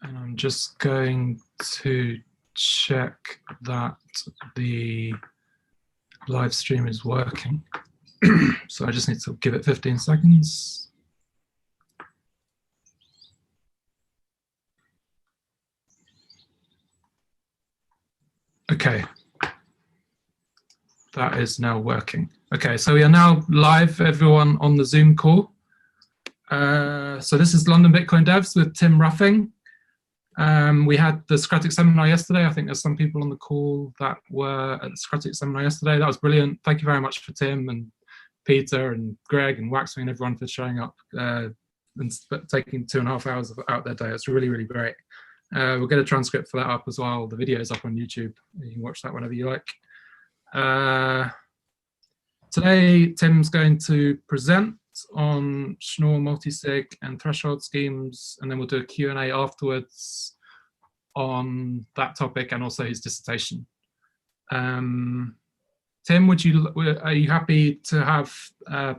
And I'm just going to check that the live stream is working. So I just need to give it 15 seconds. Okay. That is now working. Okay, so we are now live, everyone, on the Zoom call. So this is London Bitcoin Devs with Tim Ruffing. We had the Socratic seminar yesterday. I think there's some people on the call that were at the Socratic seminar yesterday. That was brilliant. Thank you very much for Tim and Peter and Greg and Waxwing and everyone for showing up and taking 2.5 hours out their day. It's really, really great. We'll get a transcript for that up as well. The video is up on YouTube. You can watch that whenever you like. Today, Tim's going to present on Schnorr Multisig and threshold schemes, and then we'll do a Q&A afterwards on that topic and also his dissertation. Tim, are you happy to have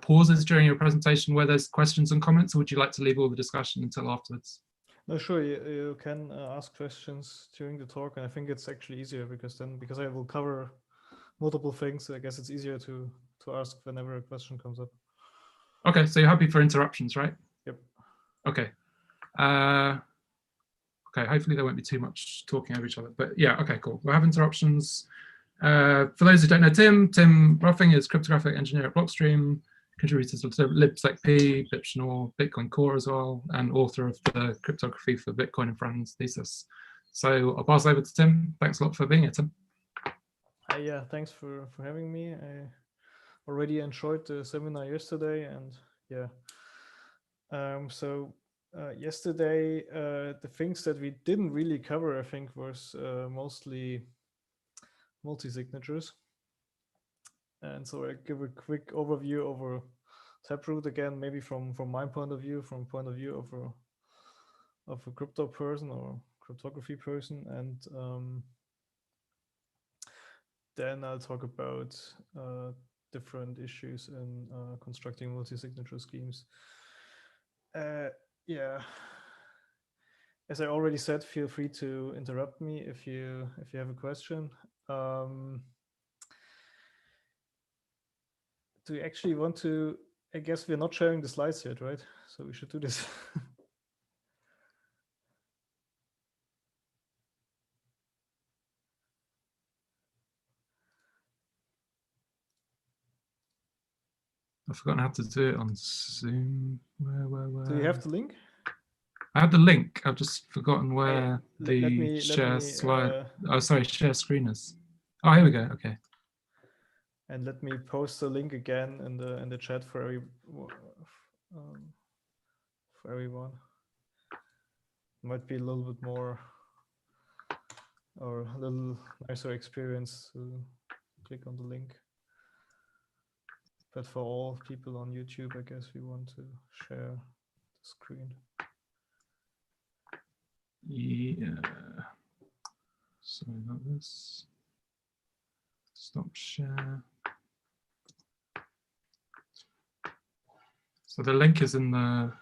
pauses during your presentation where there's questions and comments, or would you like to leave all the discussion until afterwards? No, sure, you can ask questions during the talk, and I think it's actually easier because I will cover multiple things, so I guess it's easier to ask whenever a question comes up. Okay, so you're happy for interruptions, right? Yep. Okay. Okay, hopefully there won't be too much talking over each other, but yeah, okay, cool. We'll have interruptions. For those who don't know Tim Ruffing is cryptographic engineer at Blockstream, contributors to libsecp, BitSchnorr, Bitcoin Core as well, and author of the Cryptography for Bitcoin and Friends thesis. So I'll pass over to Tim. Thanks a lot for being here, Tim. Yeah, thanks for having me. I already enjoyed the seminar yesterday, and yeah. Yesterday, the things that we didn't really cover, I think, was mostly multi-signatures. And so I give a quick overview over Taproot again, maybe from my point of view, of a crypto person or cryptography person, and then I'll talk about different issues in constructing multi-signature schemes. Yeah, as I already said, feel free to interrupt me if you have a question. Do you actually want to? I guess we're not sharing the slides yet, right? So we should do this. I've forgotten how to do it on Zoom. Where? Do you have the link? I have the link. I've just forgotten where share slide. Share screen is. Oh, here we go. Okay. And let me post the link again in the chat for everyone. Might be a little bit more or a little nicer experience to click on the link. But for all people on YouTube, I guess we want to share the screen. Yeah. Sorry about this. Stop share. So the link is in the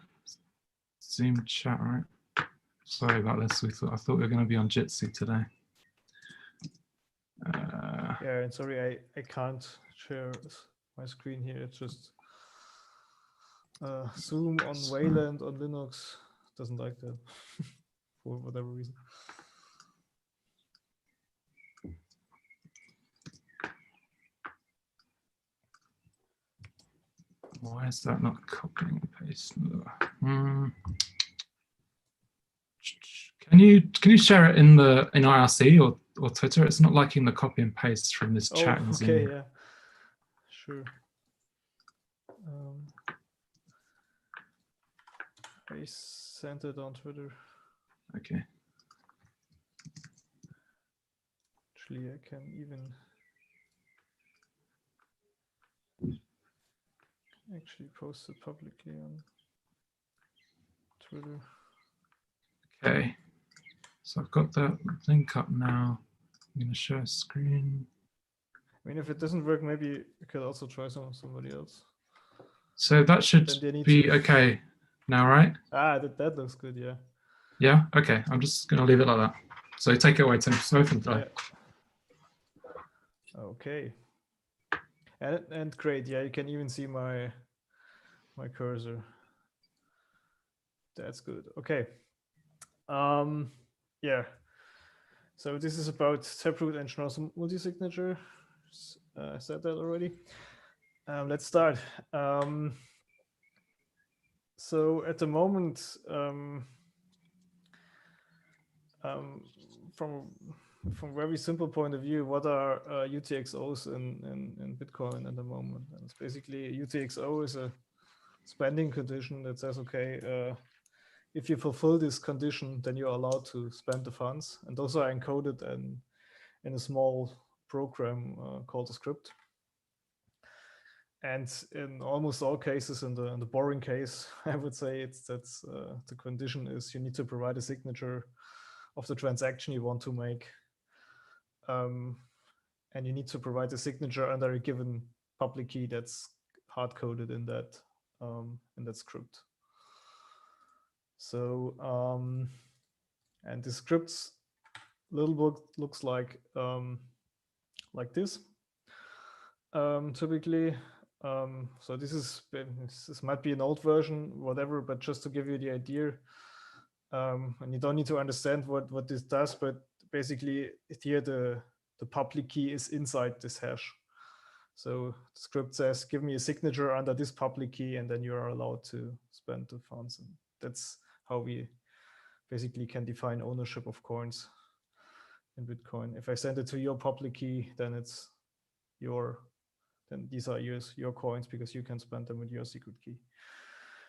Zoom chat, right? Sorry about this. I thought we were going to be on Jitsi today. Yeah, and sorry, I can't share my screen here. It's just Zoom on Wayland on Linux doesn't like that for whatever reason. Why is that not copying and paste? Can you share it in IRC or Twitter? It's not liking the copy and paste from this chat. Oh, okay, yeah, sure. I sent it on Twitter. Okay. Actually, I can even actually post it publicly on Twitter. Okay. So I've got that link up now. I'm going to share a screen. I mean, if it doesn't work, maybe you could also try somebody else. So that should be okay now, right? Ah, that looks good, yeah. Yeah, okay, I'm just going to leave it like that. So take it away, Tim. Sorry for the delay. Yeah. Okay. And great, yeah, you can even see my cursor. That's good. Okay. Yeah. So this is about Taproot and Schnorr multisignature. I said that already. Let's start. So at the moment, from very simple point of view, what are UTXOs in Bitcoin at the moment? And it's basically UTXO is a spending condition that says, okay, if you fulfill this condition, then you're allowed to spend the funds. And those are encoded in a small program called a script. And in almost all cases, in the boring case, I would say that's the condition is you need to provide a signature of the transaction you want to make. And you need to provide a signature under a given public key that's hard coded in that script. So and the script's little book looks like this typically. So this might be an old version, whatever, but just to give you the idea, and you don't need to understand what this does, but basically here the public key is inside this hash. So the script says, give me a signature under this public key, and then you are allowed to spend the funds. And that's how we basically can define ownership of coins in Bitcoin. If I send it to your public key, then it's then these are your coins because you can spend them with your secret key.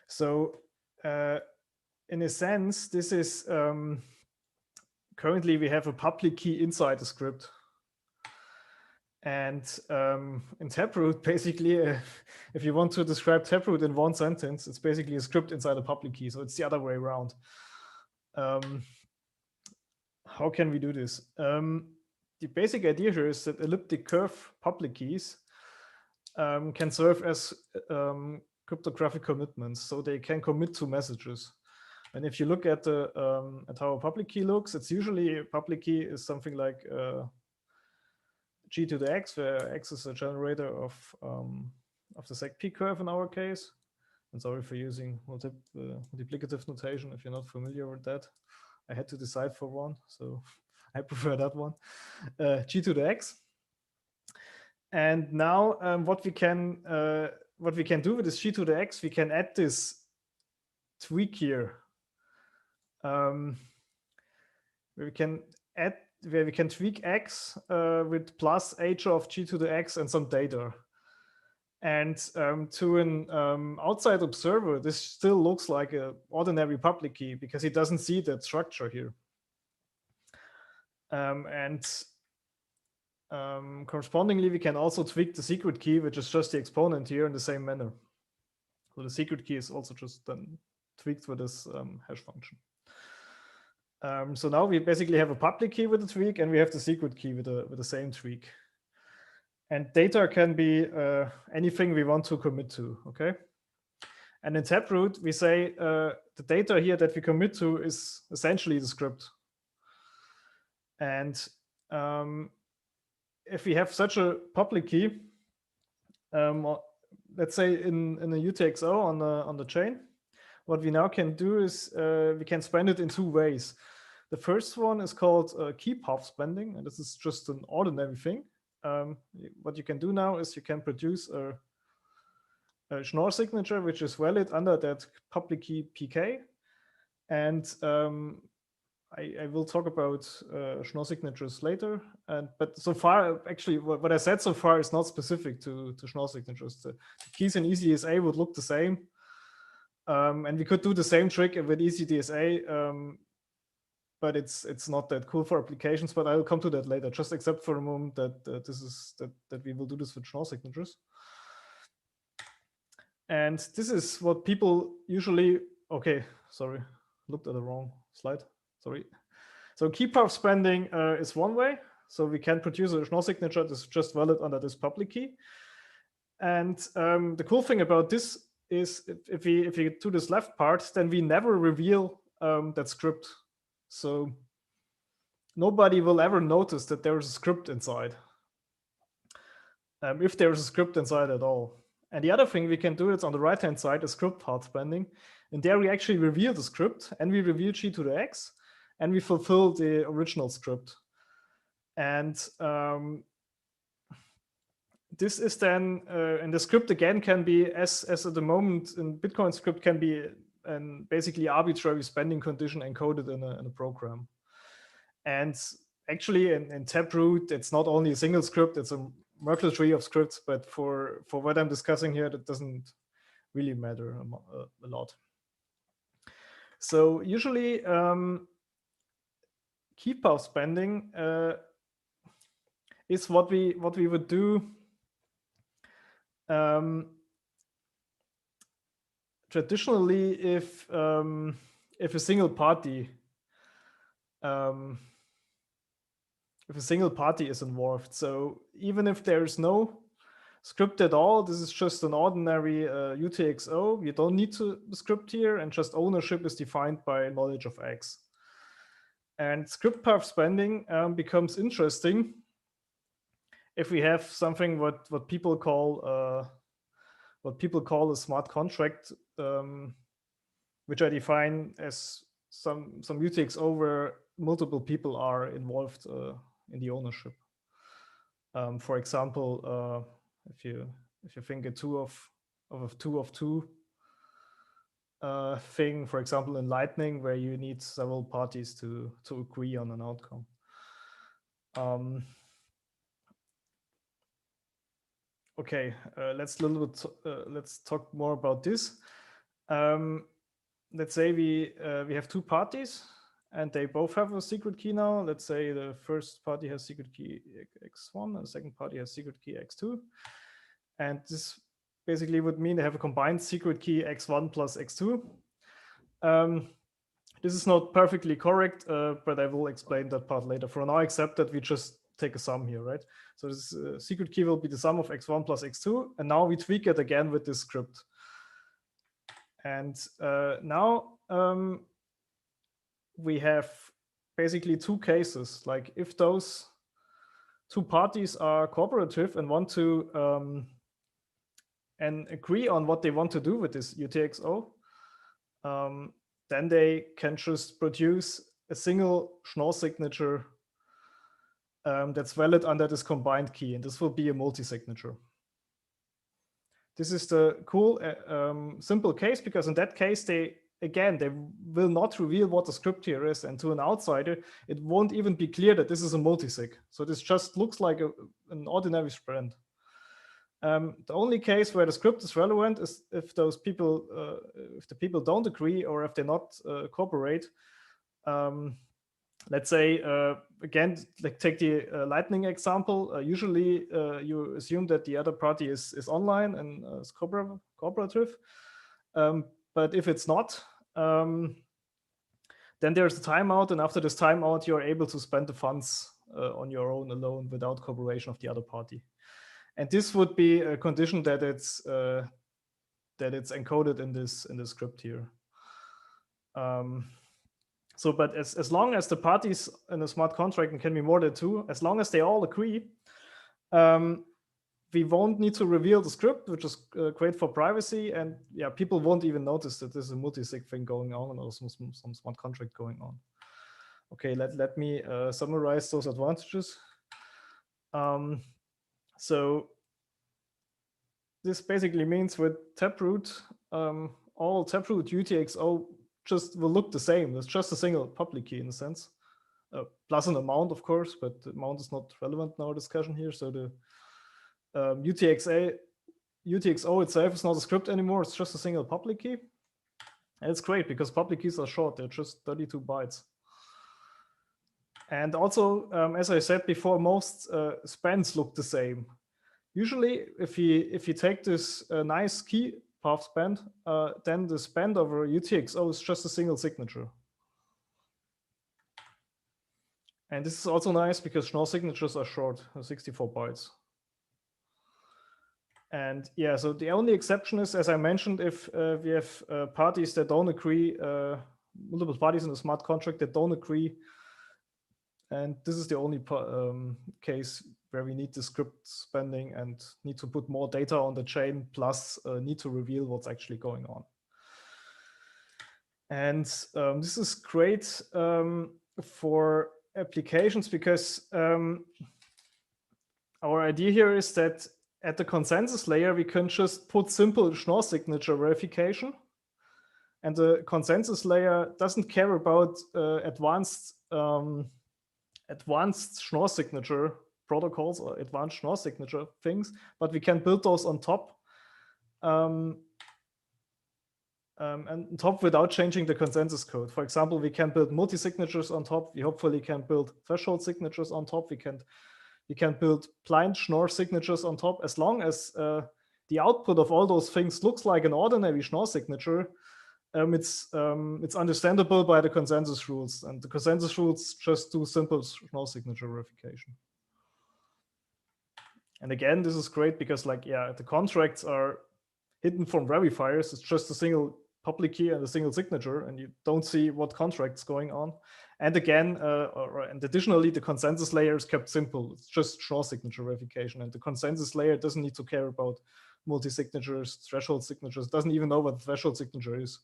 So in a sense, this is currently we have a public key inside the script. And in Taproot, basically, if you want to describe Taproot in one sentence, it's basically a script inside a public key. So it's the other way around. How can we do this? The basic idea here is that elliptic curve public keys can serve as cryptographic commitments, so they can commit to messages. And if you look at how a public key looks, it's usually a public key is something like G to the X, where X is a generator of the SecP curve in our case. And sorry for using multiplicative notation if you're not familiar with that. I had to decide for one, so I prefer that one. G to the X. And now what we can do with this G to the X, we can add this tweak here, where we can tweak X with plus H of G to the X and some data. And to an outside observer, this still looks like an ordinary public key because he doesn't see that structure here. Correspondingly, we can also tweak the secret key, which is just the exponent here, in the same manner. So the secret key is also just then tweaked with this hash function. So now we basically have a public key with a tweak, and we have the secret key with the same tweak. And data can be anything we want to commit to, okay? And in Taproot, we say the data here that we commit to is essentially the script. And if we have such a public key, let's say in a UTXO on the chain, what we now can do is we can spend it in two ways. The first one is called key path spending, and this is just an ordinary thing. What you can do now is you can produce a Schnorr signature, which is valid under that public key PK. And I will talk about Schnorr signatures later. But so far, actually, what I said so far is not specific to Schnorr signatures. The keys in ECDSA would look the same. And we could do the same trick with ECDSA, but it's not that cool for applications. But I'll come to that later. Just accept for a moment that that we will do this with Schnorr signatures. And this is what people usually. Okay, sorry, looked at the wrong slide. Sorry. So key path spending is one way. So we can produce a Schnorr signature that's just valid under this public key. And the cool thing about this is if we do this left part, then we never reveal that script. So nobody will ever notice that there is a script inside, if there is a script inside at all. And the other thing we can do is on the right-hand side, is script path spending. And there we actually reveal the script, and we reveal g to the x, and we fulfill the original script. And this is then, and the script again can be, as at the moment in Bitcoin script, can be an basically arbitrary spending condition encoded in a program. And actually in Taproot, it's not only a single script, it's a Merkle tree of scripts, but for what I'm discussing here, that doesn't really matter a lot. So usually key path spending is what we would do traditionally if a single party is involved. So even if there's no script at all, this is just an ordinary UTXO. You don't need to script here, and just ownership is defined by knowledge of X. And script path spending becomes interesting if we have something what people call a smart contract, which I define as some UTXO where multiple people are involved in the ownership. For example, if you think a two of two thing, for example, in Lightning, where you need several parties to agree on an outcome. Okay, let's talk more about this. Let's say we have two parties, and they both have a secret key now. Let's say the first party has secret key x1, and the second party has secret key x2. And this basically would mean they have a combined secret key x1 plus x2. This is not perfectly correct, but I will explain that part later. For now, except that we just take a sum here, right? So this secret key will be the sum of x1 plus x2. And now we tweak it again with this script. And now we have basically two cases. Like if those two parties are cooperative and want to and agree on what they want to do with this UTXO, then they can just produce a single Schnorr signature that's valid under this combined key, and this will be a multi-signature. This is the cool, simple case, because in that case, they will not reveal what the script here is, and to an outsider, it won't even be clear that this is a multisig. So this just looks like an ordinary sprint. The only case where the script is relevant is if those people, if the people don't agree, or if they not cooperate. Let's say, again, like take the Lightning example. Usually you assume that the other party is online and is cooperative. But if it's not, then there's a timeout. And after this timeout, you're able to spend the funds on your own alone without cooperation of the other party. And this would be a condition that it's encoded in this script here. So, but as long as the parties in a smart contract, and can be more than two, as long as they all agree, we won't need to reveal the script, which is great for privacy. And yeah, people won't even notice that there's a multisig thing going on or some smart contract going on. Okay, let me summarize those advantages. So this basically means with Taproot, all Taproot UTXO just will look the same. It's just a single public key in a sense, plus an amount, of course, but the amount is not relevant in our discussion here. So the UTXO itself is not a script anymore. It's just a single public key. And it's great because public keys are short. They're just 32 bytes. And also, as I said before, most spends look the same. Usually, if you take this nice key path spend, then the spend over UTXO is just a single signature. And this is also nice because Schnorr signatures are short, 64 bytes. And yeah, so the only exception is, as I mentioned, if we have parties that don't agree multiple parties in a smart contract that don't agree. And this is the only case where we need the script spending and need to put more data on the chain, plus need to reveal what's actually going on. And this is great for applications because our idea here is that at the consensus layer, we can just put simple Schnorr signature verification. And the consensus layer doesn't care about advanced Schnorr signature protocols or advanced Schnorr signature things, but we can build those on top. And on top without changing the consensus code. For example, we can build multi-signatures on top. We hopefully can build threshold signatures on top. We can build blind Schnorr signatures on top. As long as the output of all those things looks like an ordinary Schnorr signature, it's understandable by the consensus rules. And the consensus rules just do simple Schnorr signature verification. And again, this is great because the contracts are hidden from verifiers. It's just a single public key and a single signature, and you don't see what contract's going on. And again, and additionally, the consensus layer is kept simple. It's just Schnorr signature verification, and the consensus layer doesn't need to care about multi-signatures, threshold signatures. It doesn't even know what the threshold signature is.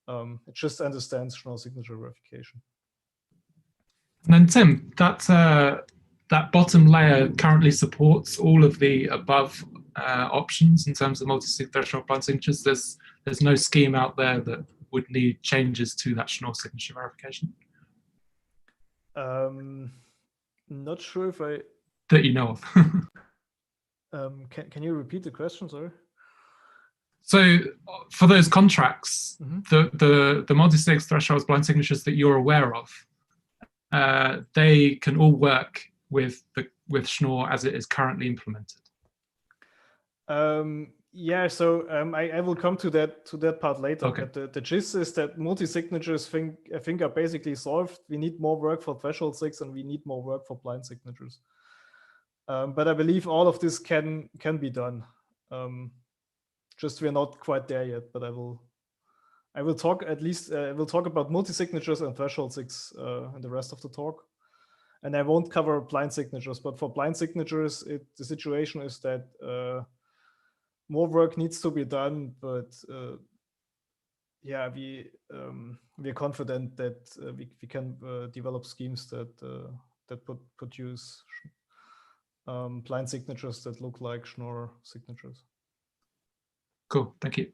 It just understands Schnorr signature verification. And then Tim, that bottom layer currently supports all of the above options in terms of multi-sig threshold blind signatures. There's no scheme out there that would need changes to that Schnorr signature verification. Not sure if I that you know of. Can you repeat the question, sorry? So for those contracts, the multi-sig thresholds blind signatures that you're aware of, they can all work with Schnorr as it is currently implemented. Yeah, so I will come to that part later. Okay. But the gist is that multi-signatures I think are basically solved. We need more work for threshold sigs and we need more work for blind signatures. But I believe all of this can be done. Just we're not quite there yet. But I will talk about multi-signatures and threshold sigs in the rest of the talk. And I won't cover blind signatures. But for blind signatures, the situation is that more work needs to be done, but yeah, we're confident that we can develop schemes that produce blind signatures that look like Schnorr signatures. Cool, thank you.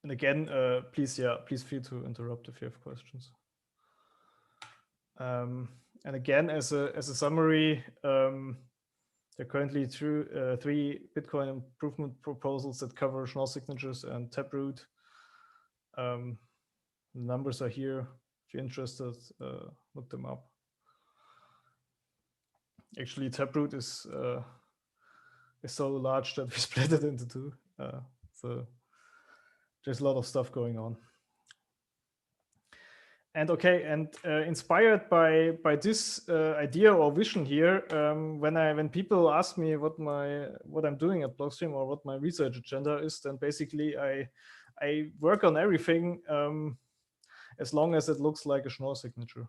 And again, please feel to interrupt if you have questions. And again, as a summary. There are currently 3 Bitcoin improvement proposals that cover Schnorr signatures and Taproot. The numbers are here. If you're interested, look them up. Actually, Taproot is so large that we split it into 2. So there's a lot of stuff going on. And inspired by this idea or vision here, when people ask me what I'm doing at Blockstream or what my research agenda is, then basically I work on everything as long as it looks like a Schnorr signature,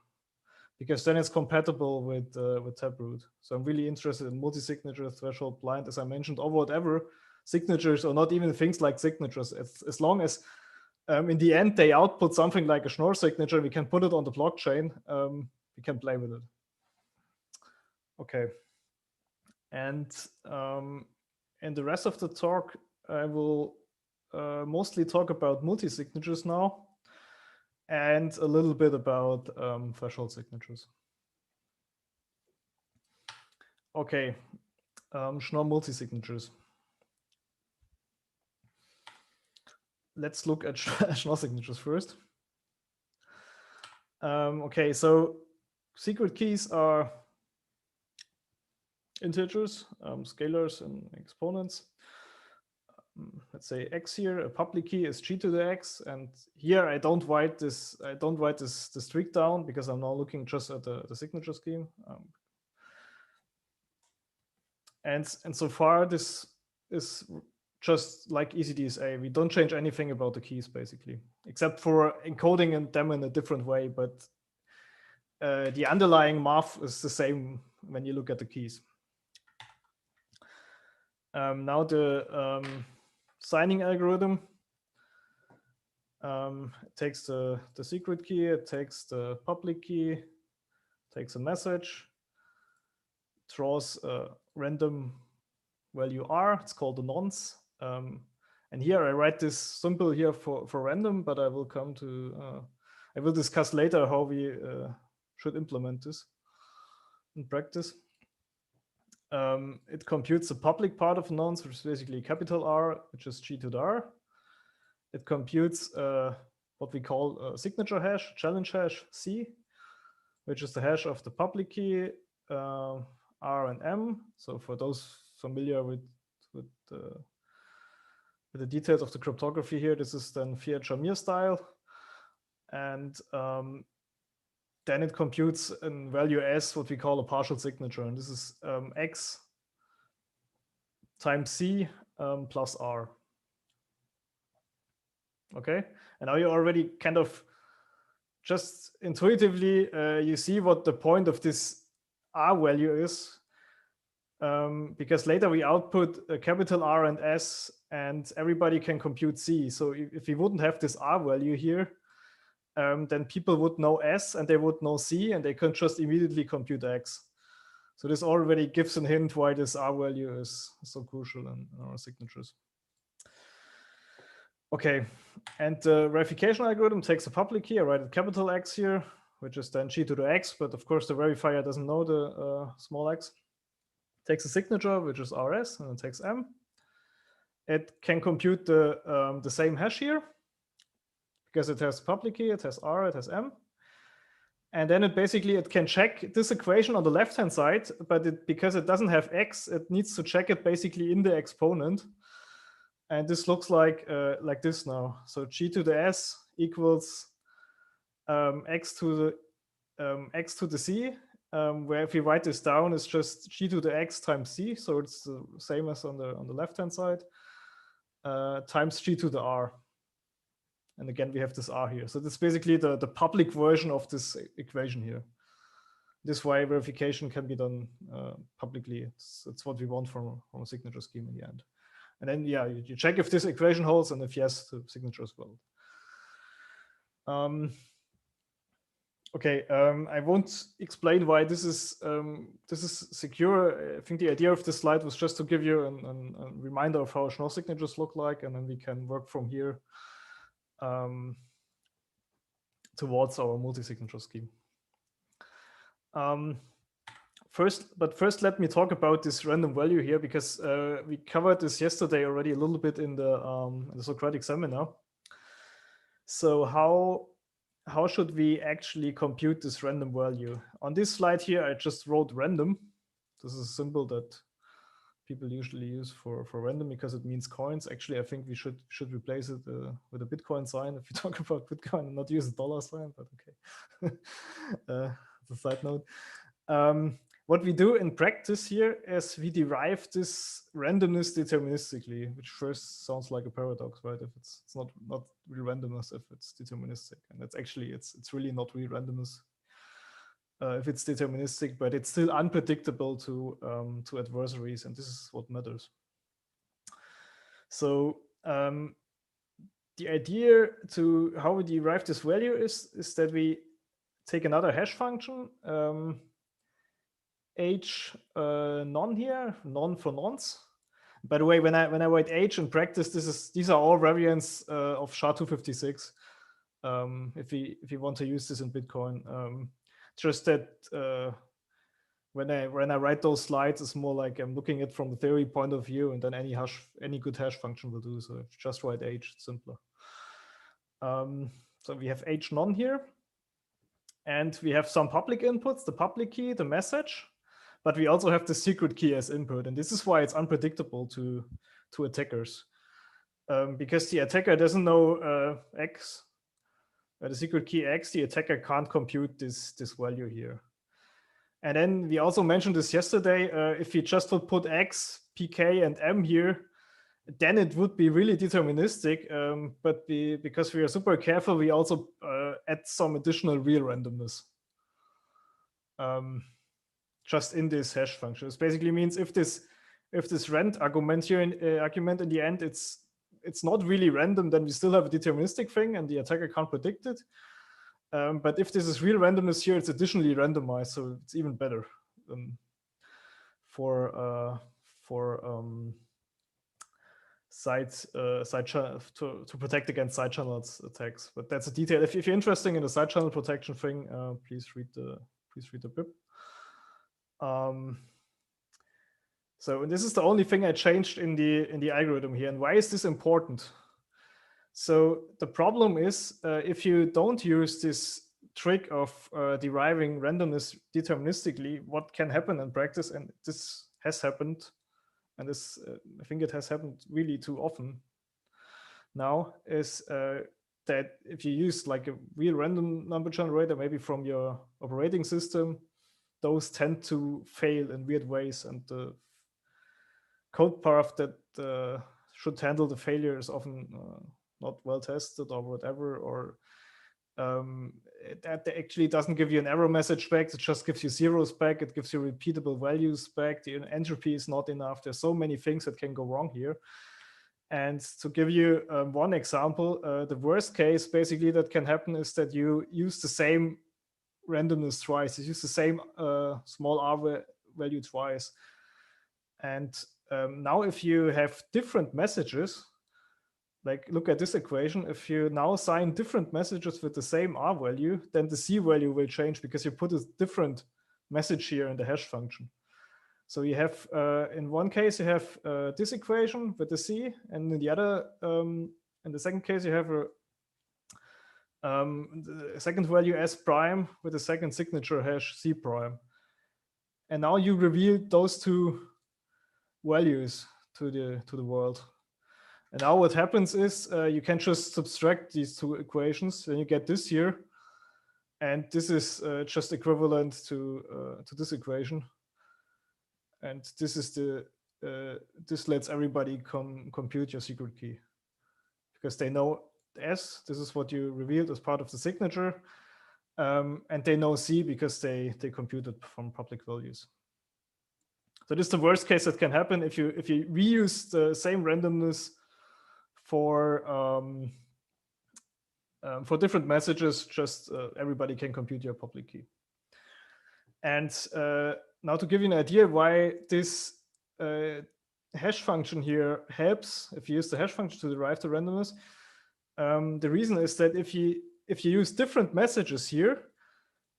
because then it's compatible with Taproot. So I'm really interested in multi-signature, threshold, blind, as I mentioned, or whatever signatures, or not even things like signatures, as long as in the end, they output something like a Schnorr signature. We can put it on the blockchain. We can play with it. Okay. And in the rest of the talk, I will mostly talk about multi-signatures now and a little bit about threshold signatures. Okay. Schnorr multi-signatures. Let's look at Schnorr signatures first. Okay, so secret keys are integers, scalars, and exponents. Let's say x here. A public key is g to the x, and here I don't write this streak down because I'm now looking just at the signature scheme. And so far this is just like ECDSA. We don't change anything about the keys basically, except for encoding them in a different way. But the underlying math is the same when you look at the keys. Now the signing algorithm takes the secret key, it takes the public key, takes a message, draws a random value R. It's called the nonce. And here I write this symbol here for random, but I will come to, I will discuss later how we should implement this in practice. It computes the public part of nonce, which is basically capital R, which is G to the R. It computes what we call a signature hash, challenge hash C, which is the hash of the public key, R and M. So for those familiar with the details of the cryptography here, this is then Fiat-Shamir style. And then it computes in value S, what we call a partial signature. And this is X times C plus R. Okay, and now you already kind of just intuitively, you see what the point of this R value is. Because later we output a capital R and S, and everybody can compute C. So if we wouldn't have this R value here, then people would know S and they would know C, and they can just immediately compute X. So this already gives a hint why this R value is so crucial in our signatures. Okay, and the verification algorithm takes a public key. I write a capital X here, which is then G to the X, but of course the verifier doesn't know the small x. Takes a signature, which is RS, and it takes M. It can compute the same hash here, because it has public key, it has R, it has M. And then it can check this equation on the left-hand side, but because it doesn't have X, it needs to check it basically in the exponent. And this looks like this now. So G to the S equals X to the C, where if we write this down, it's just G to the X times C. So it's the same as on the left-hand side, times G to the R. And again, we have this R here. So this is basically the public version of this equation here. This way verification can be done publicly. It's what we want from a signature scheme in the end. And then, yeah, you check if this equation holds, and if yes, the signature as well. Okay, I won't explain why this is secure. I think the idea of this slide was just to give you a reminder of how Schnorr signatures look like, and then we can work from here towards our multi-signature scheme. First, let me talk about this random value here, because we covered this yesterday already a little bit in the Socratic seminar. So how should we actually compute this random value? On this slide here, I just wrote random. This is a symbol that people usually use for random because it means coins. Actually, I think we should replace it with a Bitcoin sign if you talk about Bitcoin, and not use a dollar sign, but okay. As a side note. What we do in practice here is we derive this randomness deterministically, which first sounds like a paradox, right? If it's not real randomness if it's deterministic, and that's actually it's really not real randomness if it's deterministic, but it's still unpredictable to adversaries, and this is what matters. So the idea to how we derive this value is that we take another hash function. H non here, non for nonce. By the way, when I write H in practice, these are all variants of SHA-256. If we want to use this in Bitcoin, just that when I write those slides, it's more like I'm looking at it from the theory point of view, and then any good hash function will do. So just write H, it's simpler. So we have H non here, and we have some public inputs, the public key, the message. But we also have the secret key as input, and this is why it's unpredictable to attackers, because the attacker doesn't know X, the secret key X. The attacker can't compute this value here. And then we also mentioned this yesterday. If we just would put X, PK, and M here, then it would be really deterministic. But because we are super careful, we also add some additional real randomness just in this hash function. This basically means if this rand argument here argument in the end it's not really random, then we still have a deterministic thing and the attacker can't predict it. But if this is real randomness here, it's additionally randomized, so it's even better for to protect against side channels attacks. But that's a detail. If you're interested in the side channel protection thing, please read the BIP. So this is the only thing I changed in the algorithm here. And why is this important? So the problem is if you don't use this trick of deriving randomness deterministically, what can happen in practice, and this has happened, and this I think it has happened really too often now, is that if you use like a real random number generator, maybe from your operating system, those tend to fail in weird ways, and the code path that should handle the failure is often not well tested or whatever, or that actually doesn't give you an error message back. It just gives you zeros back. It gives you repeatable values back. The entropy is not enough. There's so many things that can go wrong here. And to give you one example, the worst case basically that can happen is that you use the same randomness twice. You use the same small r value twice. And now if you have different messages, like look at this equation, if you now assign different messages with the same r value, then the c value will change because you put a different message here in the hash function. So you have, in one case, you have this equation with the c, and in the other, in the second case, you have the second value s prime with the second signature hash c prime. And now you reveal those two values to the world. And now what happens is you can just subtract these two equations, and you get this here, and this is just equivalent to this equation. And this is this lets everybody compute your secret key, because they know S, this is what you revealed as part of the signature, and they know C because they computed from public values. So this is the worst case that can happen if you reuse the same randomness for different messages. Just everybody can compute your public key. And now to give you an idea why this hash function here helps, if you use the hash function to derive the randomness, the reason is that if you use different messages here,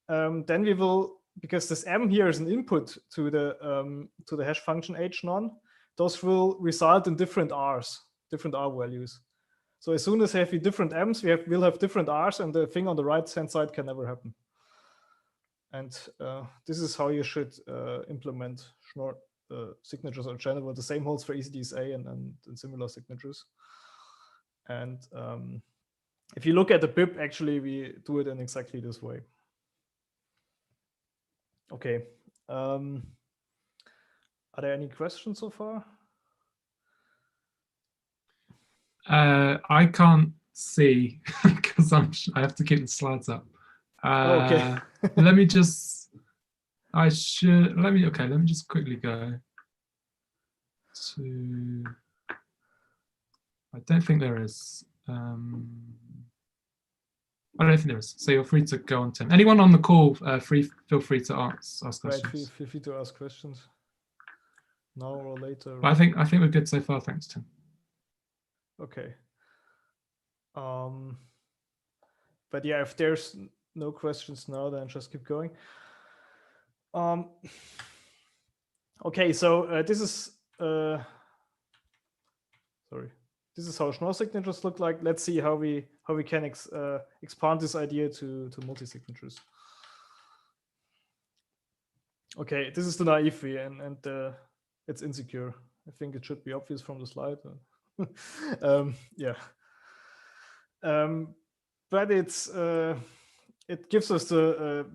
then we will, because this m here is an input to the hash function hnon, those will result in different r's, different r values. So as soon as we have different m's, we'll have different r's, and the thing on the right hand side can never happen. And this is how you should implement Schnorr signatures in general. The same holds for ECDSA and similar signatures. And if you look at the BIP, actually, we do it in exactly this way. Okay. Are there any questions so far? I can't see because I have to keep the slides up. Okay. Let me just, let me just quickly go to, I don't think there is. I don't think there is. So you're free to go on, Tim. Anyone on the call, feel free to ask questions. Right, feel free to ask questions now or later. But I think we're good so far. Thanks, Tim. Okay. But yeah, if there's no questions now, then just keep going. Okay, so this is this is how Schnorr signatures look like. Let's see how we can expand this idea to multi-signatures. Okay, this is the naive way, and it's insecure. I think it should be obvious from the slide. Yeah. But it gives us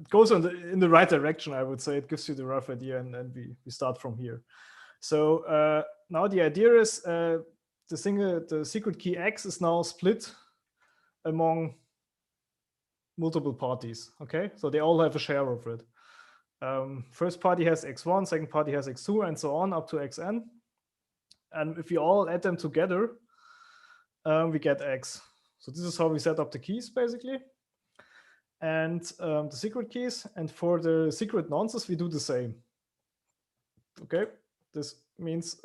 goes in the right direction, I would say. It gives you the rough idea, and then we start from here. So now the idea is the secret key X is now split among multiple parties. Okay, so they all have a share of it. First party has X1, second party has X2, and so on up to Xn. And if we all add them together, we get X. So this is how we set up the keys basically. And the secret keys. And for the secret nonces, we do the same. Okay, this means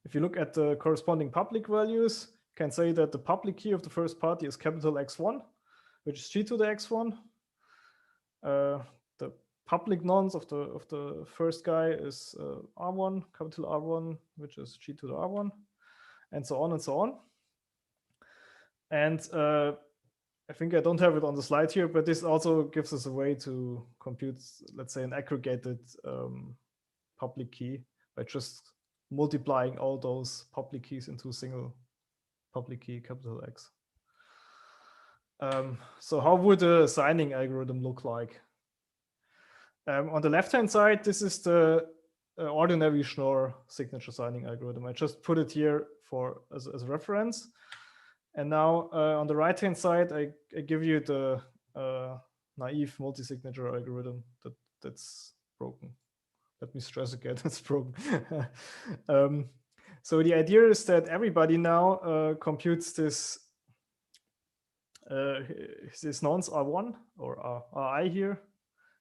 if you look at the corresponding public values, you can say that the public key of the first party is capital X1, which is G to the X1. The public nonce of the first guy is R1, capital R1, which is G to the R1, and so on and so on. And I think I don't have it on the slide here, but this also gives us a way to compute, let's say, an aggregated public key by just multiplying all those public keys into a single public key, capital X. So how would a signing algorithm look like? On the left-hand side, this is the ordinary Schnorr signature signing algorithm. I just put it here as a reference. And now on the right-hand side, I give you the naive multi-signature algorithm that's broken. Let me stress again, it's broken. So the idea is that everybody now computes this nonce R1 or Ri here,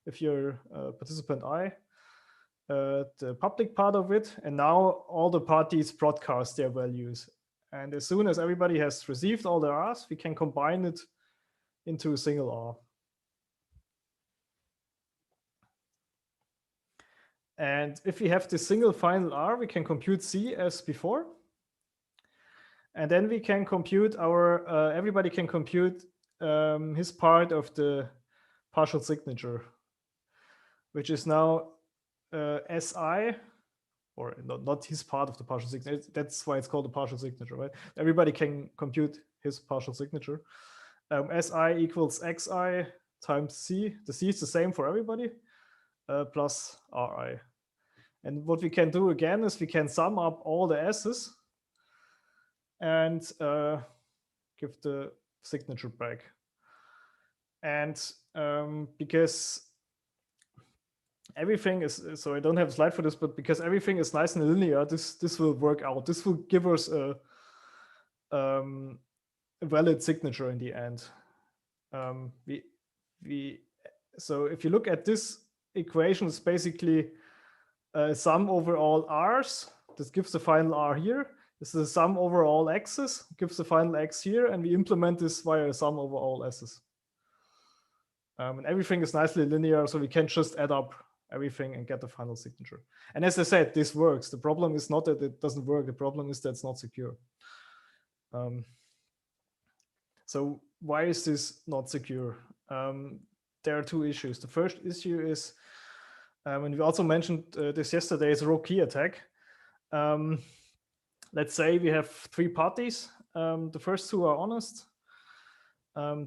if you're participant I, the public part of it, and now all the parties broadcast their values. And as soon as everybody has received all the R's, we can combine it into a single R. And if we have this single final R, we can compute C as before. And then we can compute everybody can compute his part of the partial signature, which is now Si, or not his part of the partial signature. That's why it's called a partial signature, right? Everybody can compute his partial signature. Si equals Xi times C. The C is the same for everybody, plus Ri. And what we can do again is we can sum up all the S's and give the signature back. And because everything is, so I don't have a slide for this, but because everything is nice and linear, this will work out. This will give us a valid signature in the end. So if you look at this equation, it's basically sum over all R's. This gives the final R here. This is the sum over all X's, gives the final X here, and we implement this via a sum over all S's. And everything is nicely linear, so we can just add up everything and get the final signature. And as I said, this works. The problem is not that it doesn't work. The problem is that it's not secure. So why is this not secure? There are two issues. The first issue is, and we also mentioned this yesterday, is a row key attack. Let's say we have three parties. The first two are honest.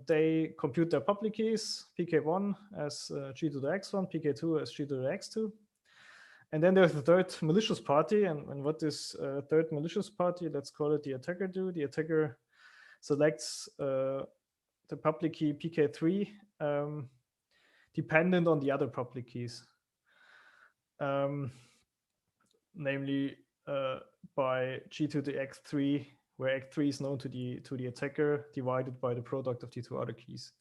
They compute their public keys, pk1 as G to the x1, pk2 as G to the x2. And then there's the third malicious party. And what is third malicious party? Let's call it the attacker do. The attacker selects the public key pk3 dependent on the other public keys. Namely by G to the x3, where x3 is known to the attacker, divided by the product of the two other keys.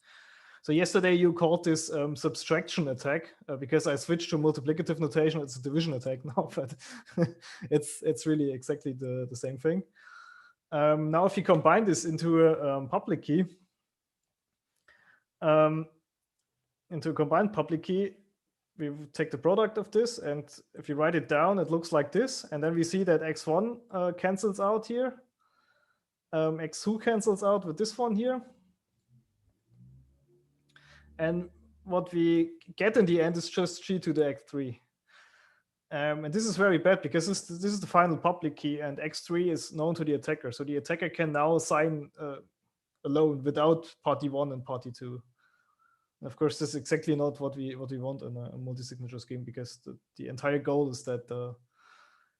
So yesterday you called this subtraction attack because I switched to multiplicative notation. It's a division attack now, but it's really exactly the same thing. Now if you combine this into a public key, into a combined public key, we take the product of this, and if you write it down, it looks like this. And then we see that x1 cancels out here. X2 cancels out with this one here. And what we get in the end is just G to the x3. And this is very bad because this is the final public key, and x3 is known to the attacker. So the attacker can now sign alone without party 1 and party 2. Of course, this is exactly not what we want in a multi-signature scheme, because the entire goal is that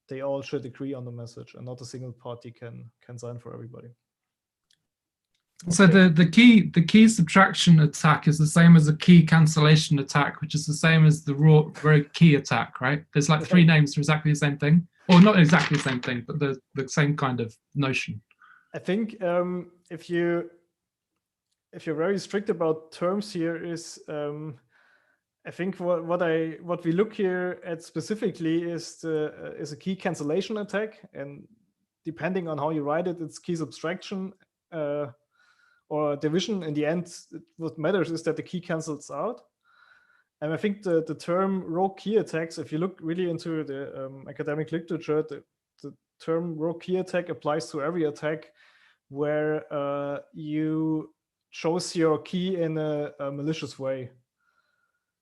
they all should agree on the message, and not a single party can sign for everybody. So the key subtraction attack is the same as a key cancellation attack, which is the same as the raw key attack, right? There's like three names for exactly the same thing, or not exactly the same thing, but the same kind of notion. I think if you're very strict about terms here, is I think what we look here at specifically is a key cancellation attack, and depending on how you write it, it's key subtraction or division. In the end, what matters is that the key cancels out. And I think the term rogue key attacks, if you look really into the academic literature, the term rogue key attack applies to every attack where you chose your key in a malicious way.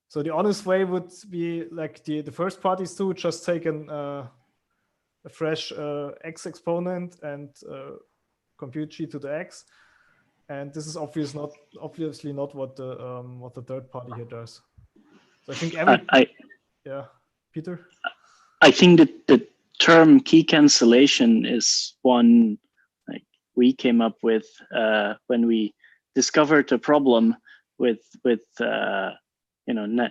So the honest way would be like the first parties do, just take a fresh x exponent and compute g to the x. And this is obviously not what the third party here does. So I think yeah, Peter? I think that the term key cancellation is one like we came up with when we discovered a problem with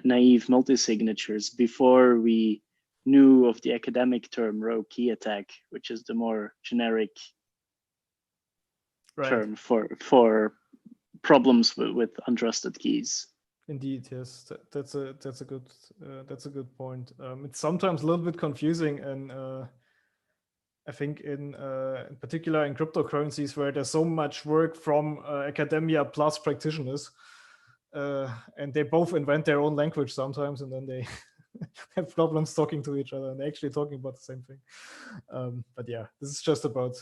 naive multisignatures before we knew of the academic term rogue key attack, which is the more generic term for problems with untrusted keys. Indeed, yes, that's a good point. It's sometimes a little bit confusing, and I think in particular in cryptocurrencies where there's so much work from academia plus practitioners, and they both invent their own language sometimes, and then they have problems talking to each other, and they're actually talking about the same thing. But yeah, this is just about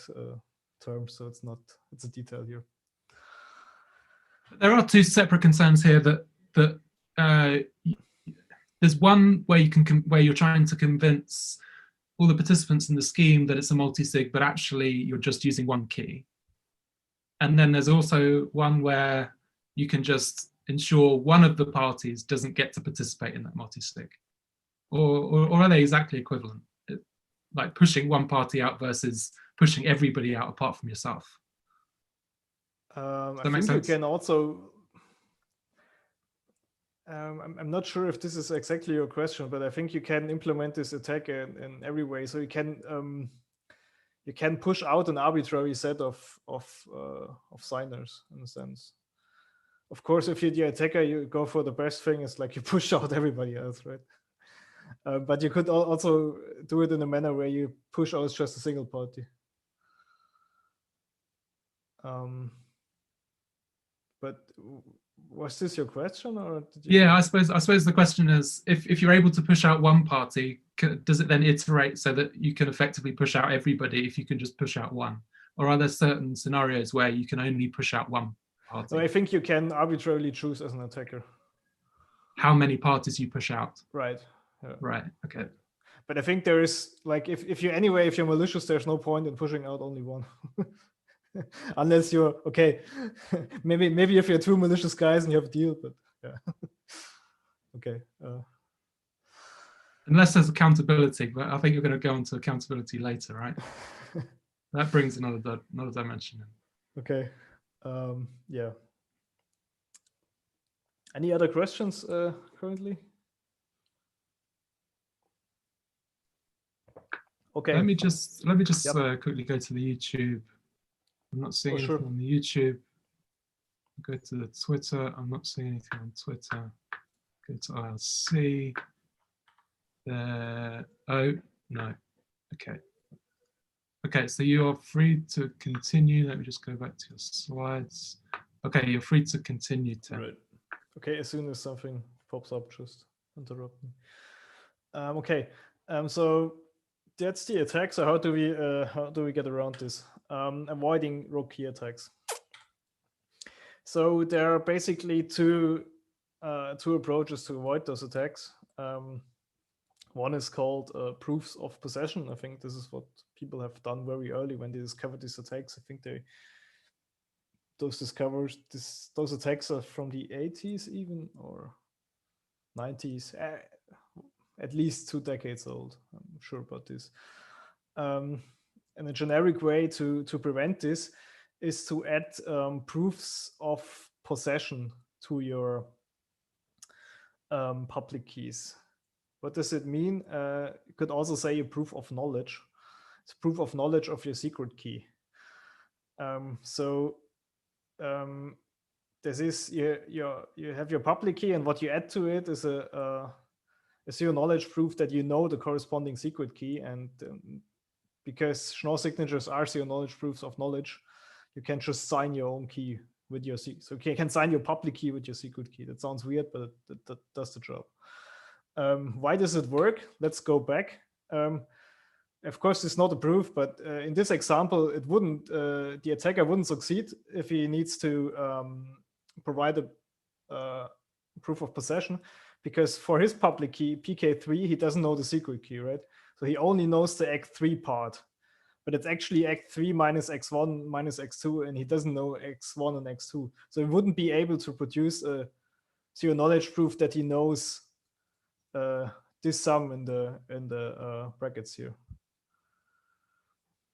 terms, so it's a detail here. There are two separate concerns here that there's one where you're trying to convince all the participants in the scheme that it's a multisig, but actually you're just using one key. And then there's also one where you can just ensure one of the parties doesn't get to participate in that multisig. Or are they exactly equivalent? Like pushing one party out versus pushing everybody out apart from yourself. I think you can also I'm not sure if this is exactly your question, but I think you can implement this attack in every way. So you can push out an arbitrary set of signers in a sense. Of course, if you're the attacker, you go for the best thing. It's like you push out everybody else, right? But you could also do it in a manner where you push out just a single party. But was this your question, or did you? Yeah, I suppose the question is, if you're able to push out one party, does it then iterate so that you can effectively push out everybody if you can just push out one? Or are there certain scenarios where you can only push out one party? So I think you can arbitrarily choose as an attacker how many parties you push out. Right. Yeah. Right. Okay. But I think there is like if you're malicious, there's no point in pushing out only one. Unless you're okay, maybe if you're two malicious guys and you have a deal, but yeah. Okay. Unless there's accountability, but I think you're going to go into accountability later, right? That brings another dimension in. Okay. Yeah. Any other questions currently? Okay. Let me just quickly go to the YouTube. I'm not seeing anything on the YouTube. Go to the Twitter. I'm not seeing anything on Twitter. Go to IRC. There. Oh, no. Okay. Okay, so you're free to continue. Let me just go back to your slides. Okay, you're free to continue, Tim. Right. Okay, as soon as something pops up, just interrupt me. Okay. So that's the attack. So how do we get around this? Avoiding rogue key attacks. So there are basically two approaches to avoid those attacks. One is called proofs of possession. I think this is what people have done very early when they discovered these attacks. I think those attacks are from the 80s even, or 90s, at least 2 decades old. I'm sure about this. And a generic way to prevent this is to add proofs of possession to your public keys. What does it mean? You could also say a proof of knowledge. It's proof of knowledge of your secret key. This is you have your public key, and what you add to it is a zero knowledge proof that you know the corresponding secret key. And because Schnorr signatures are zero knowledge proofs of knowledge, you can just sign your own key with your secret. So you can sign your public key with your secret key. That sounds weird, but that does the job. Why does it work? Let's go back. Of course, it's not a proof, but in this example, it wouldn't. The attacker wouldn't succeed if he needs to provide a proof of possession, because for his public key PK3, he doesn't know the secret key, right? So he only knows the Act3 part, but it's actually Act3 minus X1 minus X2, and he doesn't know X1 and X2. So he wouldn't be able to produce a zero knowledge proof that he knows this sum in the brackets here.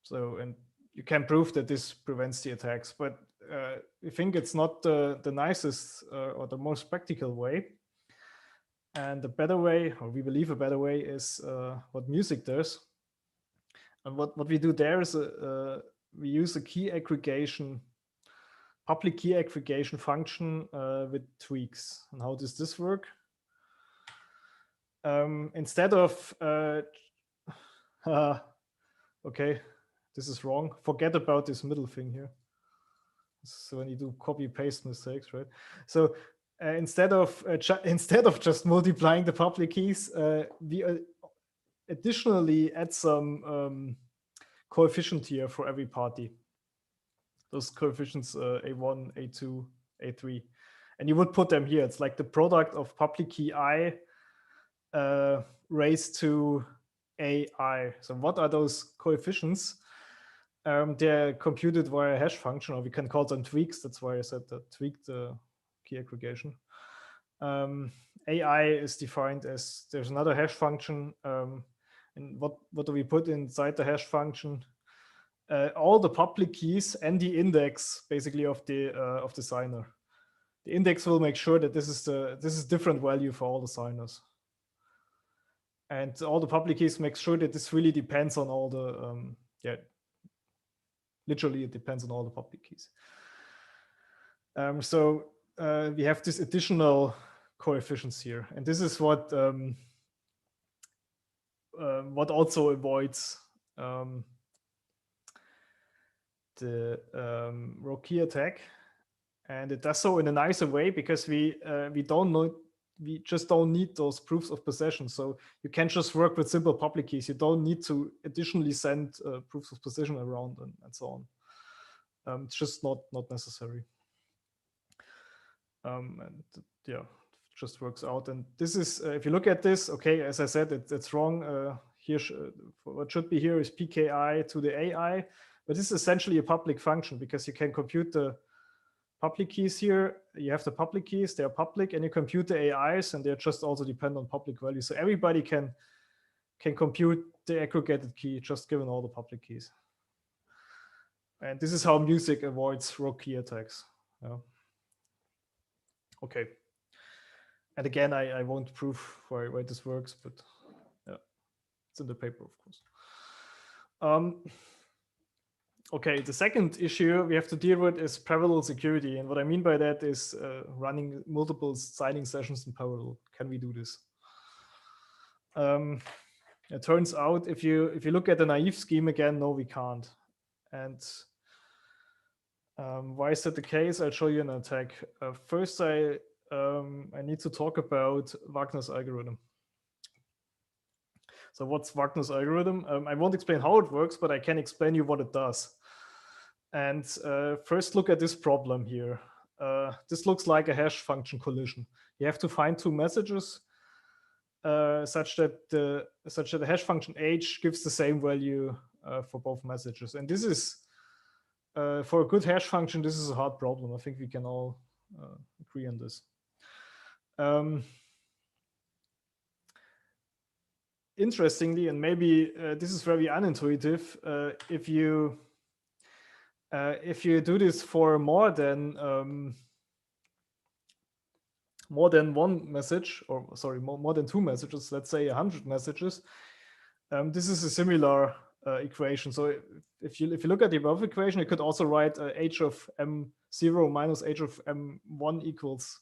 So, and you can prove that this prevents the attacks, but we think it's not the nicest or the most practical way. And the better way, or we believe a better way, is what music does. And what we do there is we use a key aggregation, public key aggregation function with tweaks. And how does this work? Instead of, okay, this is wrong. Forget about this middle thing here. So when you do copy paste mistakes, right? So instead of just multiplying the public keys, we additionally add some coefficient here for every party. Those coefficients A1, A2, A3, and you would put them here. It's like the product of public key I raised to AI. So what are those coefficients? They're computed via a hash function, or we can call them tweaks. That's why I said that tweaked key aggregation. AI is defined as, there's another hash function. And what do we put inside the hash function? All the public keys and the index, basically, of the signer. The index will make sure that this is different value for all the signers. And all the public keys make sure that this really depends on all the, literally it depends on all the public keys. So we have this additional coefficients here, and this is what also avoids the rogue key attack, and it does so in a nicer way because we just don't need those proofs of possession. So you can just work with simple public keys. You don't need to additionally send proofs of possession around and so on. It's just not necessary. And yeah, it just works out. And this is, if you look at this, okay, as I said, it's wrong. Here, what should be here is PKI to the AI, but this is essentially a public function because you can compute the public keys here. You have the public keys, they're public, and you compute the AIs, and they just also depend on public values. So everybody can compute the aggregated key just given all the public keys. And this is how music avoids rogue key attacks. Yeah. Okay. And again, I won't prove why this works, but yeah, it's in the paper, of course. Okay, the second issue we have to deal with is parallel security. And what I mean by that is running multiple signing sessions in parallel. Can we do this? It turns out if you look at the naive scheme again, no, we can't. And why is that the case? I'll show you an attack. First, I need to talk about Wagner's algorithm. So what's Wagner's algorithm? I won't explain how it works, but I can explain you what it does. And first look at this problem here. This looks like a hash function collision. You have to find two messages such that the hash function h gives the same value for both messages. And this is, for a good hash function, this is a hard problem. I think we can all agree on this. interestingly, and maybe this is very unintuitive, if you do this for more than one message, or sorry, more than 2 messages, let's say 100 messages, this is a similar equation. So if you look at the above equation, you could also write h of m0 minus h of m1 equals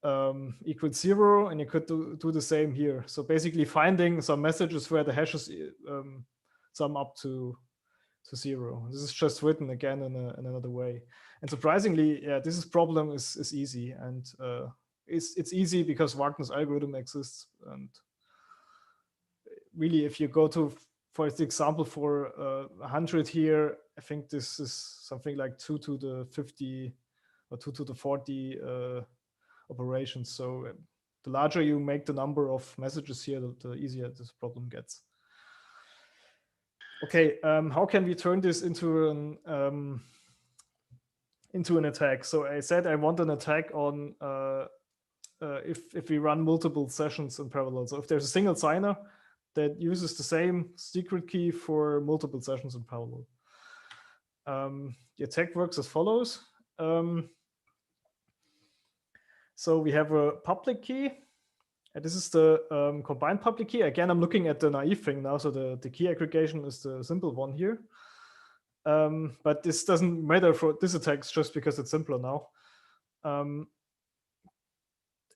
0, and you could do the same here. So basically finding some messages where the hashes sum up to 0. This is just written again in another way. And surprisingly, yeah, this problem is easy, and it's easy because Wagner's algorithm exists. And really, if you go to, for example, for 100 here, I think this is something like 2 to the 50 or 2 to the 40 operations. So the larger you make the number of messages here, the easier this problem gets. Okay, how can we turn this into an attack? So I said I want an attack on if we run multiple sessions in parallel. So if there's a single signer that uses the same secret key for multiple sessions in parallel. The attack works as follows. So we have a public key. And this is the combined public key. Again, I'm looking at the naive thing now. So the key aggregation is the simple one here. But this doesn't matter for this attack just because it's simpler now.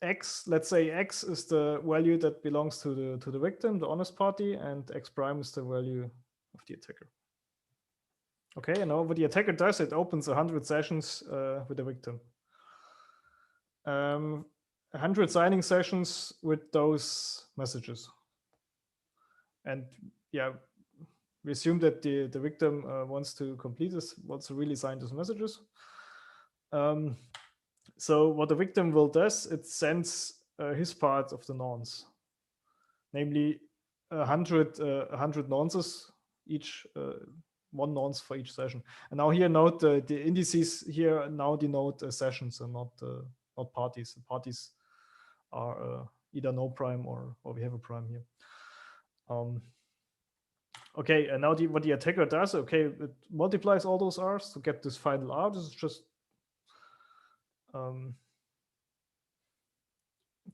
X, let's say X is the value that belongs to the victim, the honest party, and X prime is the value of the attacker. Okay, and now what the attacker does, it opens 100 sessions with the victim. 100 signing sessions with those messages. And yeah, we assume that the victim wants to complete this, wants to really sign those messages. So what the victim will do, it sends his part of the nonce, namely 100 nonces, each one nonce for each session. And now here note the indices here now denote sessions and not parties. The parties are either no prime or we have a prime here. Okay, and now what the attacker does, okay, it multiplies all those R's to get this final R. This is just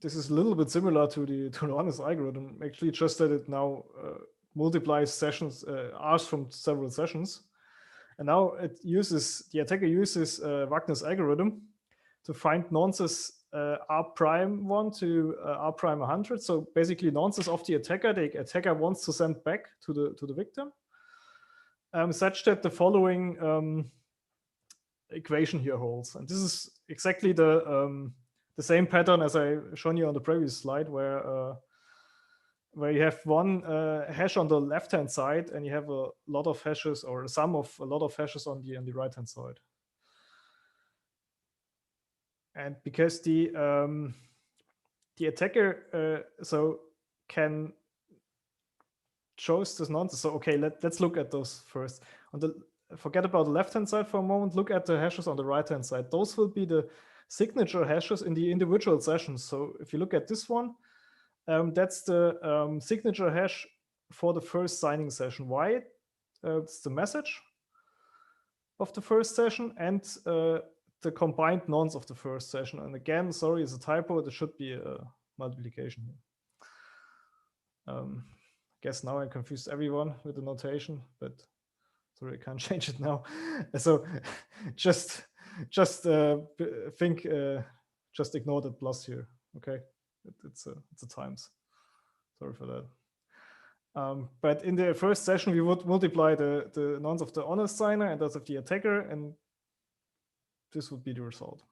this is a little bit similar to the honest algorithm, actually, just that it now multiplies sessions R's from several sessions. And now the attacker uses Wagner's algorithm to find nonces R prime 1 to R prime 100. So basically nonces of the attacker, the attacker wants to send back to the victim, such that the following equation here holds. And this is exactly the same pattern as I shown you on the previous slide, where you have one hash on the left-hand side and you have a lot of hashes, or a sum of a lot of hashes on the right-hand side. And because the attacker so can choose this nonce. So okay, let's look at those first. Forget about the left-hand side for a moment. Look at the hashes on the right-hand side. Those will be the signature hashes in the individual sessions. So if you look at this one, that's the signature hash for the first signing session. Why? It's the message of the first session and the combined nonce of the first session. And again, sorry, it's a typo. There should be a multiplication here. I guess now I confused everyone with the notation, but sorry, I can't change it now. So just ignore the plus here. Okay, it's a times. Sorry for that. But in the first session, we would multiply the nonce of the honest signer and those of the attacker, and this would be the result.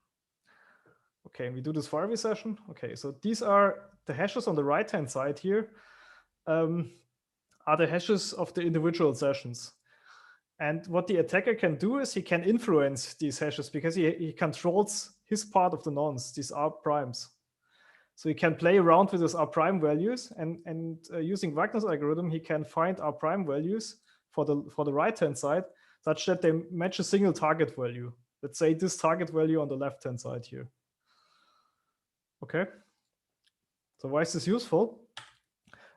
Okay, and we do this for every session. Okay, so these are the hashes on the right-hand side here, are the hashes of the individual sessions. And what the attacker can do is he can influence these hashes because he controls his part of the nonce, these R primes. So he can play around with his R prime values, and using Wagner's algorithm, he can find R prime values for the right-hand side such that they match a single target value. Let's say this target value on the left-hand side here. Okay. So why is this useful?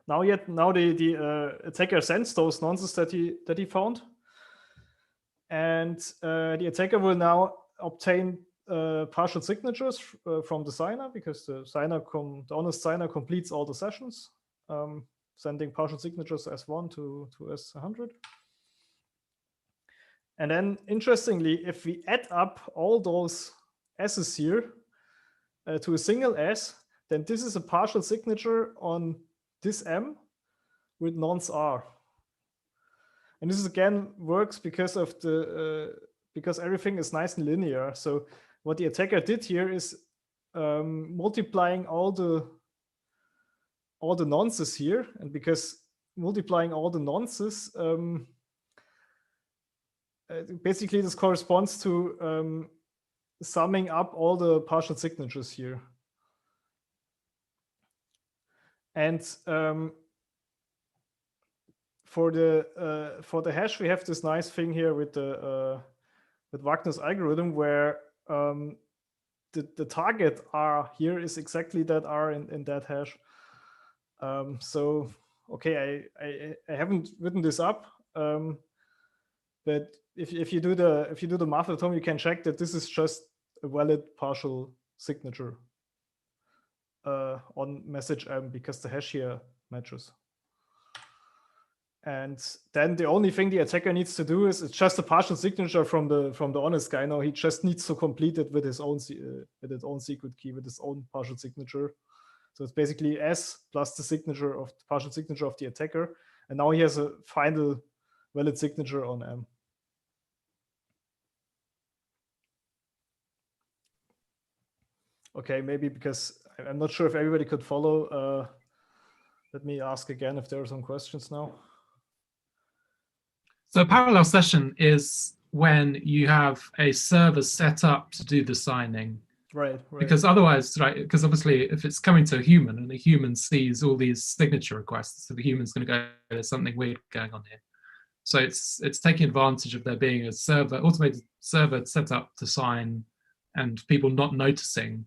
Now the attacker sends those nonces that he found, and the attacker will now obtain partial signatures from the signer, because the honest signer completes all the sessions, sending partial signatures S1 to S100. And then, interestingly, if we add up all those S's here to a single S, then this is a partial signature on this M with nonce R. And this again works because of because everything is nice and linear. So what the attacker did here is multiplying all the nonces here, and because multiplying all the nonces, basically this corresponds to summing up all the partial signatures here. And for the hash, we have this nice thing here with Wagner's algorithm, where the target R here is exactly that R in that hash. So okay, I haven't written this up, but if you do the math at home, you can check that this is just a valid partial signature on message M, because the hash here matches. And then the only thing the attacker needs to do is, it's just a partial signature from the honest guy. Now he just needs to complete it with his own secret key, with his own partial signature. So it's basically S plus the partial signature of the attacker, and now he has a final valid signature on M. Okay, maybe because I'm not sure if everybody could follow. Let me ask again if there are some questions now. So a parallel session is when you have a server set up to do the signing. Right. Because otherwise, right, because obviously if it's coming to a human and the human sees all these signature requests, so the human's going to go, there's something weird going on here. So it's taking advantage of there being a automated server set up to sign, and people not noticing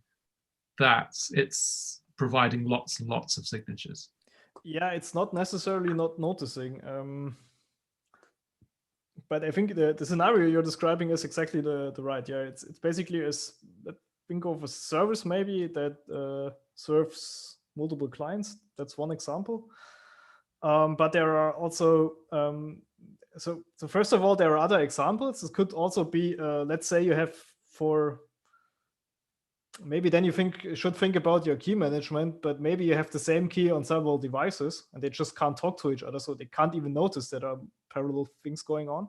that it's providing lots and lots of signatures. Yeah, it's not necessarily not noticing. But I think the scenario you're describing is exactly the right. Yeah, it's basically think of a service maybe that serves multiple clients. That's one example. But there are also so first of all, there are other examples. It could also be, let's say you have maybe then you should think about your key management, but maybe you have the same key on several devices and they just can't talk to each other, so they can't even notice that there are parallel things going on,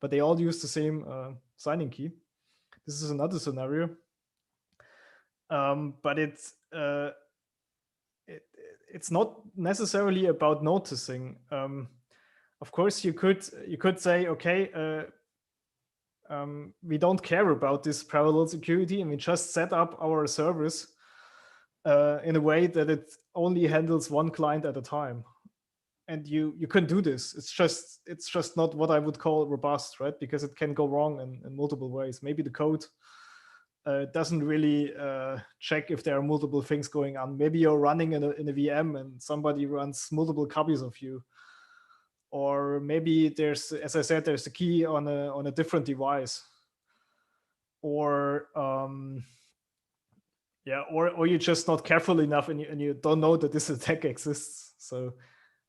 but they all use the same signing key. This is another scenario, but it's not necessarily about noticing. Of course, you could say, okay, we don't care about this parallel security, and we just set up our service in a way that it only handles one client at a time. And you can do this. It's just not what I would call robust, right? Because it can go wrong in multiple ways. Maybe the code doesn't really check if there are multiple things going on. Maybe you're running in a VM and somebody runs multiple copies of you. Or maybe there's, as I said, there's a key on a different device, or or you're just not careful enough and you don't know that this attack exists. So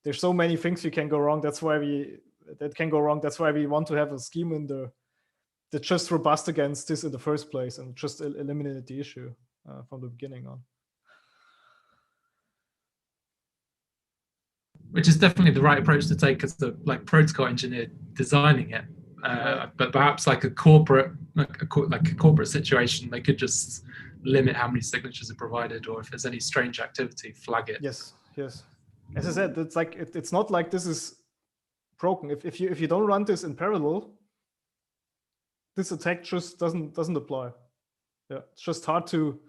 there's so many things that can go wrong. That's why we want to have a scheme in there that's just robust against this in the first place and just eliminate the issue from the beginning on. Which is definitely the right approach to take as the protocol engineer designing it. But perhaps like a corporate situation, they could just limit how many signatures are provided, or if there's any strange activity, flag it. Yes. As I said, it's like it's not like this is broken. If you don't run this in parallel, this attack just doesn't apply. Yeah, it's just hard to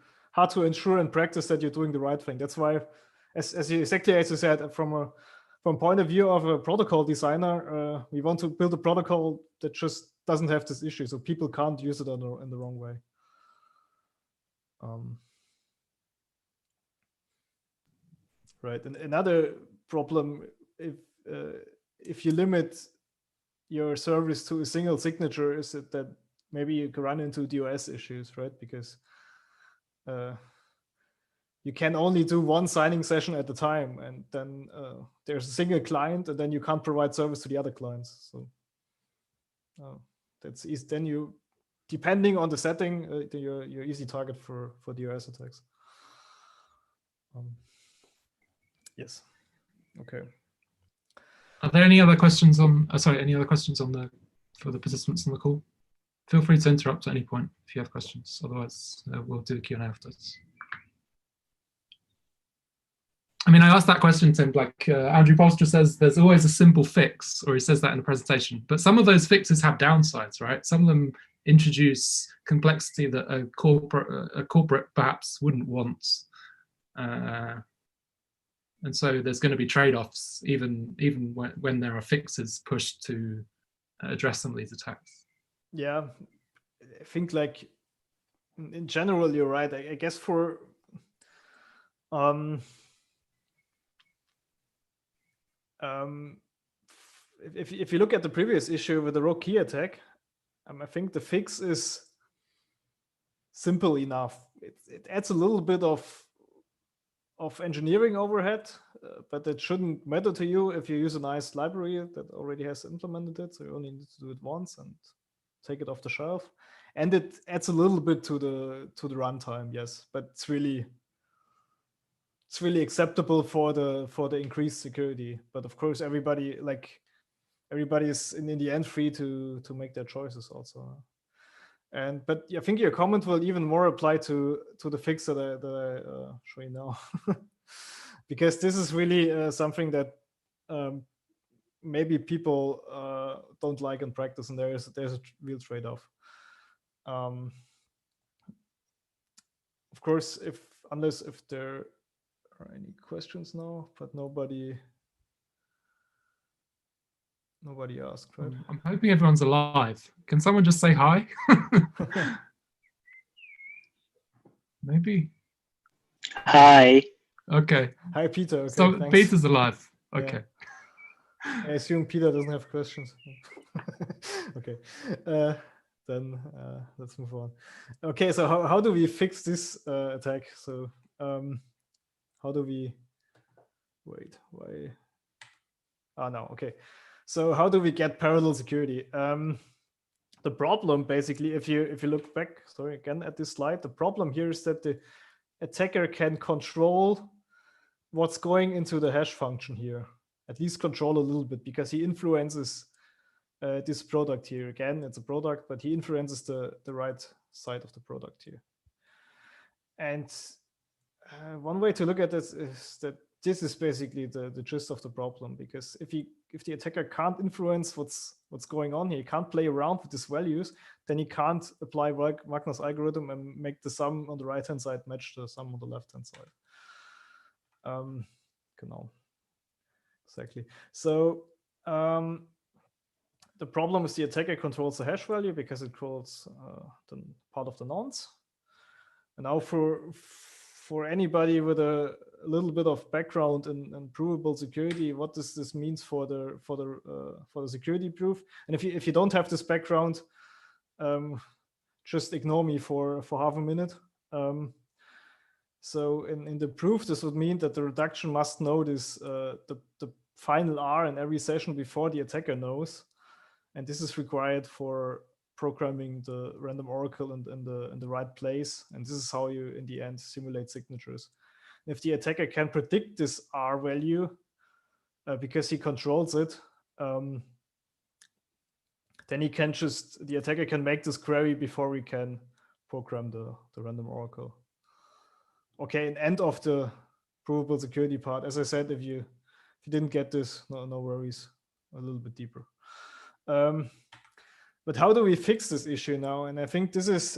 ensure in practice that you're doing the right thing. That's why, exactly as you said, from point of view of a protocol designer, we want to build a protocol that just doesn't have this issue, so people can't use it in the wrong way. Right, and another problem if you limit your service to a single signature, is that maybe you can run into DOS issues, right? Because you can only do one signing session at a time, and then there's a single client, and then you can't provide service to the other clients. So that's easy. Then you, depending on the setting, you're easy target for DOS attacks. Yes. Okay. Are there any other questions on? Any other questions on for the participants on the call? Feel free to interrupt at any point if you have questions. Otherwise, we'll do the Q&A afterwards. I mean, I asked that question, Tim, like Andrew Polster says there's always a simple fix, or he says that in the presentation, but some of those fixes have downsides, right? Some of them introduce complexity that a corporate perhaps wouldn't want. And so there's going to be trade-offs even when there are fixes pushed to address some of these attacks. Yeah, I think like in general, you're right. I guess for if you look at the previous issue with the rogue key attack, I think the fix is simple enough. It adds a little bit of engineering overhead, but that shouldn't matter to you if you use a nice library that already has implemented it. So you only need to do it once and take it off the shelf. And it adds a little bit to the runtime, yes, but it's really acceptable for the increased security. But of course, everybody is in the end free to make their choices also. But I think your comment will even more apply to the fix that I show you now, because this is really something that maybe people don't like in practice, and there's a real trade-off. Of course, unless there are any questions now, but nobody asked, right? I'm hoping everyone's alive. Can someone just say hi? Maybe. Hi. Okay. Hi, Peter. Okay, so thanks. Peter's alive. Okay. Yeah. I assume Peter doesn't have questions. Okay. Then let's move on. Okay, so how do we fix this attack? So how do we wait? Why? No. Okay. So how do we get parallel security? The problem, basically, if you look back, sorry, again at this slide, the problem here is that the attacker can control what's going into the hash function here, at least control a little bit, because he influences this product here. Again, it's a product, but he influences the right side of the product here. And one way to look at this is that this is basically the gist of the problem, because if the attacker can't influence what's going on here, he can't play around with these values, then he can't apply Wagner's algorithm and make the sum on the right hand side match the sum on the left hand side. Genau. Exactly. So the problem is the attacker controls the hash value because it controls the part of the nonce. And now for anybody with a little bit of background in provable security, what does this means for the security proof? And if you don't have this background, just ignore me for half a minute. So in the proof, this would mean that the reduction must know this the final R in every session before the attacker knows, and this is required for programming the random oracle in the right place. And this is how you, in the end, simulate signatures. And if the attacker can predict this R value because he controls it, then the attacker can make this query before we can program the random oracle. Okay, and end of the provable security part. As I said, if you didn't get this, no worries, a little bit deeper. But how do we fix this issue now? And I think this is,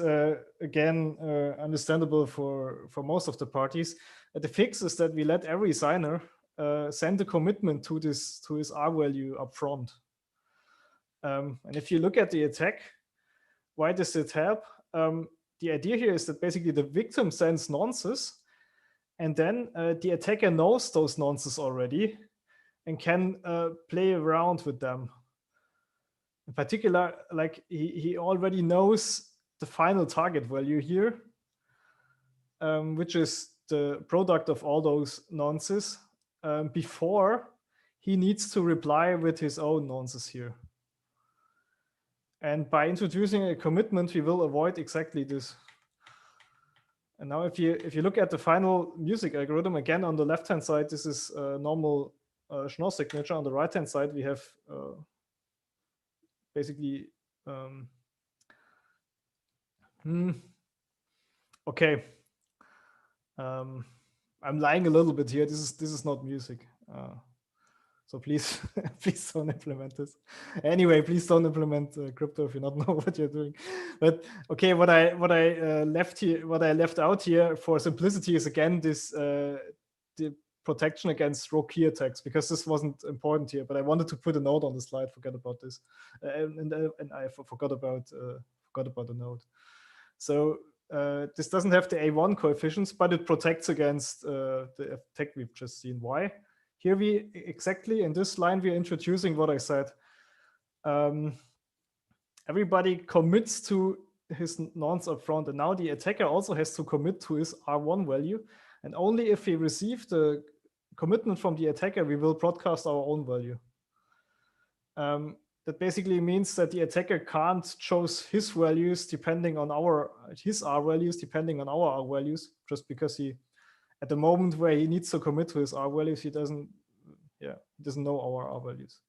again, understandable for most of the parties. The fix is that we let every signer send a commitment to his R value up front. And if you look at the attack, why does it help? The idea here is that basically the victim sends nonces, and then the attacker knows those nonces already. and can play around with them. In particular, like he already knows the final target value here, which is the product of all those nonces, before he needs to reply with his own nonces here. And by introducing a commitment, we will avoid exactly this. And now if you look at the final music algorithm, again, on the left-hand side, this is a normal Schnorr signature. On the right-hand side, we have basically, okay. I'm lying a little bit here. This is not music. So please, please don't implement this. Anyway, please don't implement crypto if you not know what you're doing. But okay, what I left out here for simplicity is again this the protection against rogue key attacks, because this wasn't important here. But I wanted to put a note on the slide. Forget about this, and I forgot about the note. So this doesn't have the A1 coefficients, but it protects against the attack we've just seen. Why? Here we exactly in this line we're introducing what I said. Everybody commits to his nonce up front, and now the attacker also has to commit to his R1 value. And only if we receive the commitment from the attacker, we will broadcast our own value. That basically means that the attacker can't choose his values depending on his R values depending on our R values, just because he, at the moment where he needs to commit to his R values, he doesn't know our R values.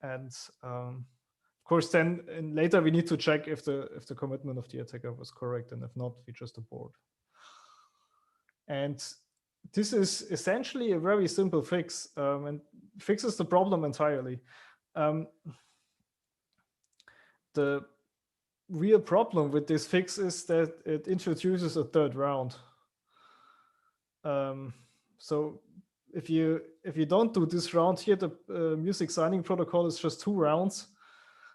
And of course, then later we need to check if the commitment of the attacker was correct, and if not, we just abort. And this is essentially a very simple fix, and fixes the problem entirely. The real problem with this fix is that it introduces a third round. So if you don't do this round here, the music signing protocol is just 2 rounds.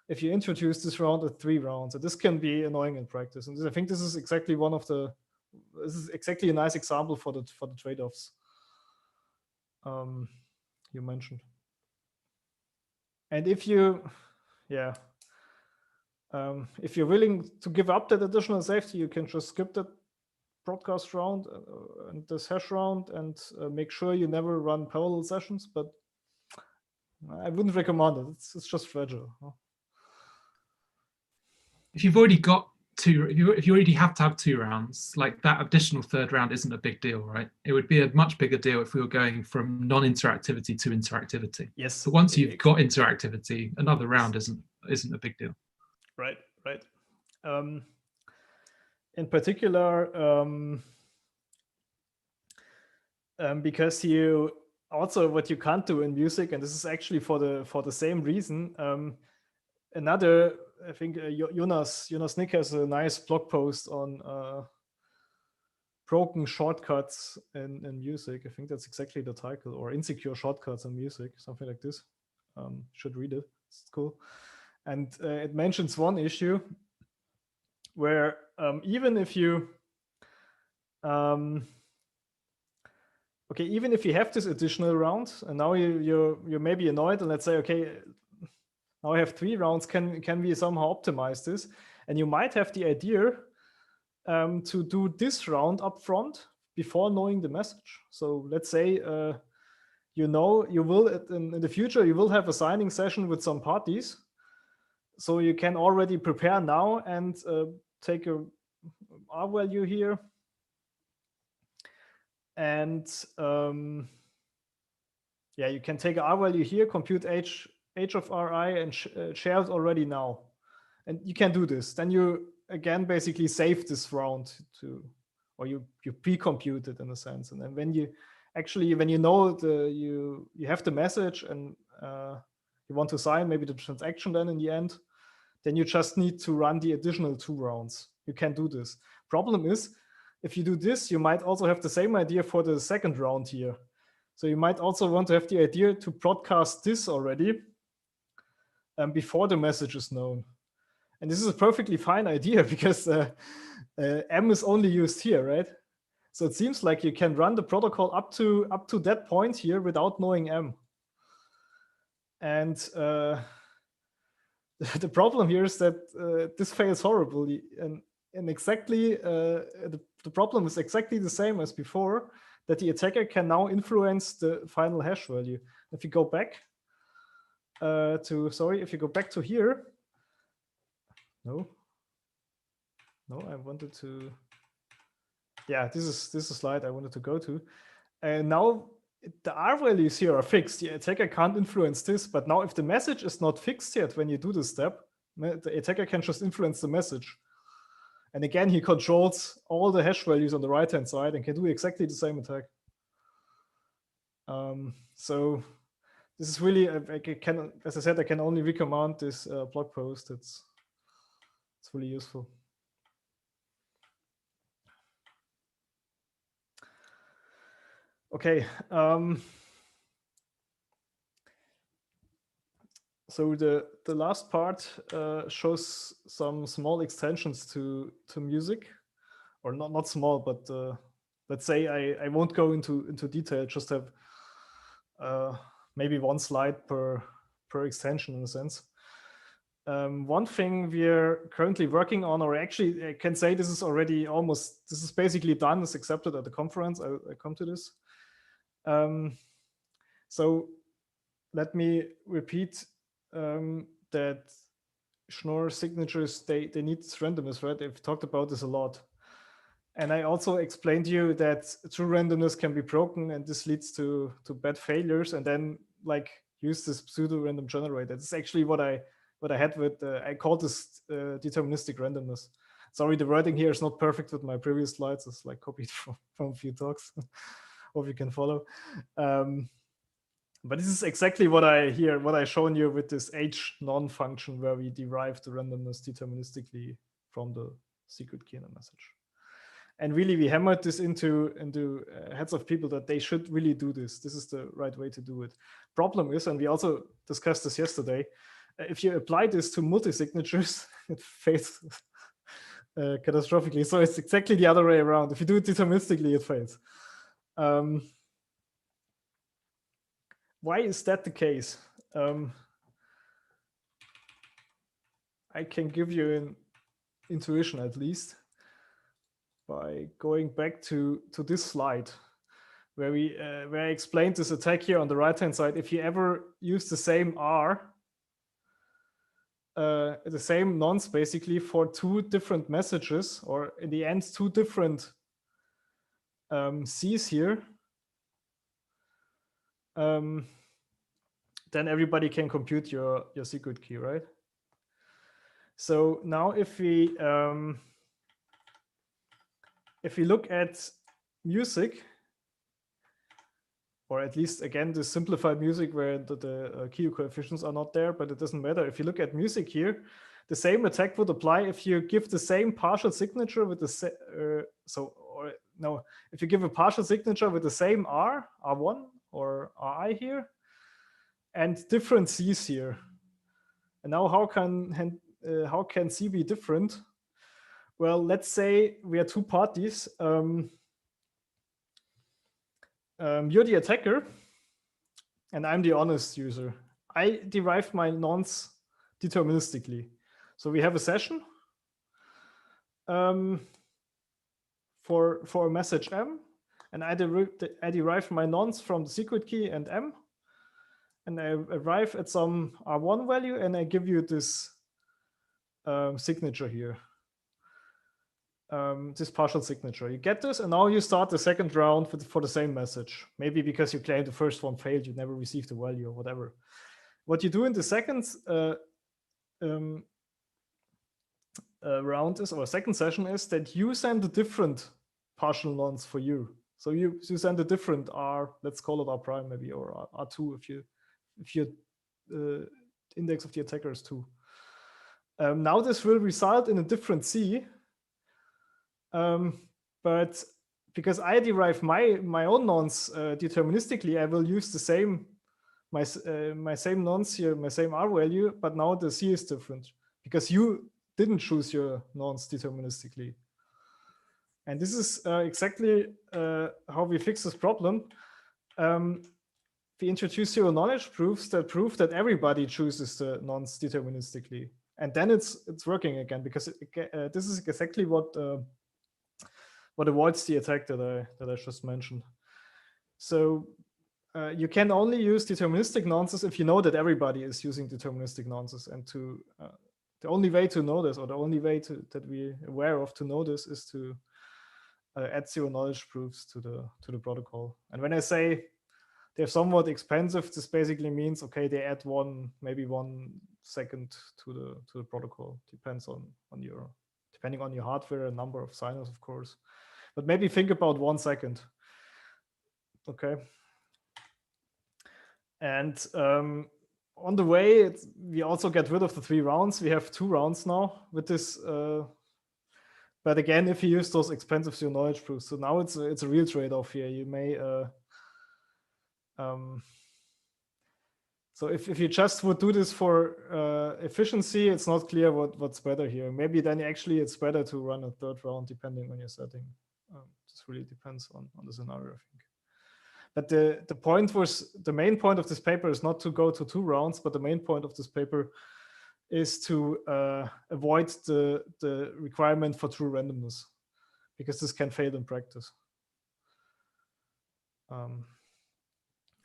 If you introduce this round, it's 3 rounds. And this can be annoying in practice. And I think this is exactly this is exactly a nice example for the trade-offs you mentioned. And if you're willing to give up that additional safety, you can just skip that broadcast round and this hash round, and make sure you never run parallel sessions. But I wouldn't recommend it. It's just fragile. If you've already got if you already have to have 2 rounds, like that additional third round isn't a big deal, right? It would be a much bigger deal if we were going from non-interactivity to interactivity. Yes. So once you've got interactivity, another round isn't a big deal. Right. In particular, because you also, what you can't do in music, and this is actually for the same reason. Another, I think Jonas Nick has a nice blog post on broken shortcuts in music. I think that's exactly the title, or insecure shortcuts in music, something like this. Should read it. It's cool. And it mentions one issue where even if you even if you have this additional round, and now you're maybe annoyed, and let's say, okay, now I have 3 rounds, can we somehow optimize this? And you might have the idea to do this round up front before knowing the message. So let's say you will in the future you will have a signing session with some parties, so you can already prepare now and take a R value here, and you can take a R value here, compute H of Ri, and share it already now. And you can do this. Then you again basically save this round or you pre-compute it in a sense. And then when you know you have the message and you want to sign maybe the transaction, then in the end, then you just need to run the additional 2 rounds. You can do this. Problem is, if you do this, you might also have the same idea for the second round here. So you might also want to have the idea to broadcast this already before the message is known. And this is a perfectly fine idea because M is only used here, right? So it seems like you can run the protocol up to that point here without knowing M. And the problem here is that this fails horribly, and exactly the problem is exactly the same as before, that the attacker can now influence the final hash value. If you go back if you go back to here, no, I wanted to, yeah, this is the slide I wanted to go to, and now the R values here are fixed. The attacker can't influence this, but now if the message is not fixed yet when you do this step, the attacker can just influence the message. And again, he controls all the hash values on the right-hand side and can do exactly the same attack. So this is really, as I said, I can only recommend this blog post. It's really useful. Okay. So the last part shows some small extensions to music, or not small, but let's say I won't go into detail. Just have maybe one slide per extension in a sense. One thing we're currently working on, or actually I can say this is already this is basically done, it's accepted at the conference. I come to this. So let me repeat that Schnorr signatures, they need randomness, right? They've talked about this a lot. And I also explained to you that true randomness can be broken, and this leads to bad failures, and then like use this pseudo random generator. That's actually what I had with, I called this deterministic randomness. Sorry, the wording here is not perfect with my previous slides. It's like copied from a few talks. Hope you can follow. But this is exactly what I shown you with this H non function, where we derive the randomness deterministically from the secret key in a message. And really, we hammered this into heads of people that they should really do this. This is the right way to do it. Problem is, and we also discussed this yesterday, if you apply this to multi-signatures, it fails catastrophically. So it's exactly the other way around. If you do it deterministically, it fails. Why is that the case? I can give you an intuition at least by going back to this slide where I explained this attack here on the right-hand side. If you ever use the same R, the same nonce basically for two different messages, or in the end, two different C's here, then everybody can compute your secret key, right? So now if we look at music, or at least again the simplified music where the key coefficients are not there, but it doesn't matter. If you look at music here, the same attack would apply if you give the same partial signature with the if you give a partial signature with the same R1 or Ri here, and different C's here. And now how can C be different? Well, let's say we are two parties. You're the attacker, and I'm the honest user. I derived my nonce deterministically. So we have a session for a message M, and I derive my nonce from the secret key and M, and I arrive at some R1 value, and I give you this signature here. This partial signature. You get this, and now you start the second round for the same message. Maybe because you claim the first one failed, you never received the value or whatever. What you do in the second round is, or second session is, that you send a different partial nonce for you. So you send a different R, let's call it R prime maybe, or R2 if your index of the attacker is 2. Now this will result in a different C. But because I derive my own nonce deterministically, I will use the same my same nonce here, my same R value, but now the C is different because you didn't choose your nonce deterministically. And this is exactly how we fix this problem. We introduce zero knowledge proofs that prove that everybody chooses the nonce deterministically, and then it's working again, because this is exactly what avoids the attack that I just mentioned. So you can only use deterministic nonces if you know that everybody is using deterministic nonces, and the only way to know this, or the only way that we're aware of to know this, is to add zero knowledge proofs to the protocol. And when I say they're somewhat expensive, this basically means, okay, they add maybe 1 second to the protocol. Depending on your hardware and number of signers, of course. But maybe think about 1 second. Okay. And on the way, we also get rid of the 3 rounds. We have 2 rounds now with this. But again, if you use those expensive zero knowledge proofs, so now it's a real trade-off here. You may so if you just would do this for efficiency, it's not clear what's better here. Maybe then actually it's better to run a 3rd round depending on your setting. This really depends on the scenario, I think. But the main point of this paper is not to go to 2 rounds, but the main point of this paper is to avoid the requirement for true randomness, because this can fail in practice.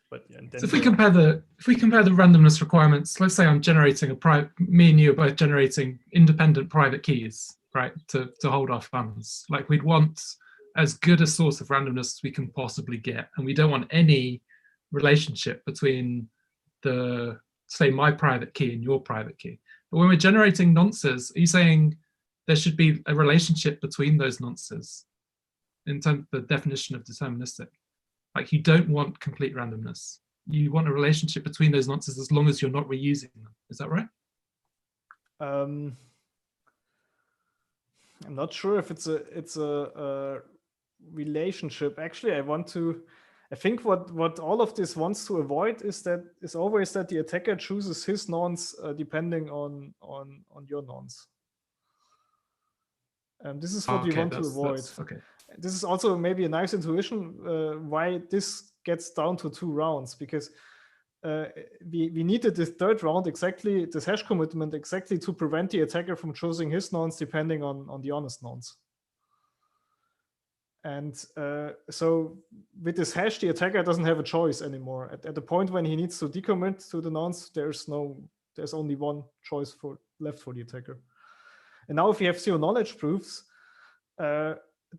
But yeah, so if we compare the randomness requirements, let's say I'm generating me and you are both generating independent private keys, right, to hold our funds. Like, we'd want as good a source of randomness as we can possibly get, and we don't want any relationship between say my private key and your private key. But when we're generating nonces, are you saying there should be a relationship between those nonces in terms of the definition of deterministic? Like, you don't want complete randomness. You want a relationship between those nonces as long as you're not reusing them. Is that right? I'm not sure if it's a relationship. Actually, I think what all of this wants to avoid is always that the attacker chooses his nonce depending on your nonce. This is what we want to avoid. Okay. This is also maybe a nice intuition why this gets down to 2 rounds, because we needed this 3rd round exactly, this hash commitment exactly, to prevent the attacker from choosing his nonce depending on the honest nonce. And so with this hash, the attacker doesn't have a choice anymore. At the point when he needs to decommit to the nonce, there's only one choice left for the attacker. And now if we have zero knowledge proofs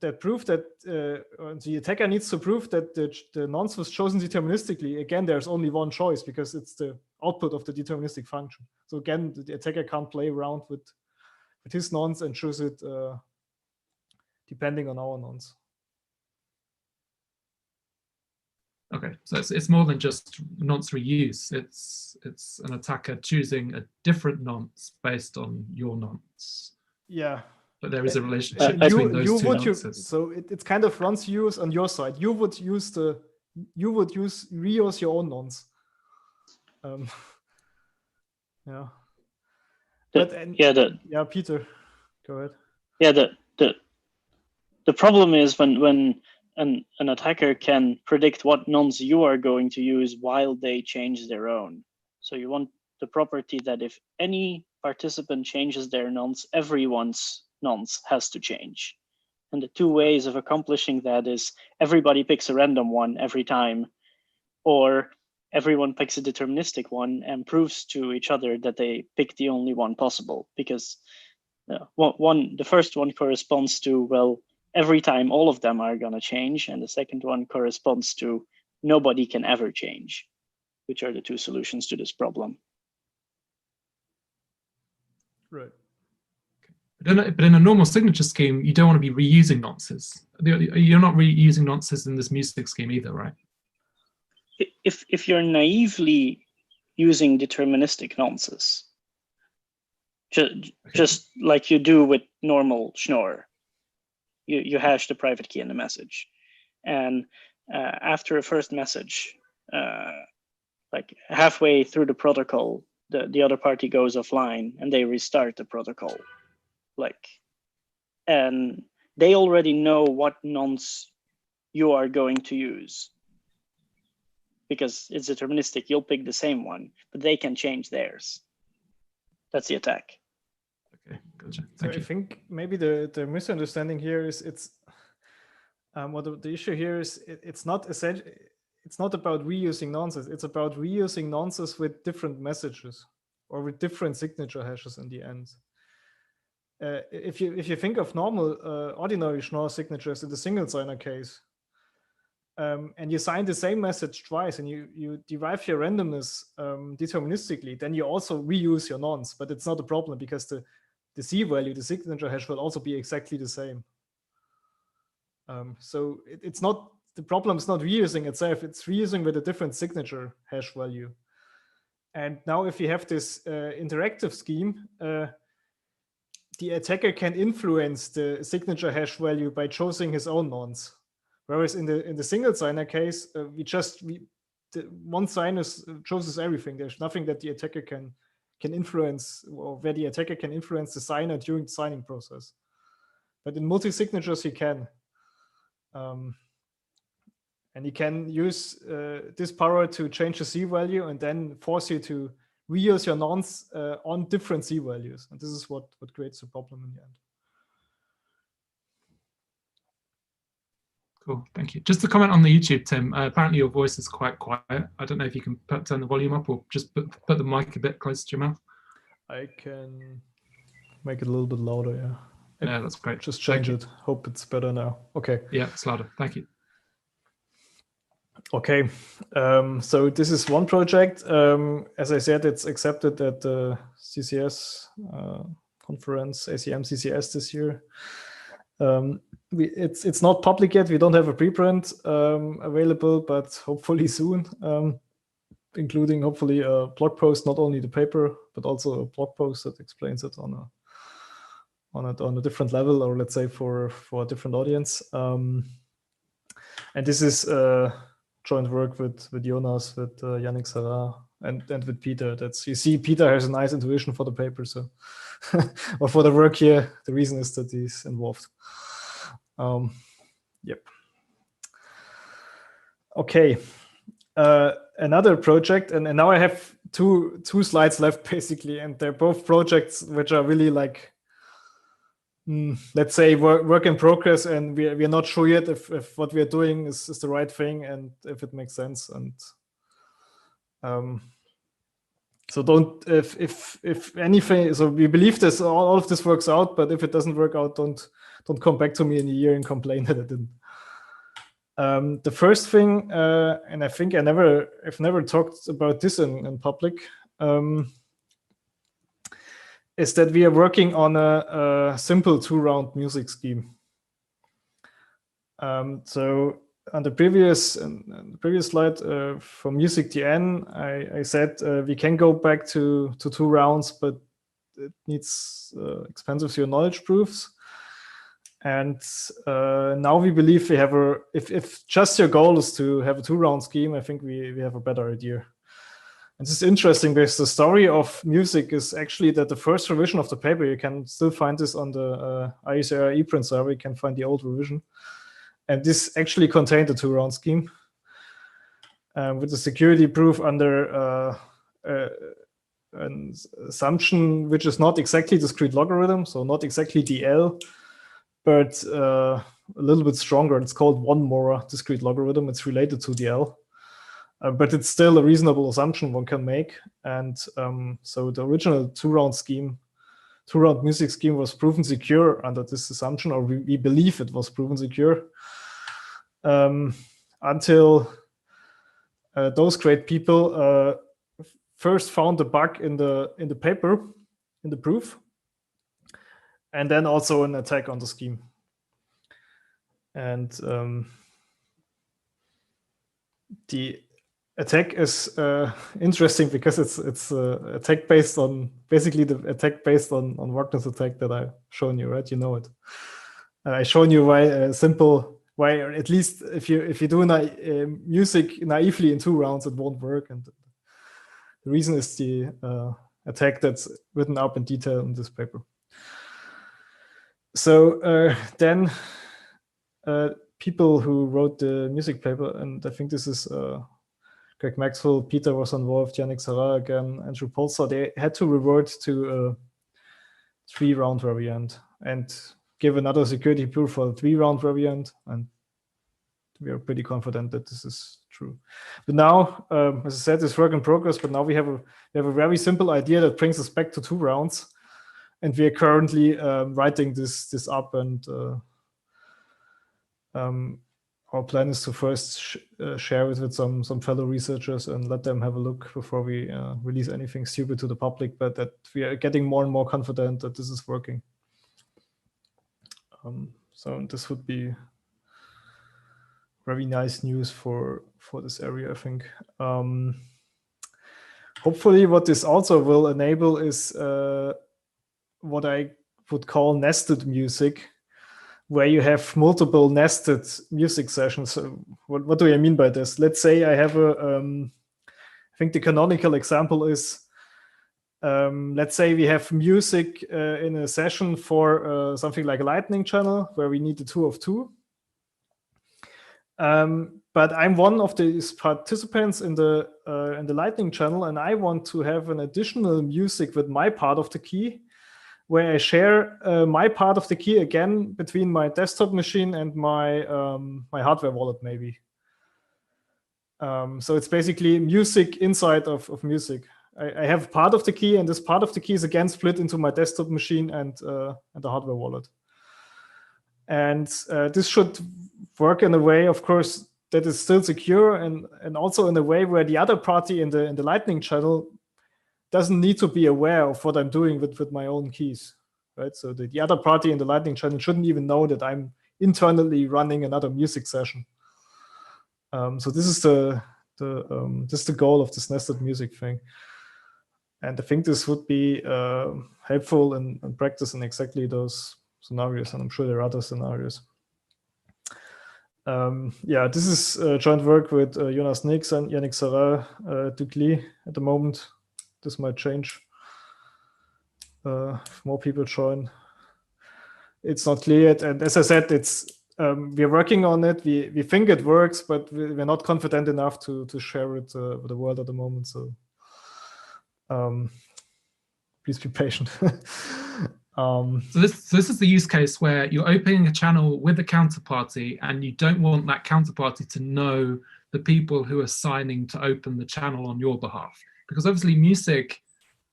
that prove that the attacker needs to prove that the nonce was chosen deterministically, again, there's only one choice, because it's the output of the deterministic function. So again, the attacker can't play around with his nonce and choose it depending on our nonce. Okay, so it's more than just nonce reuse. It's an attacker choosing a different nonce based on your nonce. Yeah. But there is a relationship between those two nonces. So it kind of runs use on your side. You would reuse your own nonce. Yeah. Yeah, Peter, go ahead. Yeah, the problem is when an attacker can predict what nonce you are going to use while they change their own. So you want the property that if any participant changes their nonce, everyone's nonce has to change. And the 2 ways of accomplishing that is everybody picks a random one every time, or everyone picks a deterministic one and proves to each other that they pick the only one possible, because the first one corresponds to, well, every time all of them are going to change, and the second one corresponds to nobody can ever change, which are the 2 solutions to this problem. Right. But in a normal signature scheme, you don't want to be reusing nonces. You're not reusing nonces in this music scheme either, right? If you're naively using deterministic nonces, just like you do with normal Schnorr, you hash the private key in the message, and after a first message, like halfway through the protocol, the other party goes offline and they restart the protocol, and they already know what nonce you are going to use. Because it's deterministic, you'll pick the same one, but they can change theirs. That's the attack. Okay, gotcha. So Thank I you. think maybe the misunderstanding here is the issue here is it's not essential. It's not about reusing nonces. It's about reusing nonces with different messages or with different signature hashes in the end. If you think of normal ordinary Schnorr signatures in the single signer case, and you sign the same message twice and you derive your randomness deterministically, then you also reuse your nonce, but it's not a problem because the C value, the signature hash, will also be exactly the same. So it's not, the problem is not reusing itself, it's reusing with a different signature hash value. And now if you have this interactive scheme, the attacker can influence the signature hash value by choosing his own nonce. Whereas in the single signer case, one signer chooses everything. There's nothing that the attacker can influence, or where the attacker can influence the signer during the signing process. But in multi-signatures, he can. And he can use this power to change the C value and then force you to reuse your nonce on different C values. And this is what creates the problem in the end. Cool, thank you. Just to comment on the YouTube, Tim, apparently your voice is quite quiet. I don't know if you can turn the volume up or just put the mic a bit closer to your mouth. I can make it a little bit louder, yeah. Yeah, that's great. Just change it. Hope it's better now. Okay. Yeah, it's louder. Thank you. Okay, so this is one project. As I said, it's accepted at the CCS conference, ACM CCS this year. It's not public yet. We don't have a preprint available, but hopefully soon, including hopefully a blog post, not only the paper, but also a blog post that explains it on a different level, or let's say for a different audience. And this is joint work with Jonas, with Yannick Sarra, and with Peter. You see, Peter has a nice intuition for the paper, so or for the work here. The reason is that he's involved. Yep. Okay. Another project, and now I have two slides left basically, and they're both projects which are really like, let's say work in progress, and we're not sure yet if what we're doing is the right thing and if it makes sense. And so don't, if anything, so we believe this, all of this works out, but if it doesn't work out, don't come back to me in a year and complain that it didn't. The first thing, and I think I've never talked about this in public, is that we are working on a simple 2-round music scheme. So on the previous slide for music DN, I said we can go back to 2 rounds, but it needs expensive zero knowledge proofs. And now we believe we have if just your goal is to have a 2-round scheme, I think we have a better idea. And this is interesting because the story of music is actually that the first revision of the paper, you can still find this on the ISR ePrint server, you can find the old revision. And this actually contained a 2-round scheme with the security proof under an assumption which is not exactly discrete logarithm, so not exactly DL, but a little bit stronger. It's called one more discrete logarithm. It's related to DL. But it's still a reasonable assumption one can make. And so the original 2-round music scheme was proven secure under this assumption, or we believe it was proven secure, until those great people first found a bug in the paper, in the proof, and then also an attack on the scheme. And the attack is interesting because it's attack based on basically the attack based on Wagner's attack that I've shown you, right? You know it. I've shown you why at least if you do music naively in 2 rounds, it won't work. And the reason is the attack that's written up in detail in this paper. So then people who wrote the music paper, and I think this is Greg Maxwell, Peter was involved, Yannick Sarra again, Andrew Polster, they had to revert to a 3-round variant and give another security proof for the 3-round variant, and we are pretty confident that this is true. But now, as I said, it's work in progress, but now we have a very simple idea that brings us back to 2 rounds, and we are currently writing this up, and our plan is to first share it with some fellow researchers and let them have a look before we release anything stupid to the public, but that we are getting more and more confident that this is working. So this would be very nice news for this area, I think. Hopefully what this also will enable is what I would call nested music, where you have multiple nested music sessions. So what do I mean by this? Let's say I have I think the canonical example is, let's say we have music in a session for something like a lightning channel where we need a 2 of 2. But I'm one of these participants in the lightning channel, and I want to have an additional music with my part of the key, where I share my part of the key again between my desktop machine and my my hardware wallet, maybe. So it's basically music inside of music. I have part of the key, and this part of the key is again split into my desktop machine and the hardware wallet. And this should work in a way, of course, that is still secure, and also in a way where the other party in the lightning channel doesn't need to be aware of what I'm doing with my own keys, right? So the other party in the lightning channel shouldn't even know that I'm internally running another music session. So this is the goal of this nested music thing. And I think this would be helpful in practice in exactly those scenarios, and I'm sure there are other scenarios. Yeah, this is joint work with Jonas Nix and Yannick Sarra, Ducli at the moment. This might change if more people join. It's not clear yet, and as I said, it's we're working on it. We think it works, but we're not confident enough to share it with the world at the moment. So please be patient. So this is the use case where you're opening a channel with a counterparty, and you don't want that counterparty to know the people who are signing to open the channel on your behalf, because obviously music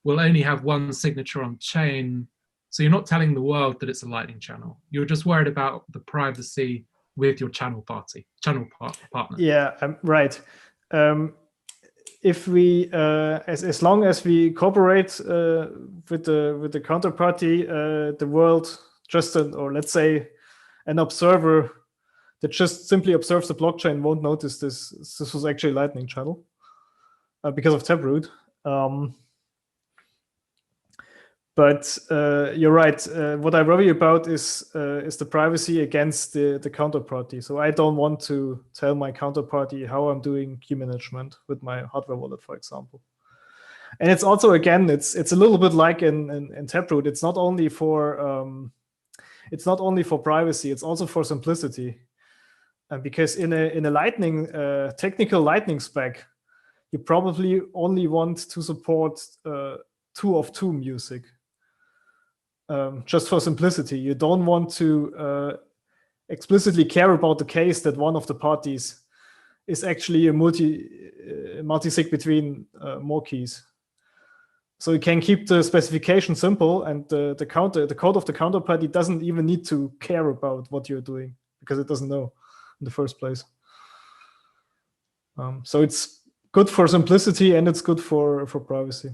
will only have one signature on chain. So you're not telling the world that it's a lightning channel. You're just worried about the privacy with your channel partner. Yeah, right. If we, as long as we cooperate with the counterparty, the world just, or let's say an observer that just simply observes the blockchain won't notice this was actually a lightning channel because of Taproot. But you're right. What I worry about is the privacy against the counterparty. So I don't want to tell my counterparty how I'm doing key management with my hardware wallet, for example. And it's also, again, it's a little bit like in Taproot. It's not only for privacy. It's also for simplicity. Because in a Lightning technical Lightning spec, you probably only want to support 2 of 2 music. Just for simplicity, you don't want to explicitly care about the case that one of the parties is actually a multisig between more keys. So you can keep the specification simple, and the code of the counterparty doesn't even need to care about what you're doing because it doesn't know in the first place. So it's good for simplicity, and it's good for privacy.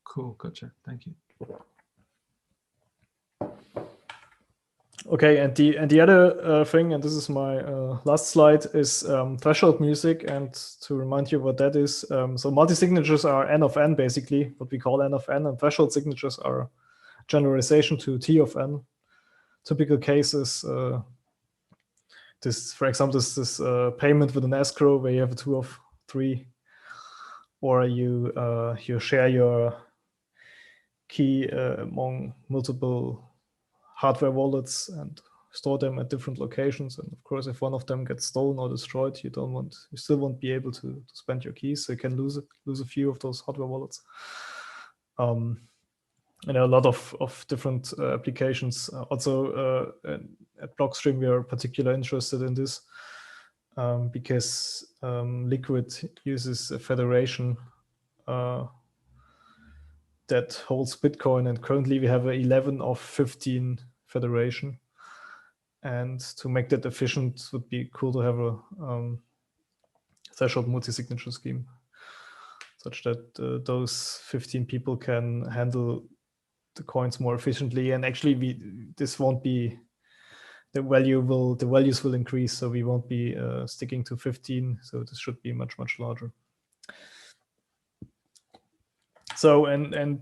Cool, gotcha. Thank you. Okay, and the other thing, and this is my last slide, is threshold music. And to remind you what that is, so multi-signatures are N of N, basically, what we call N of N, and threshold signatures are generalization to T of N. Typical cases, this, for example, this payment with an escrow where you have a 2 of 3, or you share your key among multiple hardware wallets and store them at different locations. And of course, if one of them gets stolen or destroyed, you still won't be able to spend your keys. So you can lose a few of those hardware wallets. And a lot of different applications. Also, at Blockstream, we are particularly interested in this because Liquid uses a federation that holds Bitcoin, and currently we have a 11 of 15 federation. And to make that efficient, would be cool to have a threshold multi-signature scheme, such that those 15 people can handle the coins more efficiently. And actually, this won't be the values will increase, so we won't be sticking to 15. So this should be much larger. So when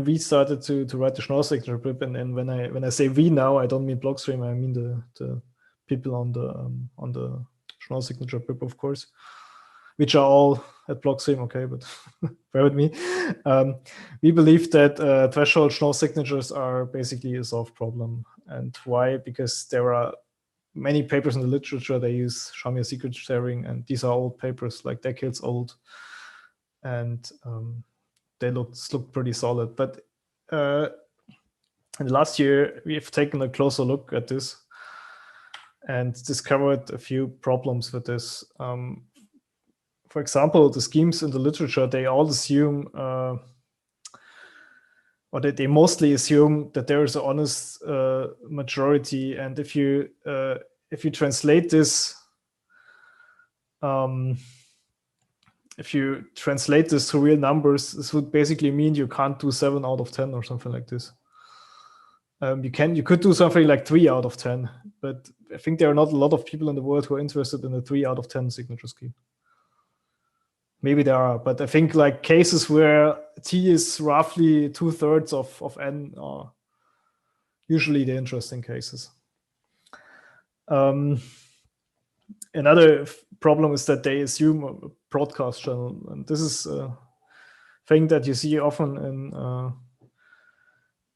we started to write the Schnorr signature BIP, and when I say we now, I don't mean Blockstream, I mean the people on the Schnorr signature BIP, of course, which are all at Blockstream, okay, but bear with me. We believe that threshold Schnorr signatures are basically a solved problem. And why? Because there are many papers in the literature, they use Shamir secret sharing, and these are old papers, like decades old. And they look pretty solid. But in the last year, we've taken a closer look at this and discovered a few problems with this. For example, the schemes in the literature, they all assume, or they mostly assume that there is an honest majority. And if you translate this, to real numbers, this would basically mean you can't do 7 out of 10 or something like this. You could do something like 3 out of 10, but I think there are not a lot of people in the world who are interested in a 3 out of 10 signature scheme. Maybe there are, but I think like cases where T is roughly 2/3 of N are usually the interesting cases. Another problem is that they assume a broadcast channel, and this is a thing that you see often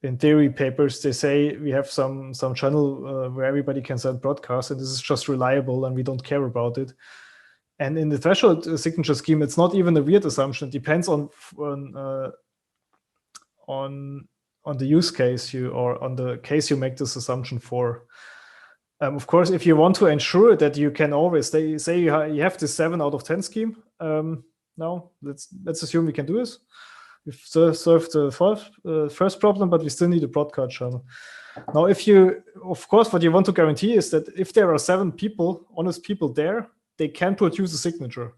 in theory papers. They say we have some channel where everybody can send broadcasts, and this is just reliable, and we don't care about it. And in the threshold signature scheme, it's not even a weird assumption. It depends on the use case or on the case you make this assumption for. Of course, if you want to ensure that you can always say you have this 7 out of 10 scheme. Now let's assume we can do this. We've solved the first problem, but we still need a broadcast channel. Now, of course, what you want to guarantee is that if there are 7 people, honest people there, they can produce a signature.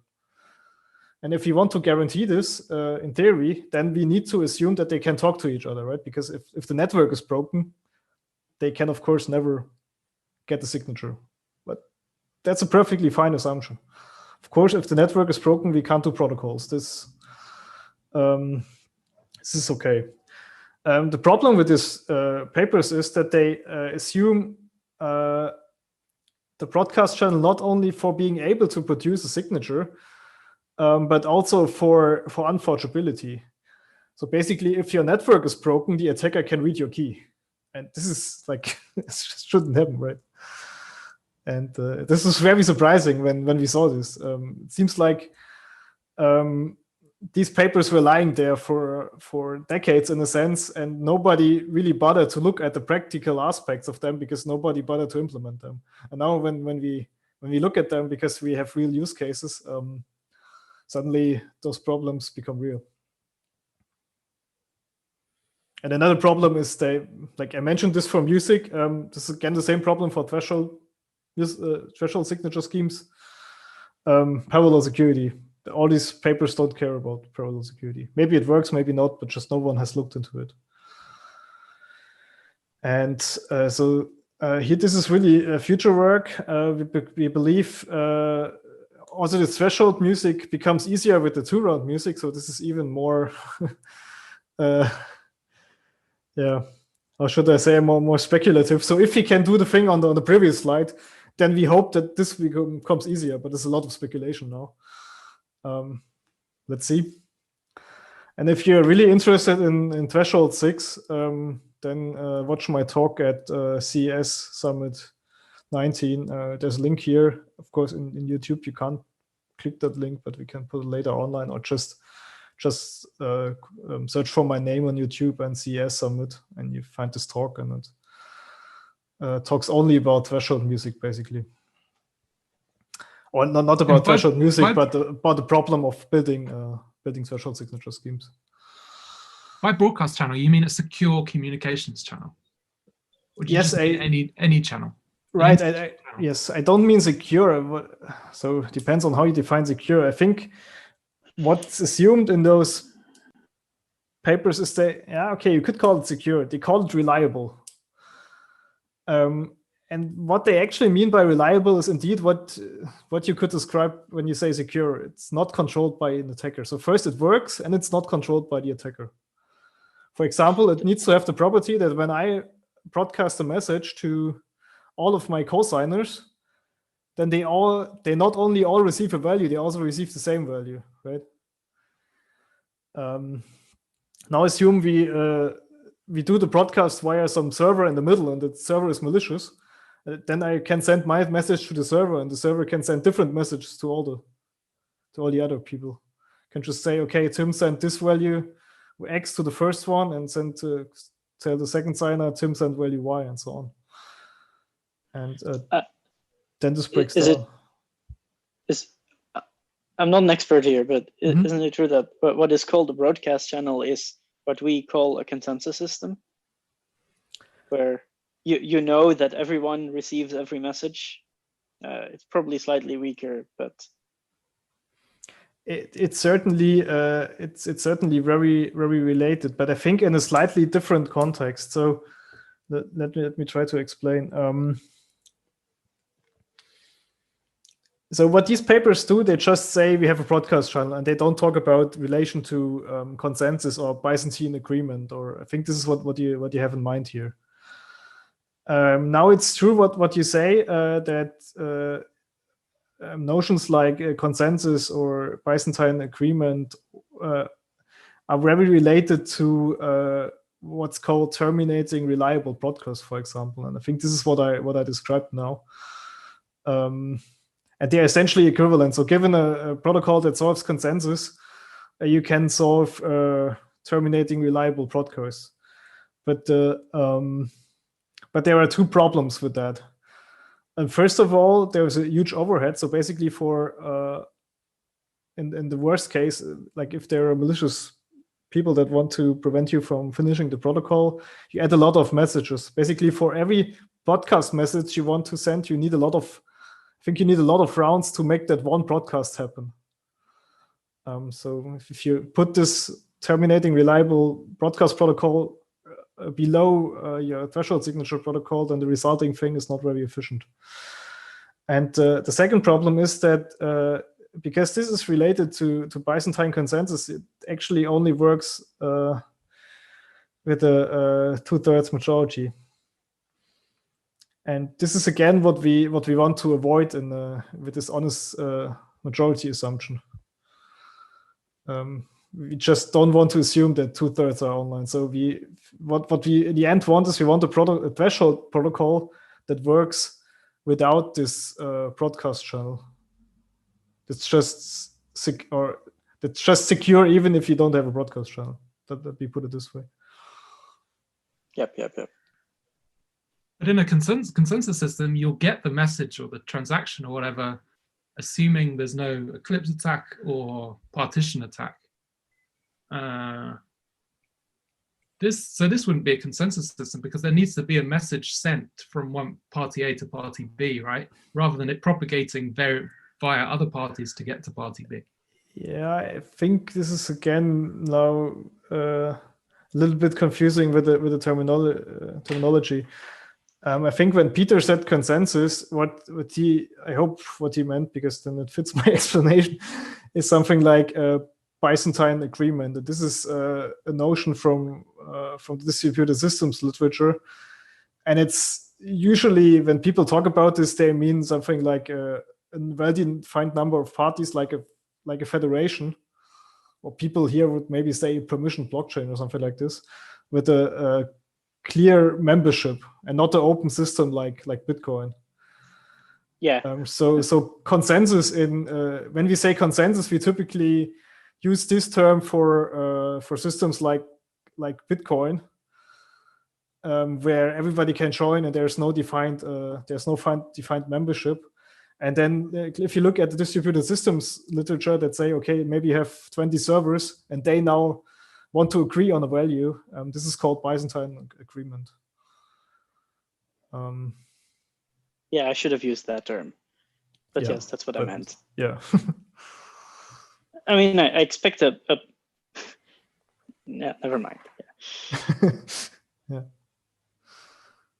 And if you want to guarantee this in theory, then we need to assume that they can talk to each other, right? Because if the network is broken, they can, of course, never get the signature. But that's a perfectly fine assumption. Of course, if the network is broken, we can't do protocols. This is okay. The problem with these papers is that they assume the broadcast channel not only for being able to produce a signature, but also for unforgeability. So basically, if your network is broken, the attacker can read your key. And this is like, it shouldn't happen, right? And this was very surprising when we saw this. It seems like these papers were lying there for decades in a sense, and nobody really bothered to look at the practical aspects of them because nobody bothered to implement them. And now when we look at them, because we have real use cases, suddenly those problems become real. And another problem is like I mentioned this for music. This is again the same problem for threshold signature schemes. Parallel security. All these papers don't care about parallel security. Maybe it works, maybe not, but just no one has looked into it. And so here, this is really future work. We believe also the threshold music becomes easier with the 2-round music. So this is even more, yeah, or should I say more speculative. So if we can do the thing on the previous slide, then we hope that this becomes easier, but there's a lot of speculation now. Let's see. And if you're really interested in Threshold 6, then watch my talk at CES Summit 19. There's a link here. Of course, in YouTube, you can't click that link, but we can put it later online, or just search for my name on YouTube and CES Summit, and you find this talk, and it talks only about threshold music, basically. Or not about threshold music, but about the problem of building threshold signature schemes. By broadcast channel, you mean a secure communications channel? Or do you just mean any channel? Right. Yes, I don't mean secure. So it depends on how you define secure. I think what's assumed in those papers is you could call it secure. They call it reliable. And what they actually mean by reliable is indeed what you could describe when you say secure. It's not controlled by an attacker. So first it works, and it's not controlled by the attacker. For example, it needs to have the property that when I broadcast a message to all of my cosigners, then they not only all receive a value, they also receive the same value, right? Now assume we do the broadcast via some server in the middle, and the server is malicious. Then I can send my message to the server, and the server can send different messages to all the other people. Can just say, okay, Tim sent this value X to the first one, and tell the second signer Tim sent value Y, and so on. And then this breaks down. I'm not an expert here, but isn't it true that what is called a broadcast channel is what we call a consensus system, where you know that everyone receives every message? It's probably slightly weaker, but it's certainly very, very related, but I think in a slightly different context. So let me try to explain. So what these papers do, they just say we have a broadcast channel, and they don't talk about relation to consensus or Byzantine agreement, or I think this is what you have in mind here. Now it's true what you say, that notions like consensus or Byzantine agreement are very related to what's called terminating reliable broadcast, for example. And I think this is what I described now. And they're essentially equivalent. So given a protocol that solves consensus, you can solve terminating reliable broadcasts. But there are two problems with that. And first of all, there's a huge overhead. So basically in the worst case, like if there are malicious people that want to prevent you from finishing the protocol, you add a lot of messages. Basically for every broadcast message you want to send, you need a lot of rounds to make that one broadcast happen. So if you put this terminating reliable broadcast protocol below your threshold signature protocol, then the resulting thing is not very efficient. And the second problem is that because this is related to Byzantine consensus, it actually only works with a 2/3 majority. And this is again what we want to avoid with this honest majority assumption. We just don't want to assume that 2/3 are online. So what we in the end want is we want a threshold protocol that works without this broadcast channel. That's just secure even if you don't have a broadcast channel. That we put it this way. Yep. But in a consensus system, you'll get the message or the transaction or whatever, assuming there's no eclipse attack or partition attack. This wouldn't be a consensus system because there needs to be a message sent from one party A to party B, right? Rather than it propagating via other parties to get to party B. Yeah, I think this is again now a little bit confusing with the terminology. I think when Peter said consensus, I hope what he meant, because then it fits my explanation, is something like a Byzantine agreement. And this is a notion from the distributed systems literature. And it's usually when people talk about this, they mean something like a well-defined number of parties, like a federation. or people here would maybe say permission blockchain or something like this, with a clear membership and not an open system like Bitcoin. Yeah. So consensus when we say consensus, we typically use this term for systems like Bitcoin, where everybody can join and there's no defined membership. And then if you look at the distributed systems literature that say, okay, maybe you have 20 servers and they now want to agree on a value, this is called Byzantine agreement. Yeah, I should have used that term. But Yeah, yes, that's what I meant. Yeah. I mean, I expect a yeah, never mind. Yeah. Yeah.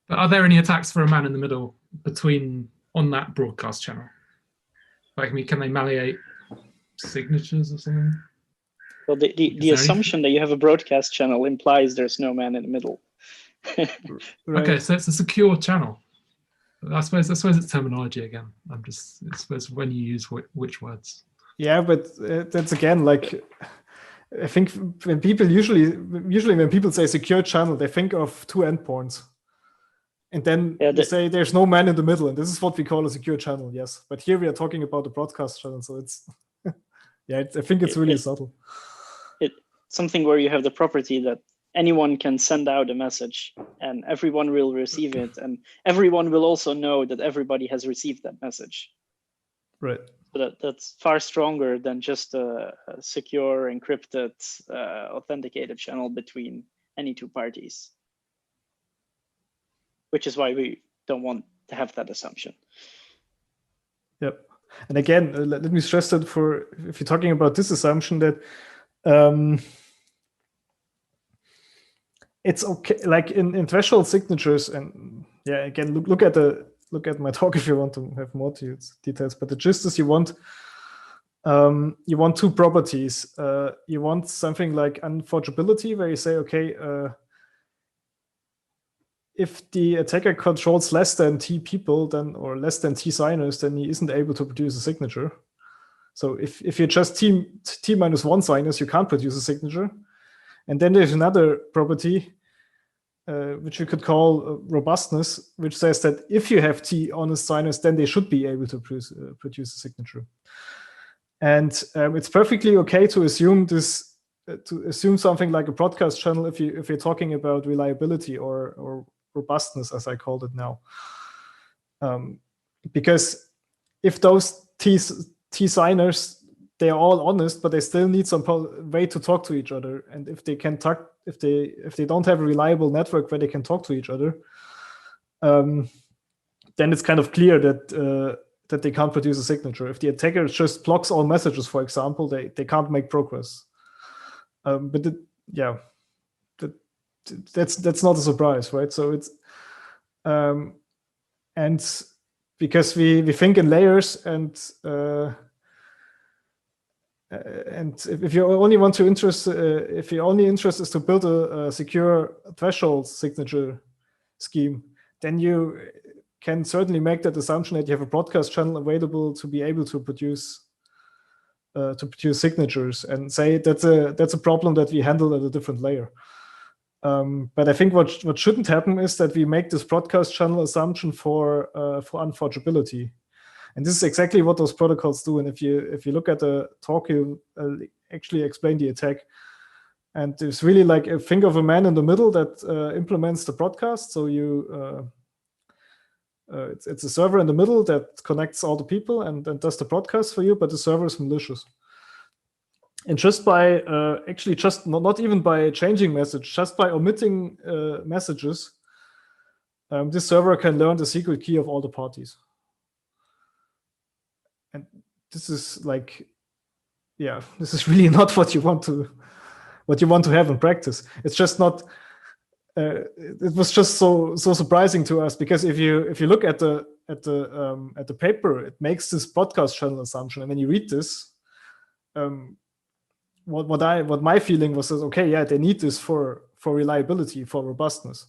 But are there any attacks for a man in the middle on that broadcast channel? Like, I mean, can they malleate signatures or something? Well, the assumption that you have a broadcast channel implies there's no man in the middle. Right. Okay, so it's a secure channel. I suppose it's terminology again. I suppose when you use which words. Yeah, but that's again, like, I think when people usually when people say secure channel, they think of two endpoints. And then they say there's no man in the middle, and this is what we call a secure channel, yes. But here we are talking about the broadcast channel, so it's, I think it's really subtle. It's something where you have the property that anyone can send out a message and everyone will receive it, and everyone will also know that everybody has received that message. Right. So that's far stronger than just a secure, encrypted, authenticated channel between any two parties. Which is why we don't want to have that assumption. Yep. And again, let me stress that if you're talking about this assumption, that it's okay, like in threshold signatures, and yeah, again, look at my talk if you want to have more details. But the gist is you want two properties. You want something like unforgeability, where you say, okay, if the attacker controls less than T people, or less than T signers, then he isn't able to produce a signature. So if you're just T minus 1 signers, you can't produce a signature. And then there's another property, which you could call robustness, which says that if you have T honest signers, then they should be able to produce a signature. And it's perfectly okay to assume this, to assume something like a broadcast channel if you're talking about reliability or robustness, as I called it now. Because if those T signers, they are all honest, but they still need some way to talk to each other. And if they can talk, if they don't have a reliable network where they can talk to each other, then it's kind of clear that they can't produce a signature. If the attacker just blocks all messages, for example, they can't make progress. But that's not a surprise, right? So it's and because we think in layers, and if your only interest is to build a secure threshold signature scheme, then you can certainly make that assumption that you have a broadcast channel available to be able to produce signatures, and say that's a problem that we handle at a different layer. But I think what shouldn't happen is that we make this broadcast channel assumption for unforgeability, and this is exactly what those protocols do. And if you look at the talk, you actually explain the attack. And there's really like think of a man in the middle that implements the broadcast. So it's a server in the middle that connects all the people and does the broadcast for you, but the server is malicious. And just by not even by changing message, just by omitting messages, this server can learn the secret key of all the parties. And this is like, this is really not what you want to have in practice. It's just not. It was just so surprising to us, because if you look at the paper, it makes this broadcast channel assumption, and when you read this, what my feeling was is, okay, yeah, they need this for reliability, for robustness.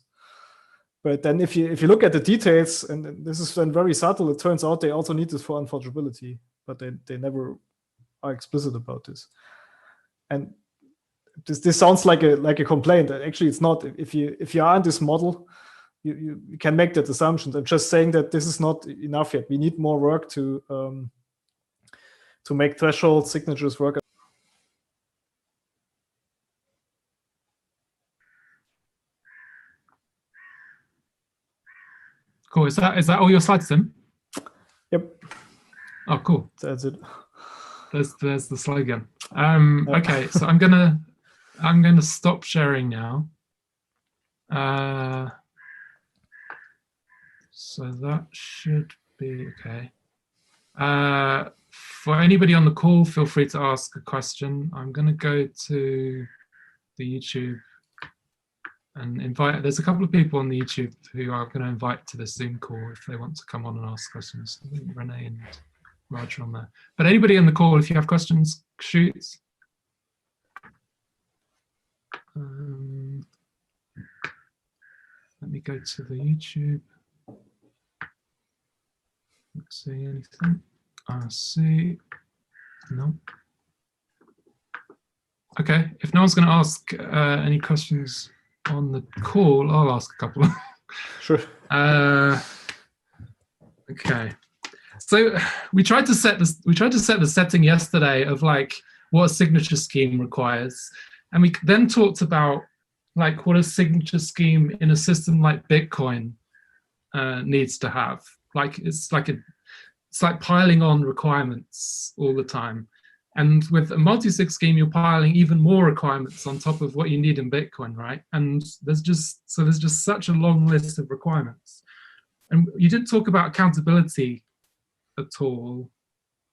But then if you look at the details, and this is then very subtle, it turns out they also need this for unforgeability, but they never are explicit about this. And this sounds like a complaint. Actually, it's not. If you are in this model, you can make that assumption. I'm just saying that this is not enough yet. We need more work to make threshold signatures work. Cool. Is that all your slides, Tim? Yep. Oh, cool. That's it. There's the slogan. Okay, so I'm gonna stop sharing now. So that should be okay. For anybody on the call, feel free to ask a question. I'm gonna go to the YouTube and invite. There's a couple of people on the YouTube who are going to invite to the Zoom call if they want to come on and ask questions. I think Renee and Roger on there. But anybody on the call, if you have questions, shoot. Let me go to the YouTube. Let's see anything. I see. No. Okay. If no one's going to ask any questions on the call, I'll ask a couple. Sure. Okay. So we tried to set this. We tried to set the setting yesterday of like what a signature scheme requires, and we then talked about like what a signature scheme in a system like Bitcoin needs to have. Like it's like piling on requirements all the time. And with a multi-sig scheme, you're piling even more requirements on top of what you need in Bitcoin, right? And there's just such a long list of requirements. And you didn't talk about accountability at all.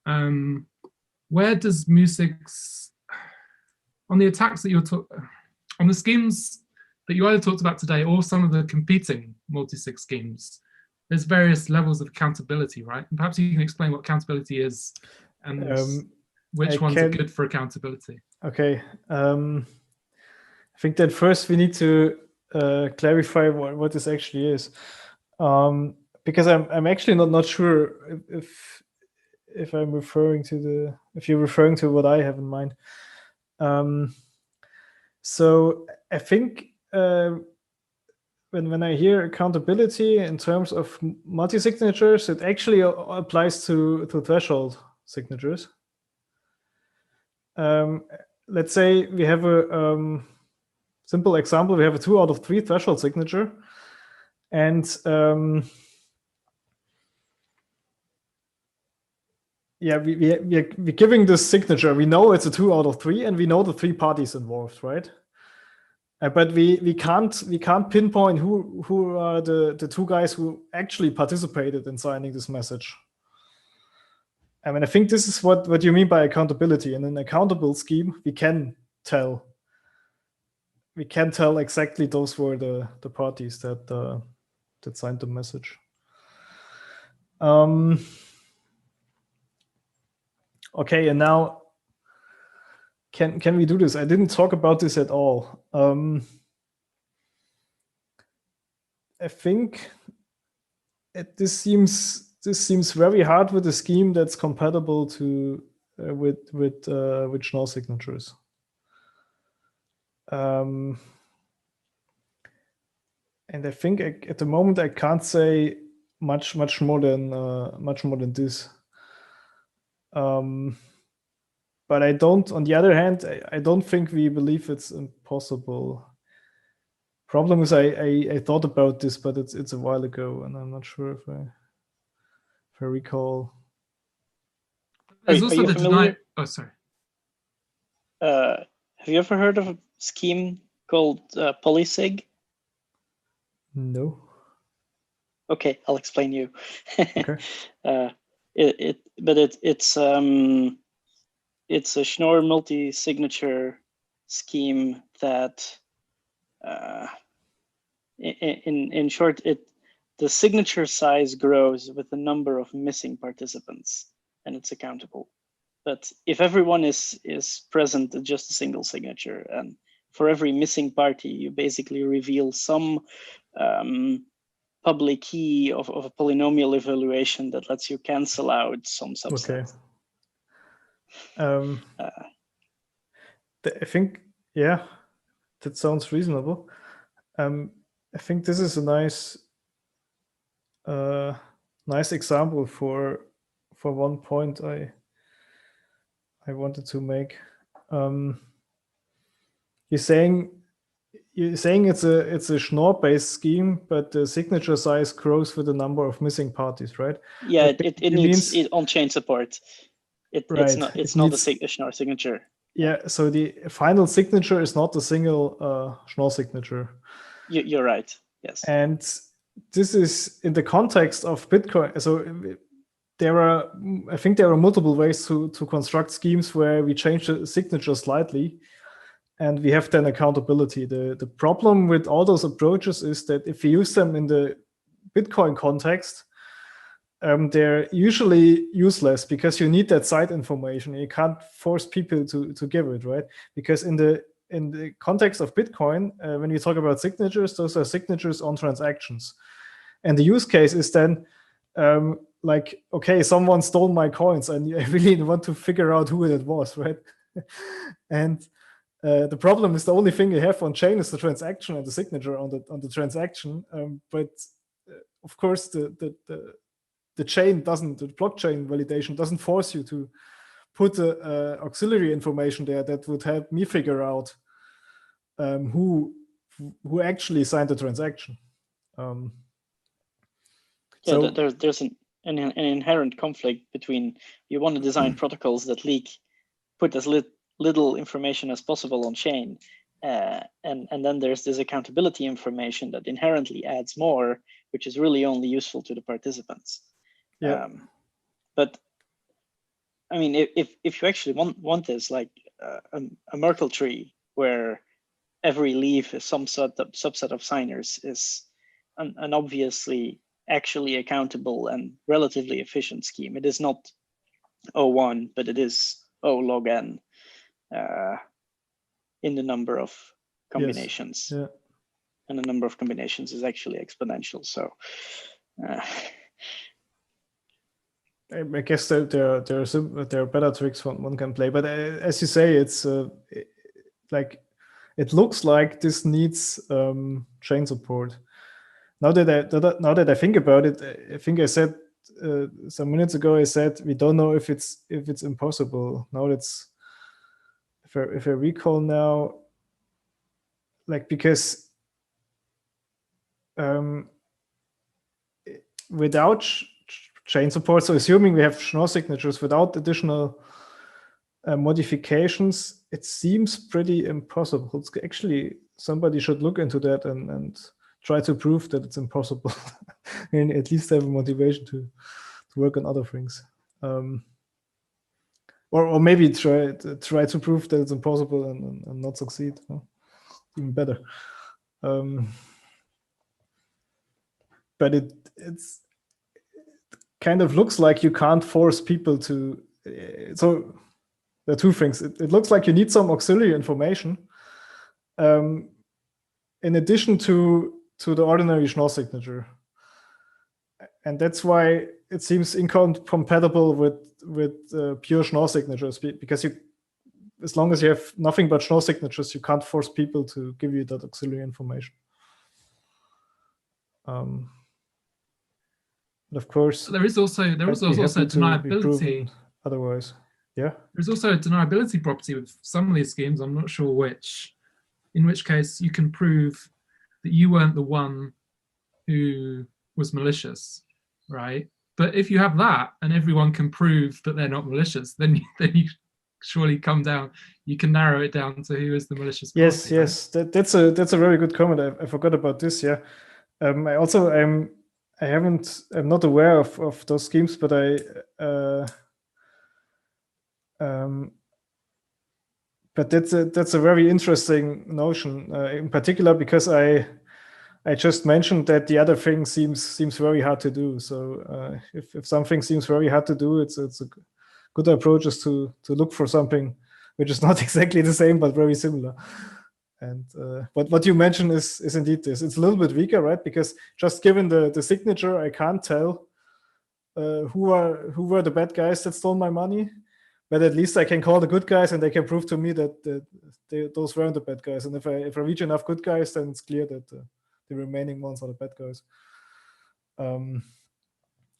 Where does Musig's, on the attacks that on the schemes that you either talked about today or some of the competing multi-sig schemes, there's various levels of accountability, right? And perhaps you can explain what accountability is and which ones are good for accountability. Okay. I think that first we need to clarify what this actually is, because I'm actually not sure if I'm referring to if you're referring to what I have in mind. So I think when I hear accountability in terms of multi-signatures, it actually applies to threshold signatures. Let's say we have a simple example. We have a 2 out of 3 threshold signature, and yeah, we're giving this signature. We know it's a 2 out of 3, and we know the 3 parties involved, right? But we can't pinpoint who are the 2 guys who actually participated in signing this message. I mean, I think this is what you mean by accountability. In an accountable scheme, we can tell exactly those were the parties that signed the message. Okay, and now can we do this? I didn't talk about this at all. I think this seems very hard with a scheme that's compatible to with Schnorr signatures. And I think at the moment I can't say much more than this. But I don't. On the other hand, I don't think we believe it's impossible. Problem is, I thought about this, but it's a while ago, and I'm not sure if I recall. There's also the deny. Oh, sorry. Have you ever heard of a scheme called polysig? No. Okay, I'll explain you. Okay. It's a Schnorr multisignature scheme that, in short, the signature size grows with the number of missing participants, and it's accountable. But if everyone is present at just a single signature, and for every missing party, you basically reveal some public key of a polynomial evaluation that lets you cancel out some subset. Okay. I think, yeah, that sounds reasonable. I think this is a nice example for one point I wanted to make. You're saying it's a Schnorr-based scheme, but the signature size grows with the number of missing parties, right? Yeah, That it needs on-chain support. Right. It's not a Schnorr signature. Yeah, so the final signature is not a single Schnorr signature. You're right. Yes. And this is in the context of Bitcoin. So I think there are multiple ways to construct schemes where we change the signature slightly, and we have then accountability. The problem with all those approaches is that if you use them in the Bitcoin context, they're usually useless because you need that side information. You can't force people to give it, right? Because in the context of Bitcoin, when we talk about signatures, those are signatures on transactions. And the use case is then like, okay, someone stole my coins and I really want to figure out who it was, right? And the problem is the only thing you have on chain is the transaction and the signature on the transaction. But of course, the chain doesn't, the blockchain validation doesn't force you to put the auxiliary information there that would help me figure out who actually signed the transaction. So there's an inherent conflict between you want to design protocols that put as little information as possible on chain, and then there's this accountability information that inherently adds more, which is really only useful to the participants. Yeah. But I mean, if you actually want this, like a Merkle tree where every leaf is some subset of signers, is an obviously actually accountable and relatively efficient scheme. It is not O1, but it is O log n in the number of combinations. Yes. Yeah. And the number of combinations is actually exponential. So I guess there are better tricks one can play, but as you say, it's like it looks like this needs chain support. Now that I think about it, I think I said some minutes ago, I said we don't know if it's impossible. Now that's if I recall now, like because without chain support, so assuming we have Schnorr signatures without additional modifications, it seems pretty impossible. It's actually, somebody should look into that and try to prove that it's impossible, and at least have a motivation to work on other things, or maybe try to prove that it's impossible and not succeed. Even better. But it's kind of looks like you can't force people to. So there are two things. It looks like you need some auxiliary information in addition to the ordinary Schnorr signature, and that's why it seems incompatible with pure Schnorr signatures, because as long as you have nothing but Schnorr signatures, you can't force people to give you that auxiliary information. But of course, there is also deniability. Otherwise, yeah. There's also a deniability property with some of these schemes. I'm not sure which. In which case, you can prove that you weren't the one who was malicious, right? But if you have that, and everyone can prove that they're not malicious, then you surely come down. You can narrow it down to who is the malicious party. Yes. Right? That's a very good comment. I forgot about this. Yeah. I'm not aware of those schemes, but but that's a very interesting notion, in particular because I just mentioned that the other thing seems very hard to do. So if something seems very hard to do, it's a good approach is to look for something which is not exactly the same but very similar. And but what you mentioned is indeed this. It's a little bit weaker, right? Because just given the signature, I can't tell who were the bad guys that stole my money. But at least I can call the good guys, and they can prove to me that those weren't the bad guys. And if I reach enough good guys, then it's clear that the remaining ones are the bad guys.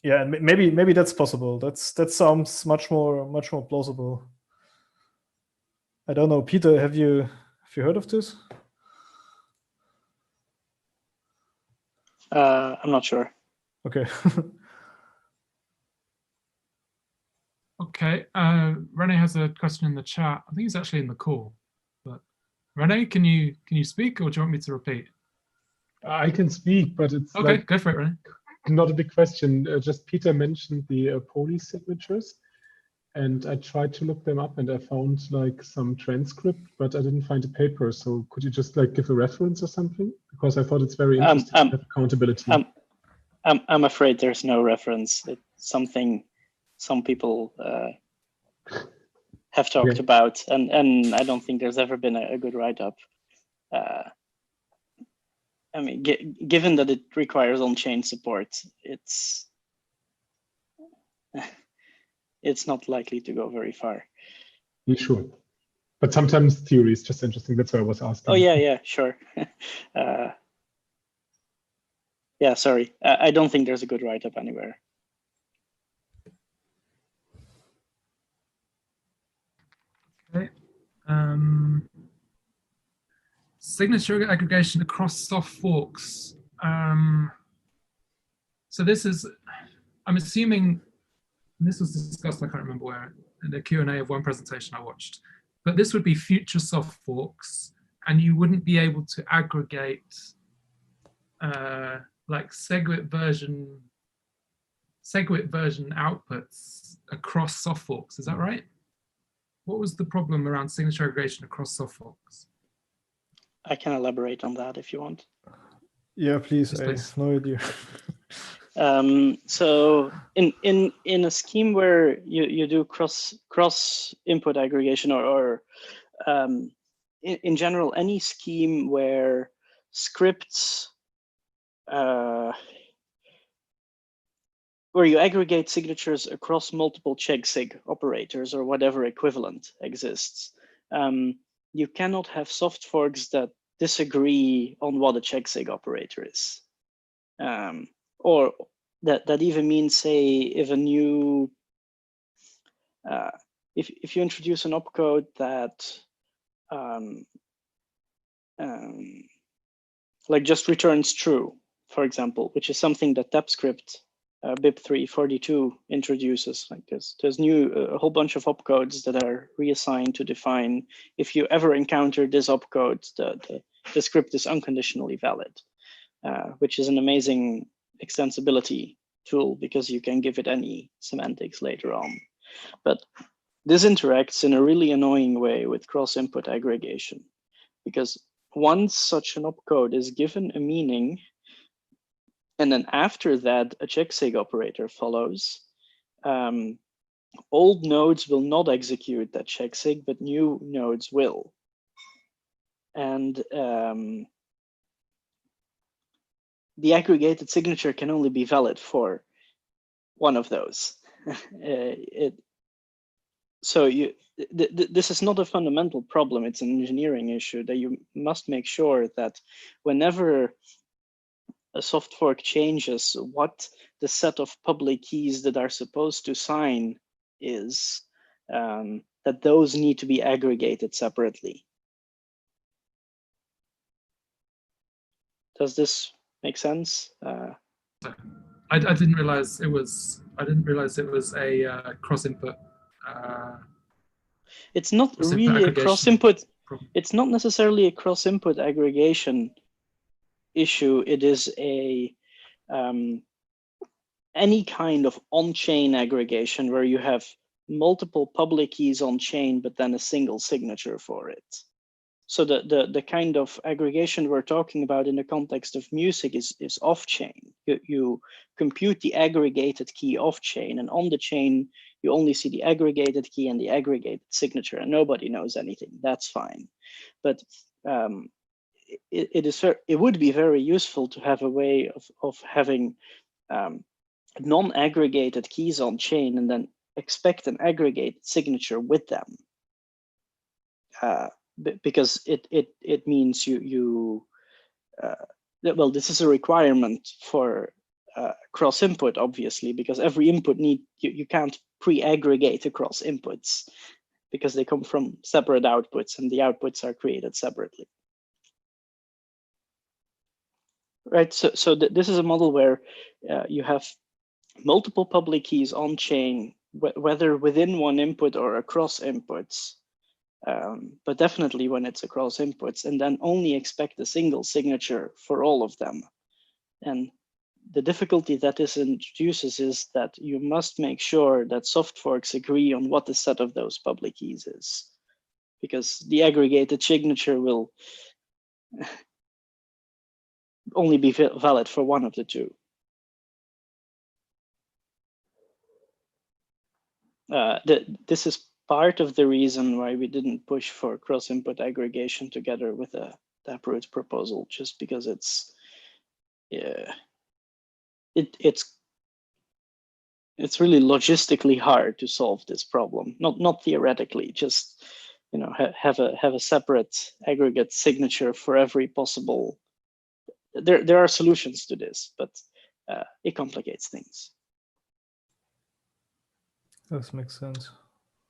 Yeah, and maybe that's possible. That sounds much more plausible. I don't know, Peter. Have you heard of this? I'm not sure. Okay. Okay, Rene has a question in the chat. I think he's actually in the call. But Rene, can you speak, or do you want me to repeat? I can speak, but it's okay. Like go for it, Rene. Not a big question. Just Peter mentioned the polisignatures, and I tried to look them up, and I found like some transcript, but I didn't find a paper. So could you just like give a reference or something? Because I thought it's very interesting to have accountability. I'm afraid there's no reference. It's something some people have talked about, and I don't think there's ever been a good write-up. I mean, given that it requires on-chain support, it's not likely to go very far. Yeah, sure. But sometimes theory is just interesting. That's why I was asking. Oh, yeah, sure. Yeah, sorry. I don't think there's a good write-up anywhere. Okay. Signature aggregation across soft forks. So this is, I'm assuming, and this was discussed, I can't remember where, in the Q&A of one presentation I watched, but this would be future soft forks, and you wouldn't be able to aggregate like SegWit version outputs across soft forks. Is that right? What was the problem around signature aggregation across soft forks? I can elaborate on that if you want. Yeah, please. Yes, I please. have no idea. So in a scheme where you do cross input aggregation, or in general, any scheme where scripts where you aggregate signatures across multiple checksig operators or whatever equivalent exists, you cannot have soft forks that disagree on what a checksig operator is. Or that even means, say, if a new, if you introduce an opcode that like just returns true, for example, which is something that TapScript BIP342 introduces. Like there's a whole bunch of opcodes that are reassigned to define if you ever encounter this opcode, the script is unconditionally valid, which is an amazing extensibility tool because you can give it any semantics later on. But this interacts in a really annoying way with cross-input aggregation, because once such an opcode is given a meaning, and then after that a checksig operator follows, old nodes will not execute that checksig, but new nodes will. And the aggregated signature can only be valid for one of those. This is not a fundamental problem, it's an engineering issue that you must make sure that whenever a soft fork changes what the set of public keys that are supposed to sign is, that those need to be aggregated separately. Does this make sense? I didn't realize it was. I didn't realize it was a cross-input. It's not really a cross-input. It's not necessarily a cross-input aggregation issue. It is a any kind of on-chain aggregation where you have multiple public keys on chain, but then a single signature for it. So the kind of aggregation we're talking about in the context of music is off-chain. You compute the aggregated key off-chain, and on the chain, you only see the aggregated key and the aggregated signature, and nobody knows anything. That's fine. But it would be very useful to have a way of having non-aggregated keys on chain and then expect an aggregated signature with them, because it means well, this is a requirement for cross input, obviously, because every input you can't pre-aggregate across inputs because they come from separate outputs and the outputs are created separately. Right, so this is a model where you have multiple public keys on chain, whether within one input or across inputs, but definitely when it's across inputs, and then only expect a single signature for all of them. And the difficulty that this introduces is that you must make sure that soft forks agree on what the set of those public keys is, because the aggregated signature will only be valid for one of the two. This is part of the reason why we didn't push for cross-input aggregation together with a Taproot proposal, just because it's really logistically hard to solve this problem. Not theoretically, just have a separate aggregate signature for every possible. There are solutions to this, but it complicates things. This makes sense.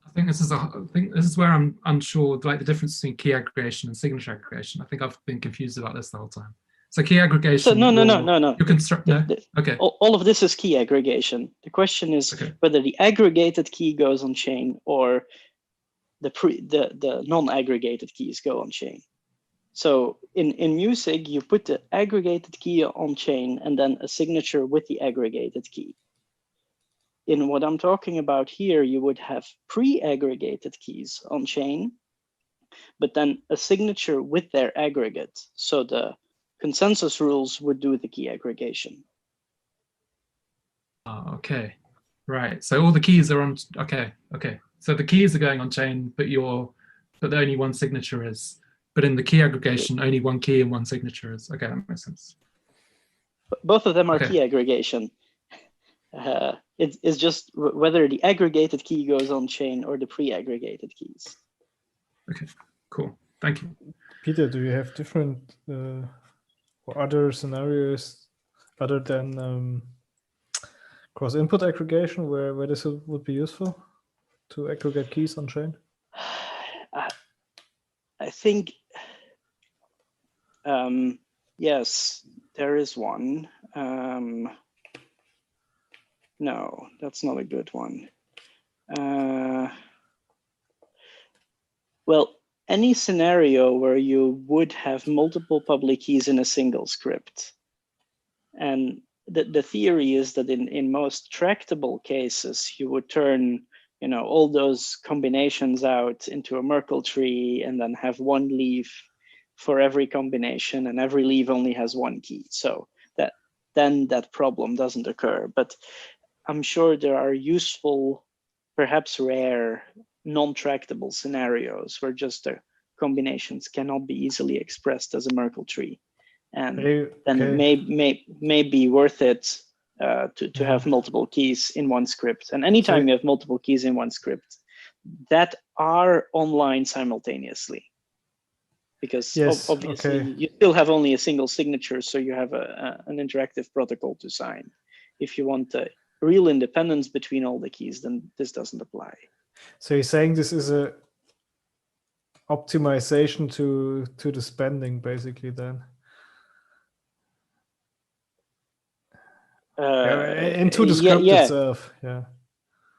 I think this is where I'm unsure, like the difference between key aggregation and signature aggregation. I think I've been confused about this the whole time. So key aggregation. So no. You construct no. Okay. All of this is key aggregation. The question is whether the aggregated key goes on chain or the non-aggregated keys go on chain. So in music, you put the aggregated key on chain and then a signature with the aggregated key. In what I'm talking about here, you would have pre-aggregated keys on chain, but then a signature with their aggregate. So the consensus rules would do the key aggregation. Okay, right. So all the keys are on. Okay. So the keys are going on chain, but only one signature is. But in the key aggregation, only one key and one signature is. Okay, that makes sense. Both of them are key aggregation. It's just whether the aggregated key goes on chain or the pre-aggregated keys. Okay, cool. Thank you. Peter, do you have different or other scenarios other than cross-input aggregation where this would be useful to aggregate keys on chain? I think, yes, there is one. No, that's not a good one. Well, any scenario where you would have multiple public keys in a single script. And the theory is that in most tractable cases, you would turn all those combinations out into a Merkle tree and then have one leaf for every combination, and every leaf only has one key. So then that problem doesn't occur. But I'm sure there are useful, perhaps rare, non-tractable scenarios where just the combinations cannot be easily expressed as a Merkle tree. And then it may be worth it to have multiple keys in one script. And anytime you have multiple keys in one script that are online simultaneously, because obviously you still have only a single signature, so you have an interactive protocol to sign. If you want real independence between all the keys, then this doesn't apply. So you're saying this is a optimization to the spending, basically, then? Into the script itself, yeah.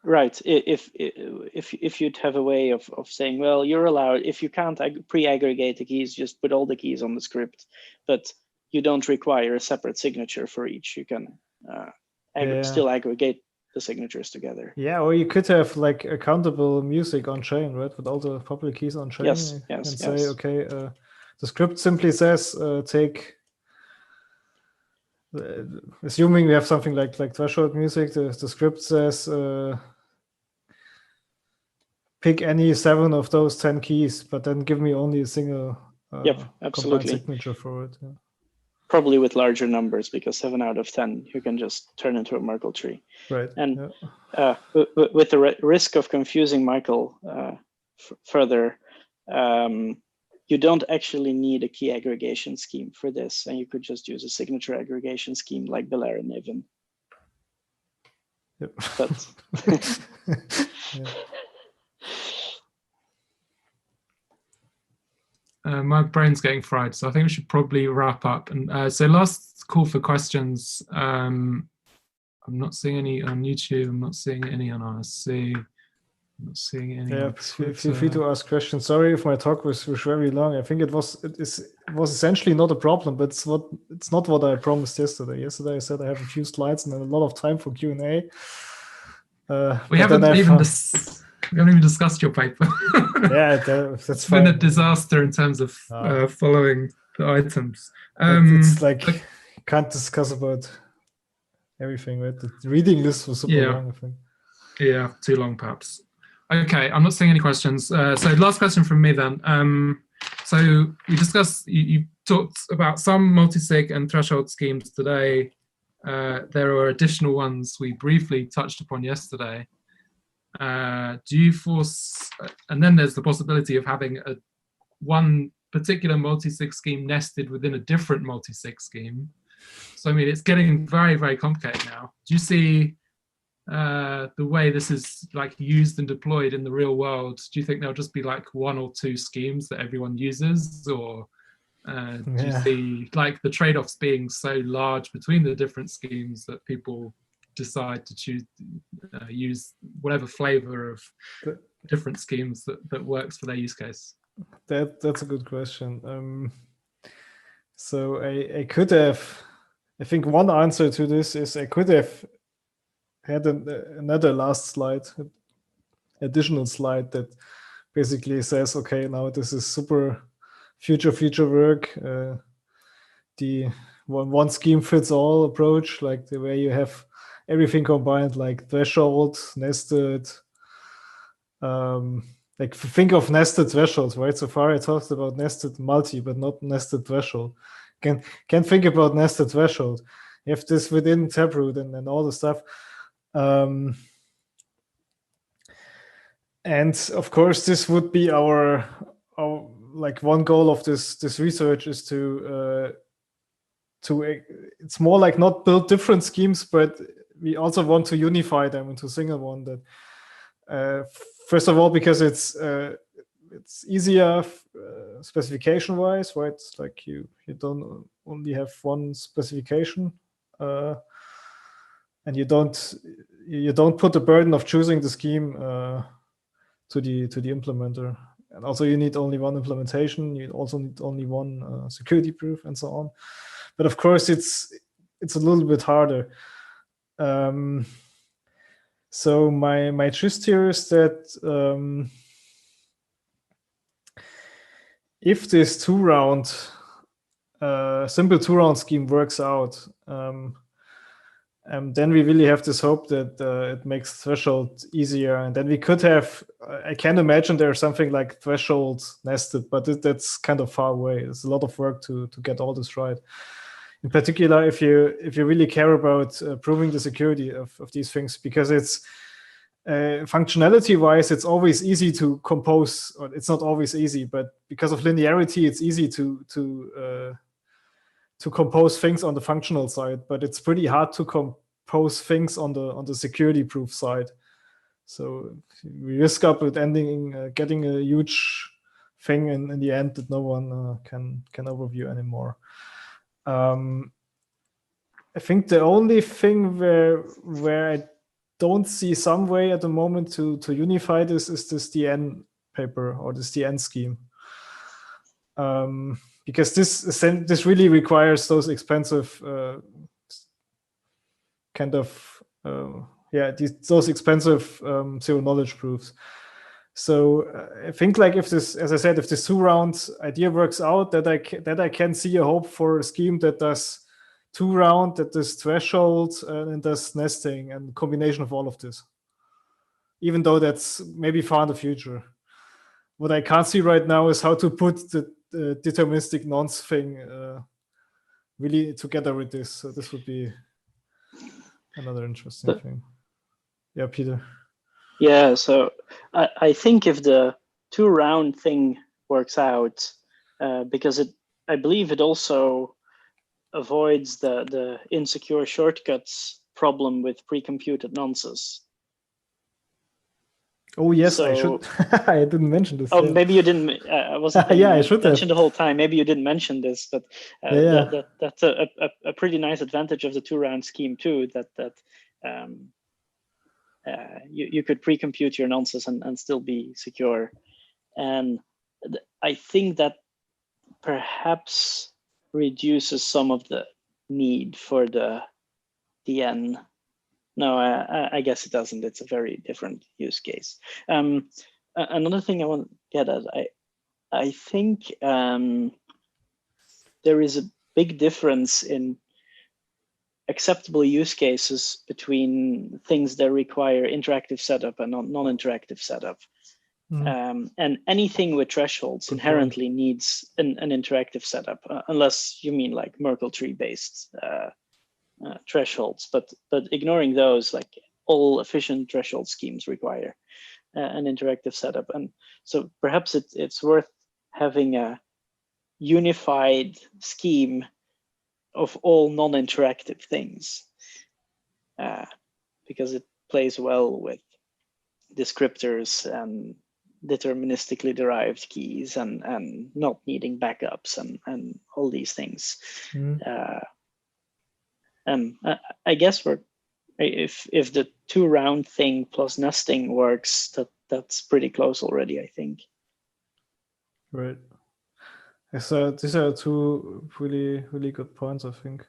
Right. If you'd have a way of saying, well, you're allowed, if you can't pre-aggregate the keys, just put all the keys on the script, but you don't require a separate signature for each. You can still aggregate the signatures together. Yeah, or you could have like accountable music on chain, right? With all the public keys on chain. Yes. And say, okay, the script simply says take. Assuming we have something like threshold music, the script says pick any 7 of those 10 keys, but then give me only a single absolutely combined signature for it. probably with larger numbers, because 7 out of 10 you can just turn into a Merkle tree. Right. And with the risk of confusing Michael further, you don't actually need a key aggregation scheme for this, and you could just use a signature aggregation scheme like Belair and Niven. Yep. But my brain's getting fried, so I think we should probably wrap up. And so last call for questions. I'm not seeing any on YouTube. I'm not seeing any on RSC. I'm not seeing any. Yeah, on feel Twitter. free to ask questions. Sorry if my talk was very long. I think it was essentially not a problem, but it's not what I promised yesterday. Yesterday I said I have a few slides and a lot of time for Q&A. We haven't even discussed your paper. Yeah, that's it's fine. been a disaster in terms of following the items. It's like you can't discuss about everything, right? The reading list was super long, I think. Yeah, too long perhaps. Okay, I'm not seeing any questions. So last question from me then. So we discussed, you talked about some multisig and threshold schemes today. There are additional ones we briefly touched upon yesterday. Do you and then there's the possibility of having one particular multisig scheme nested within a different multisig scheme. So I mean, it's getting very, very complicated now. Do you see the way this is like used and deployed in the real world? Do you think there'll just be like 1 or 2 schemes that everyone uses, or do you see like the trade-offs being so large between the different schemes that people decide to choose use whatever flavor of different schemes that works for their use case? That's a good question. So I could have, I think one answer to this is I could have had another last slide, additional slide that basically says, okay, now this is super future work. The one scheme fits all approach, like the way you have everything combined, like threshold, nested. Like think of nested thresholds, right? So far I talked about nested multi, but not nested threshold. Can think about nested threshold. You have this within Taproot and all the stuff. And of course, this would be our like one goal of this research is to it's more like not build different schemes, but we also want to unify them into a single one. That first of all, because it's easier specification wise, right? It's like you don't only have one specification, and you don't put the burden of choosing the scheme to the implementer. And also you need only one implementation. You also need only one security proof and so on. But of course, it's a little bit harder. So my gist here is that if this simple two-round scheme works out, then we really have this hope that it makes threshold easier, and then we could have. I can imagine there's something like threshold nested, but that's kind of far away. It's a lot of work to get all this right. In particular, if you really care about proving the security of these things, because it's functionality-wise, it's always easy to compose. Or it's not always easy, but because of linearity, it's easy to compose things on the functional side. But it's pretty hard to compose things on the security proof side. So we risk up with getting a huge thing in the end that no one can overview anymore. I think the only thing where I don't see some way at the moment to unify this is this DN paper or this DN scheme, because this really requires those expensive those expensive zero knowledge proofs. So I think like if this, as I said, if this two-round idea works out, that I can see a hope for a scheme that does two-round, that does threshold, and does nesting, and combination of all of this. Even though that's maybe far in the future. What I can't see right now is how to put the deterministic nonce thing really together with this. So this would be another interesting thing. Yeah, Peter. Yeah, so I think if the 2-round thing works out, because I believe it also avoids the insecure shortcuts problem with pre-computed nonces. Oh yes, I So- should. I didn't mention this. Oh, yeah. maybe you didn't. I wasn't paying Yeah, I should attention have. the whole time. Maybe you didn't mention this, but Yeah. that's a pretty nice advantage of the 2-round scheme too. That you could pre-compute your nonces and still be secure. And I think that perhaps reduces some of the need for the DN. No, I guess it doesn't. It's a very different use case. Another thing I want to get at, I think there is a big difference in acceptable use cases between things that require interactive setup and non-interactive setup. And anything with thresholds inherently needs an interactive setup, unless you mean like Merkle tree based thresholds. But ignoring those, like all efficient threshold schemes require an interactive setup. And so perhaps it's worth having a unified scheme of all non-interactive things, because it plays well with descriptors and deterministically derived keys and not needing backups and all these things. And I guess if the 2-round thing plus nesting works, that's pretty close already, I think. Right. So these are two really, really good points, I think.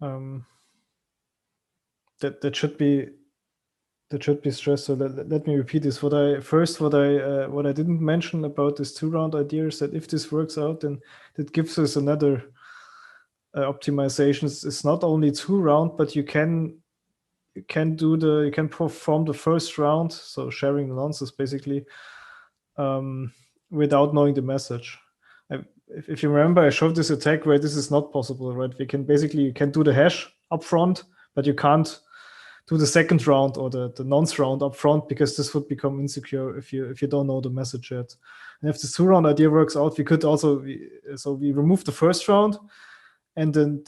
That should be stressed. So let me repeat this. What I didn't mention about this 2-round idea is that if this works out, then that gives us another optimization. It's not only 2-round, but you can perform the first round, so sharing the nonces basically, without knowing the message. If you remember, I showed this attack where this is not possible, right? You can do the hash up front, but you can't do the second round or the nonce round up front, because this would become insecure if you don't know the message yet. And if the 2-round idea works out, we could also we remove the first round, and then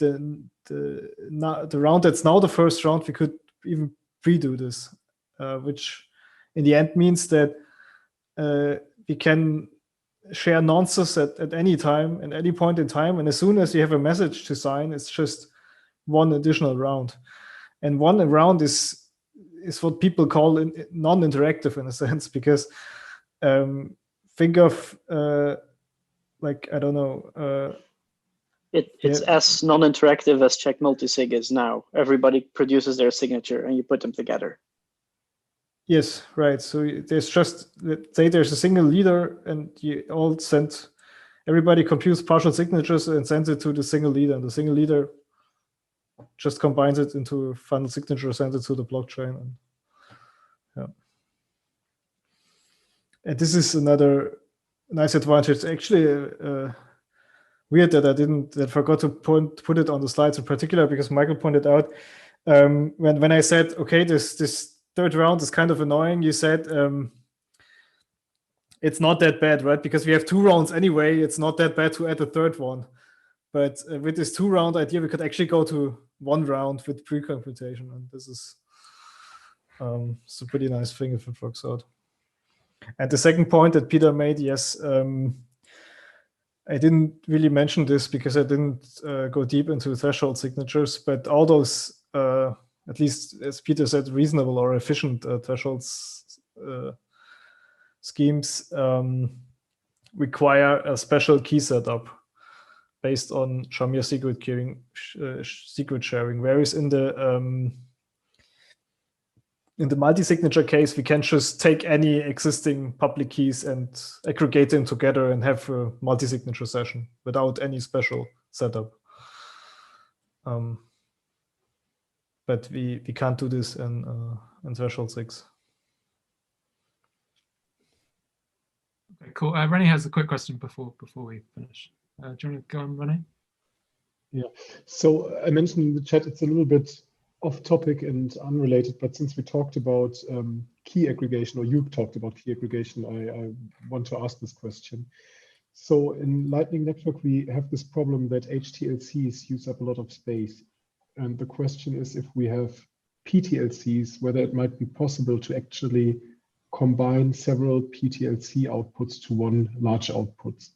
the round that's now the first round, we could even pre-do this, which in the end means that we can share nonces at any time, at any point in time, and as soon as you have a message to sign, it's just one additional round. And one round is what people call non-interactive in a sense, because think of like, I don't know. It's as non-interactive as check multisig is now. Everybody produces their signature and you put them together. Yes, right. So there's just, say there's a single leader and you all everybody computes partial signatures and sends it to the single leader, and the single leader just combines it into a final signature, sends it to the blockchain. And this is another nice advantage. Actually, weird that I forgot to put it on the slides in particular, because Michael pointed out when I said, okay, this third round is kind of annoying, you said it's not that bad, right? Because we have 2 rounds anyway, it's not that bad to add a third one. But with this 2-round idea, we could actually go to 1 round with pre-computation, and this is it's a pretty nice thing if it works out. And the second point that Peter made, yes, I didn't really mention this because I didn't go deep into threshold signatures, but all those, at least as Peter said, reasonable or efficient thresholds schemes require a special key setup based on Shamir secret sharing. Whereas in the multi-signature case, we can just take any existing public keys and aggregate them together and have a multi-signature session without any special setup. But we can't do this in threshold 6. Okay, cool. Rennie has a quick question before we finish. Do you want to go on, Rennie? Yeah. So I mentioned in the chat, it's a little bit off topic and unrelated, but since we talked about key aggregation, or you talked about key aggregation, I want to ask this question. So in Lightning Network, we have this problem that HTLCs use up a lot of space. And the question is, if we have PTLCs, whether it might be possible to actually combine several PTLC outputs to one large output.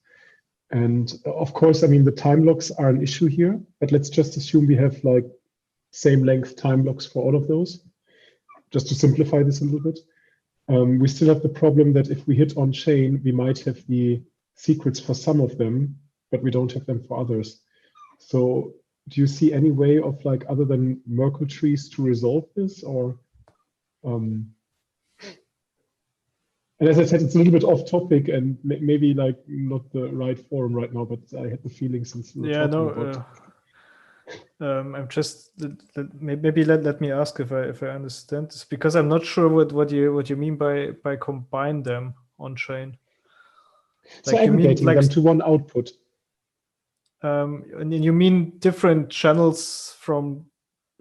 And of course, I mean, the time locks are an issue here, but let's just assume we have like same length time locks for all of those, just to simplify this a little bit. We still have the problem that if we hit on chain, we might have the secrets for some of them, but we don't have them for others. So do you see any way of, like, other than Merkle trees to resolve this, or and as I said, it's a little bit off topic and maybe like not the right forum right now, but I had the feeling since we were talking about. I'm just maybe let me ask if I understand this, because I'm not sure what you mean by combine them on chain. So like aggregating them to one output. And you mean different channels from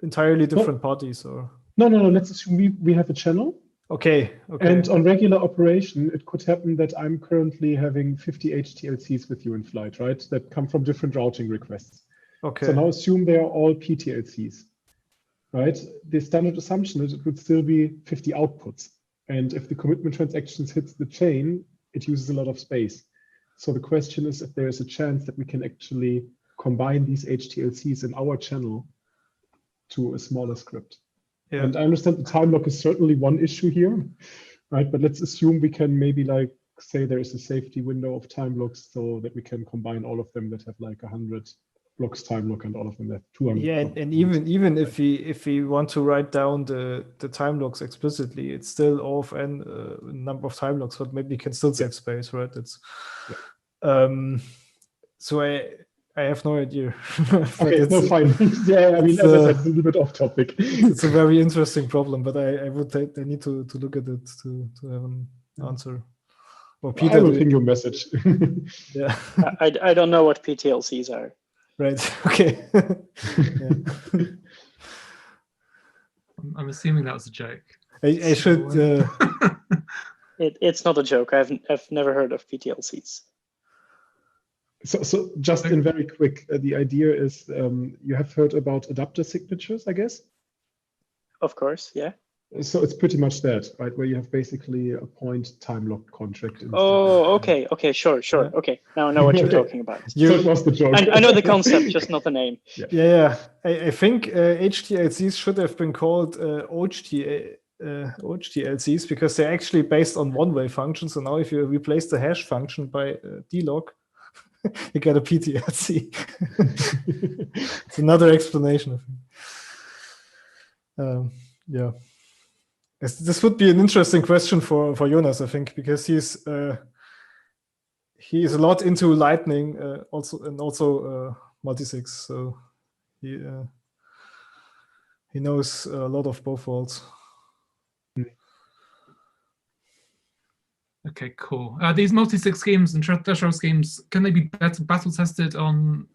entirely different parties, or? No. Let's assume we have a channel. Okay. And on regular operation, it could happen that I'm currently having 50 HTLCs with you in flight, right? That come from different routing requests. Okay. So now assume they are all PTLCs, right? The standard assumption is it would still be 50 outputs. And if the commitment transactions hits the chain, it uses a lot of space. So the question is if there is a chance that we can actually combine these HTLCs in our channel to a smaller script. Yeah. And I understand the time lock is certainly one issue here, right? But let's assume we can maybe like say there is a safety window of time locks so that we can combine all of them that have like 100 blocks time lock and all of them that have 200. Yeah, and even if we want to write down the time locks explicitly, it's still of n number of time locks, but maybe you can still save space, right? It's so I have no idea. Okay, no, fine. Yeah, I mean, as I said, it's a little bit off topic. It's a very interesting problem, but I need to look at it to have an answer. Or Peter, I will ping you a message. Yeah, I don't know what PTLCs are. Right. Okay. I'm assuming that was a joke. I should. It's not a joke. I've never heard of PTLCs. So just in very quick, the idea is you have heard about adapter signatures, I guess? Of course, yeah. So it's pretty much that, right? Where you have basically a point time locked contract. Oh, okay, sure. Yeah. Okay, now I know what you're talking about. So it was the joke. I know the concept, just not the name. Yeah. I think HTLCs should have been called OHTLCs because they're actually based on one-way functions. So now if you replace the hash function by dlog, you get a PTLC. It's another explanation of it. Yeah. This would be an interesting question for Jonas, I think, because he is a lot into Lightning, also multisigs. So he knows a lot of both worlds. Okay, cool. These multi-sig schemes and threshold schemes, can they be battle tested on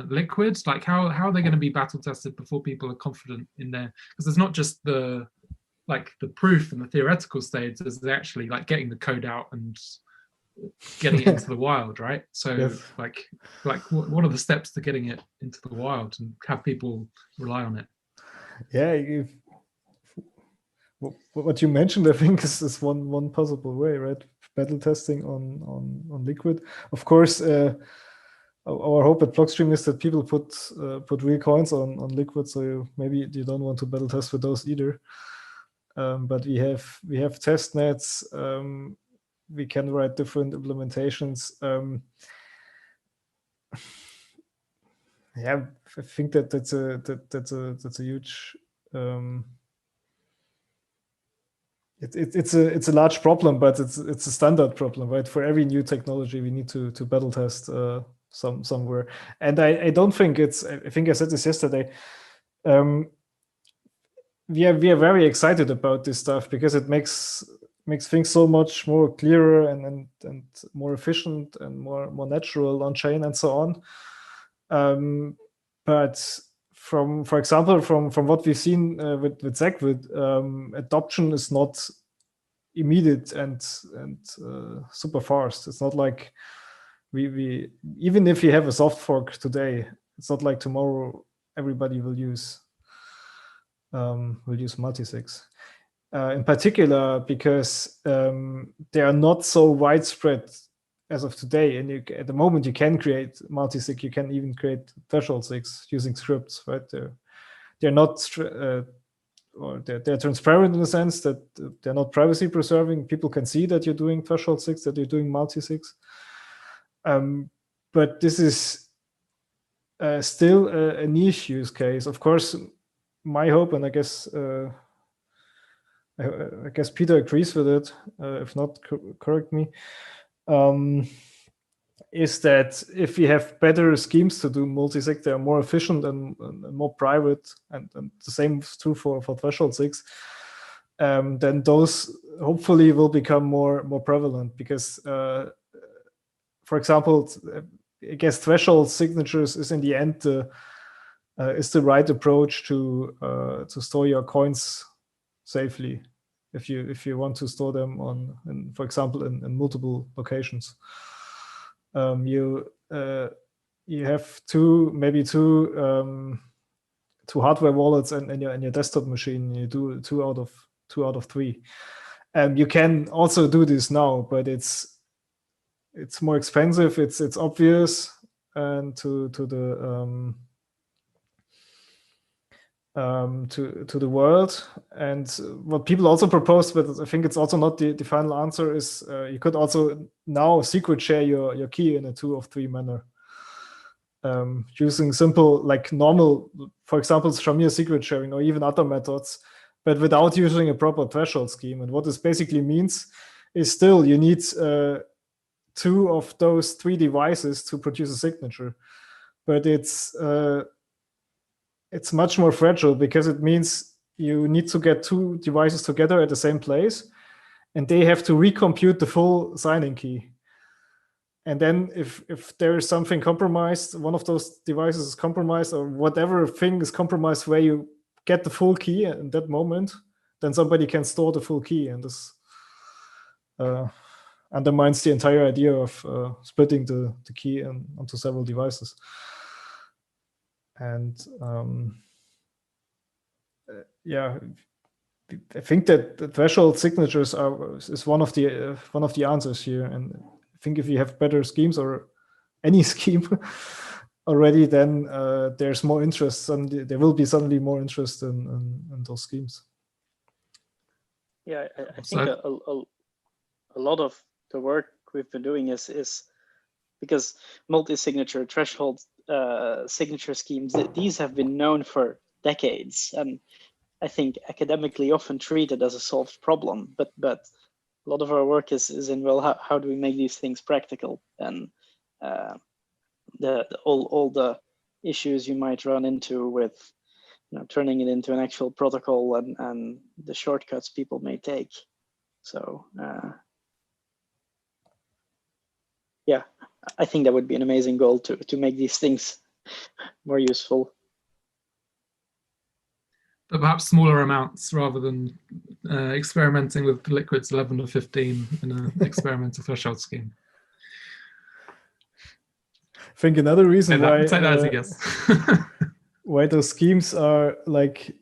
Liquid? Like, how are they going to be battle tested before people are confident in there? Because it's not just the proof and the theoretical stage, is actually like getting the code out and getting it into the wild, right? So yes. like what are the steps to getting it into the wild and have people rely on it? Yeah, what you mentioned, I think, is one possible way, right? Battle testing on Liquid. Of course, our hope at Blockstream is that people put real coins on Liquid, so maybe you don't want to battle test with those either. But we have test nets. We can write different implementations. Yeah, I think that's a huge. It's a large problem, but it's a standard problem, right? For every new technology, we need to battle test somewhere. And I don't think it's. I think I said this yesterday. We are very excited about this stuff because it makes things so much more clearer and more efficient and more natural on chain and so on. But for example, from what we've seen with SegWit, adoption is not immediate and super fast. It's not like we even if we have a soft fork today, it's not like tomorrow everybody will use multisigs. In particular, because they are not so widespread as of today, and at the moment you can create multisig, you can even create threshold sigs using scripts, right? They're not or they're transparent in the sense that they're not privacy preserving. People can see that you're doing threshold sigs, that you're doing multisigs. But this is still a niche use case. Of course, my hope, and I guess Peter agrees with it. If not, correct me. Is that if we have better schemes to do multisig, they are more efficient and more private, and the same is true for threshold sigs, then those hopefully will become more prevalent because, for example, I guess threshold signatures is in the end is the right approach to store your coins safely if you want to store them for example, in multiple locations. You have two hardware wallets and your desktop machine. You do two out of three. You can also do this now, but it's more expensive. It's obvious, and to the world. And what people also propose, but I think it's also not the final answer, is you could also now secret share your key in a 2 of 3 manner, using simple, like normal, for example, Shamir secret sharing or even other methods, but without using a proper threshold scheme. And what this basically means is still you need 2 of those 3 devices to produce a signature, but it's much more fragile because it means you need to get 2 devices together at the same place, and they have to recompute the full signing key. And then if there is something compromised, one of those devices is compromised, or whatever thing is compromised where you get the full key in that moment, then somebody can store the full key, and this undermines the entire idea of splitting the key onto several devices. And yeah, I think that the threshold signatures is one of the answers here. And I think if you have better schemes or any scheme already, then there's more interest. There will be suddenly more interest in those schemes. Yeah, I think a lot of the work we've been doing is because multi-signature threshold signature schemes, these have been known for decades, and I think academically often treated as a solved problem. But a lot of our work is in, well, how do we make these things practical? And all the issues you might run into with turning it into an actual protocol and the shortcuts people may take. So yeah, I think that would be an amazing goal to make these things more useful. But perhaps smaller amounts rather than experimenting with liquids 11 or 15 in an experimental threshold scheme. I think another reason why take that as a guess. why those schemes are like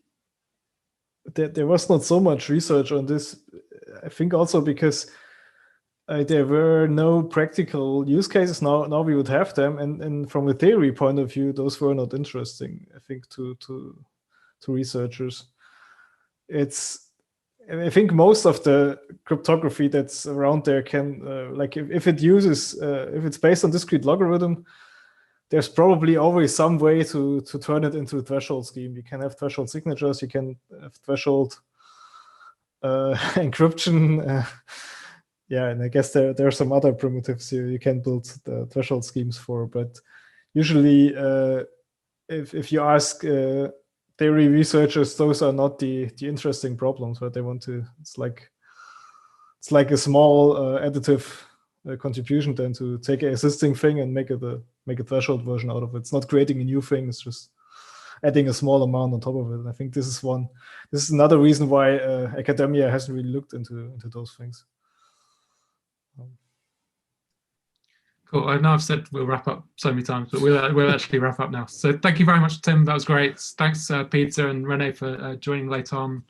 there was not so much research on this. I think also because there were no practical use cases. Now we would have them, and from a theory point of view, those were not interesting, I think, to researchers. I think most of the cryptography that's around there can, like if it's based on discrete logarithm, there's probably always some way to turn it into a threshold scheme. You can have threshold signatures, you can have threshold encryption. Yeah, and I guess there are some other primitives you can build the threshold schemes for. But usually, if you ask theory researchers, those are not the interesting problems. But they want to. It's like a small additive contribution then to take an existing thing and make a threshold version out of it. It's not creating a new thing. It's just adding a small amount on top of it. And I think this is another reason why academia hasn't really looked into those things. Cool. I know I've said we'll wrap up so many times, but we'll actually wrap up now. So thank you very much, Tim. That was great. Thanks, Peter and Rene, for joining later on.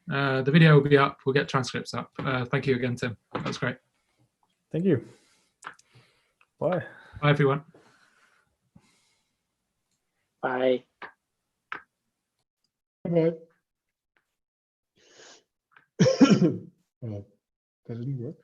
The video will be up. We'll get transcripts up. Thank you again, Tim. That was great. Thank you. Bye. Bye, everyone. Bye. Bye. Oh, that didn't work.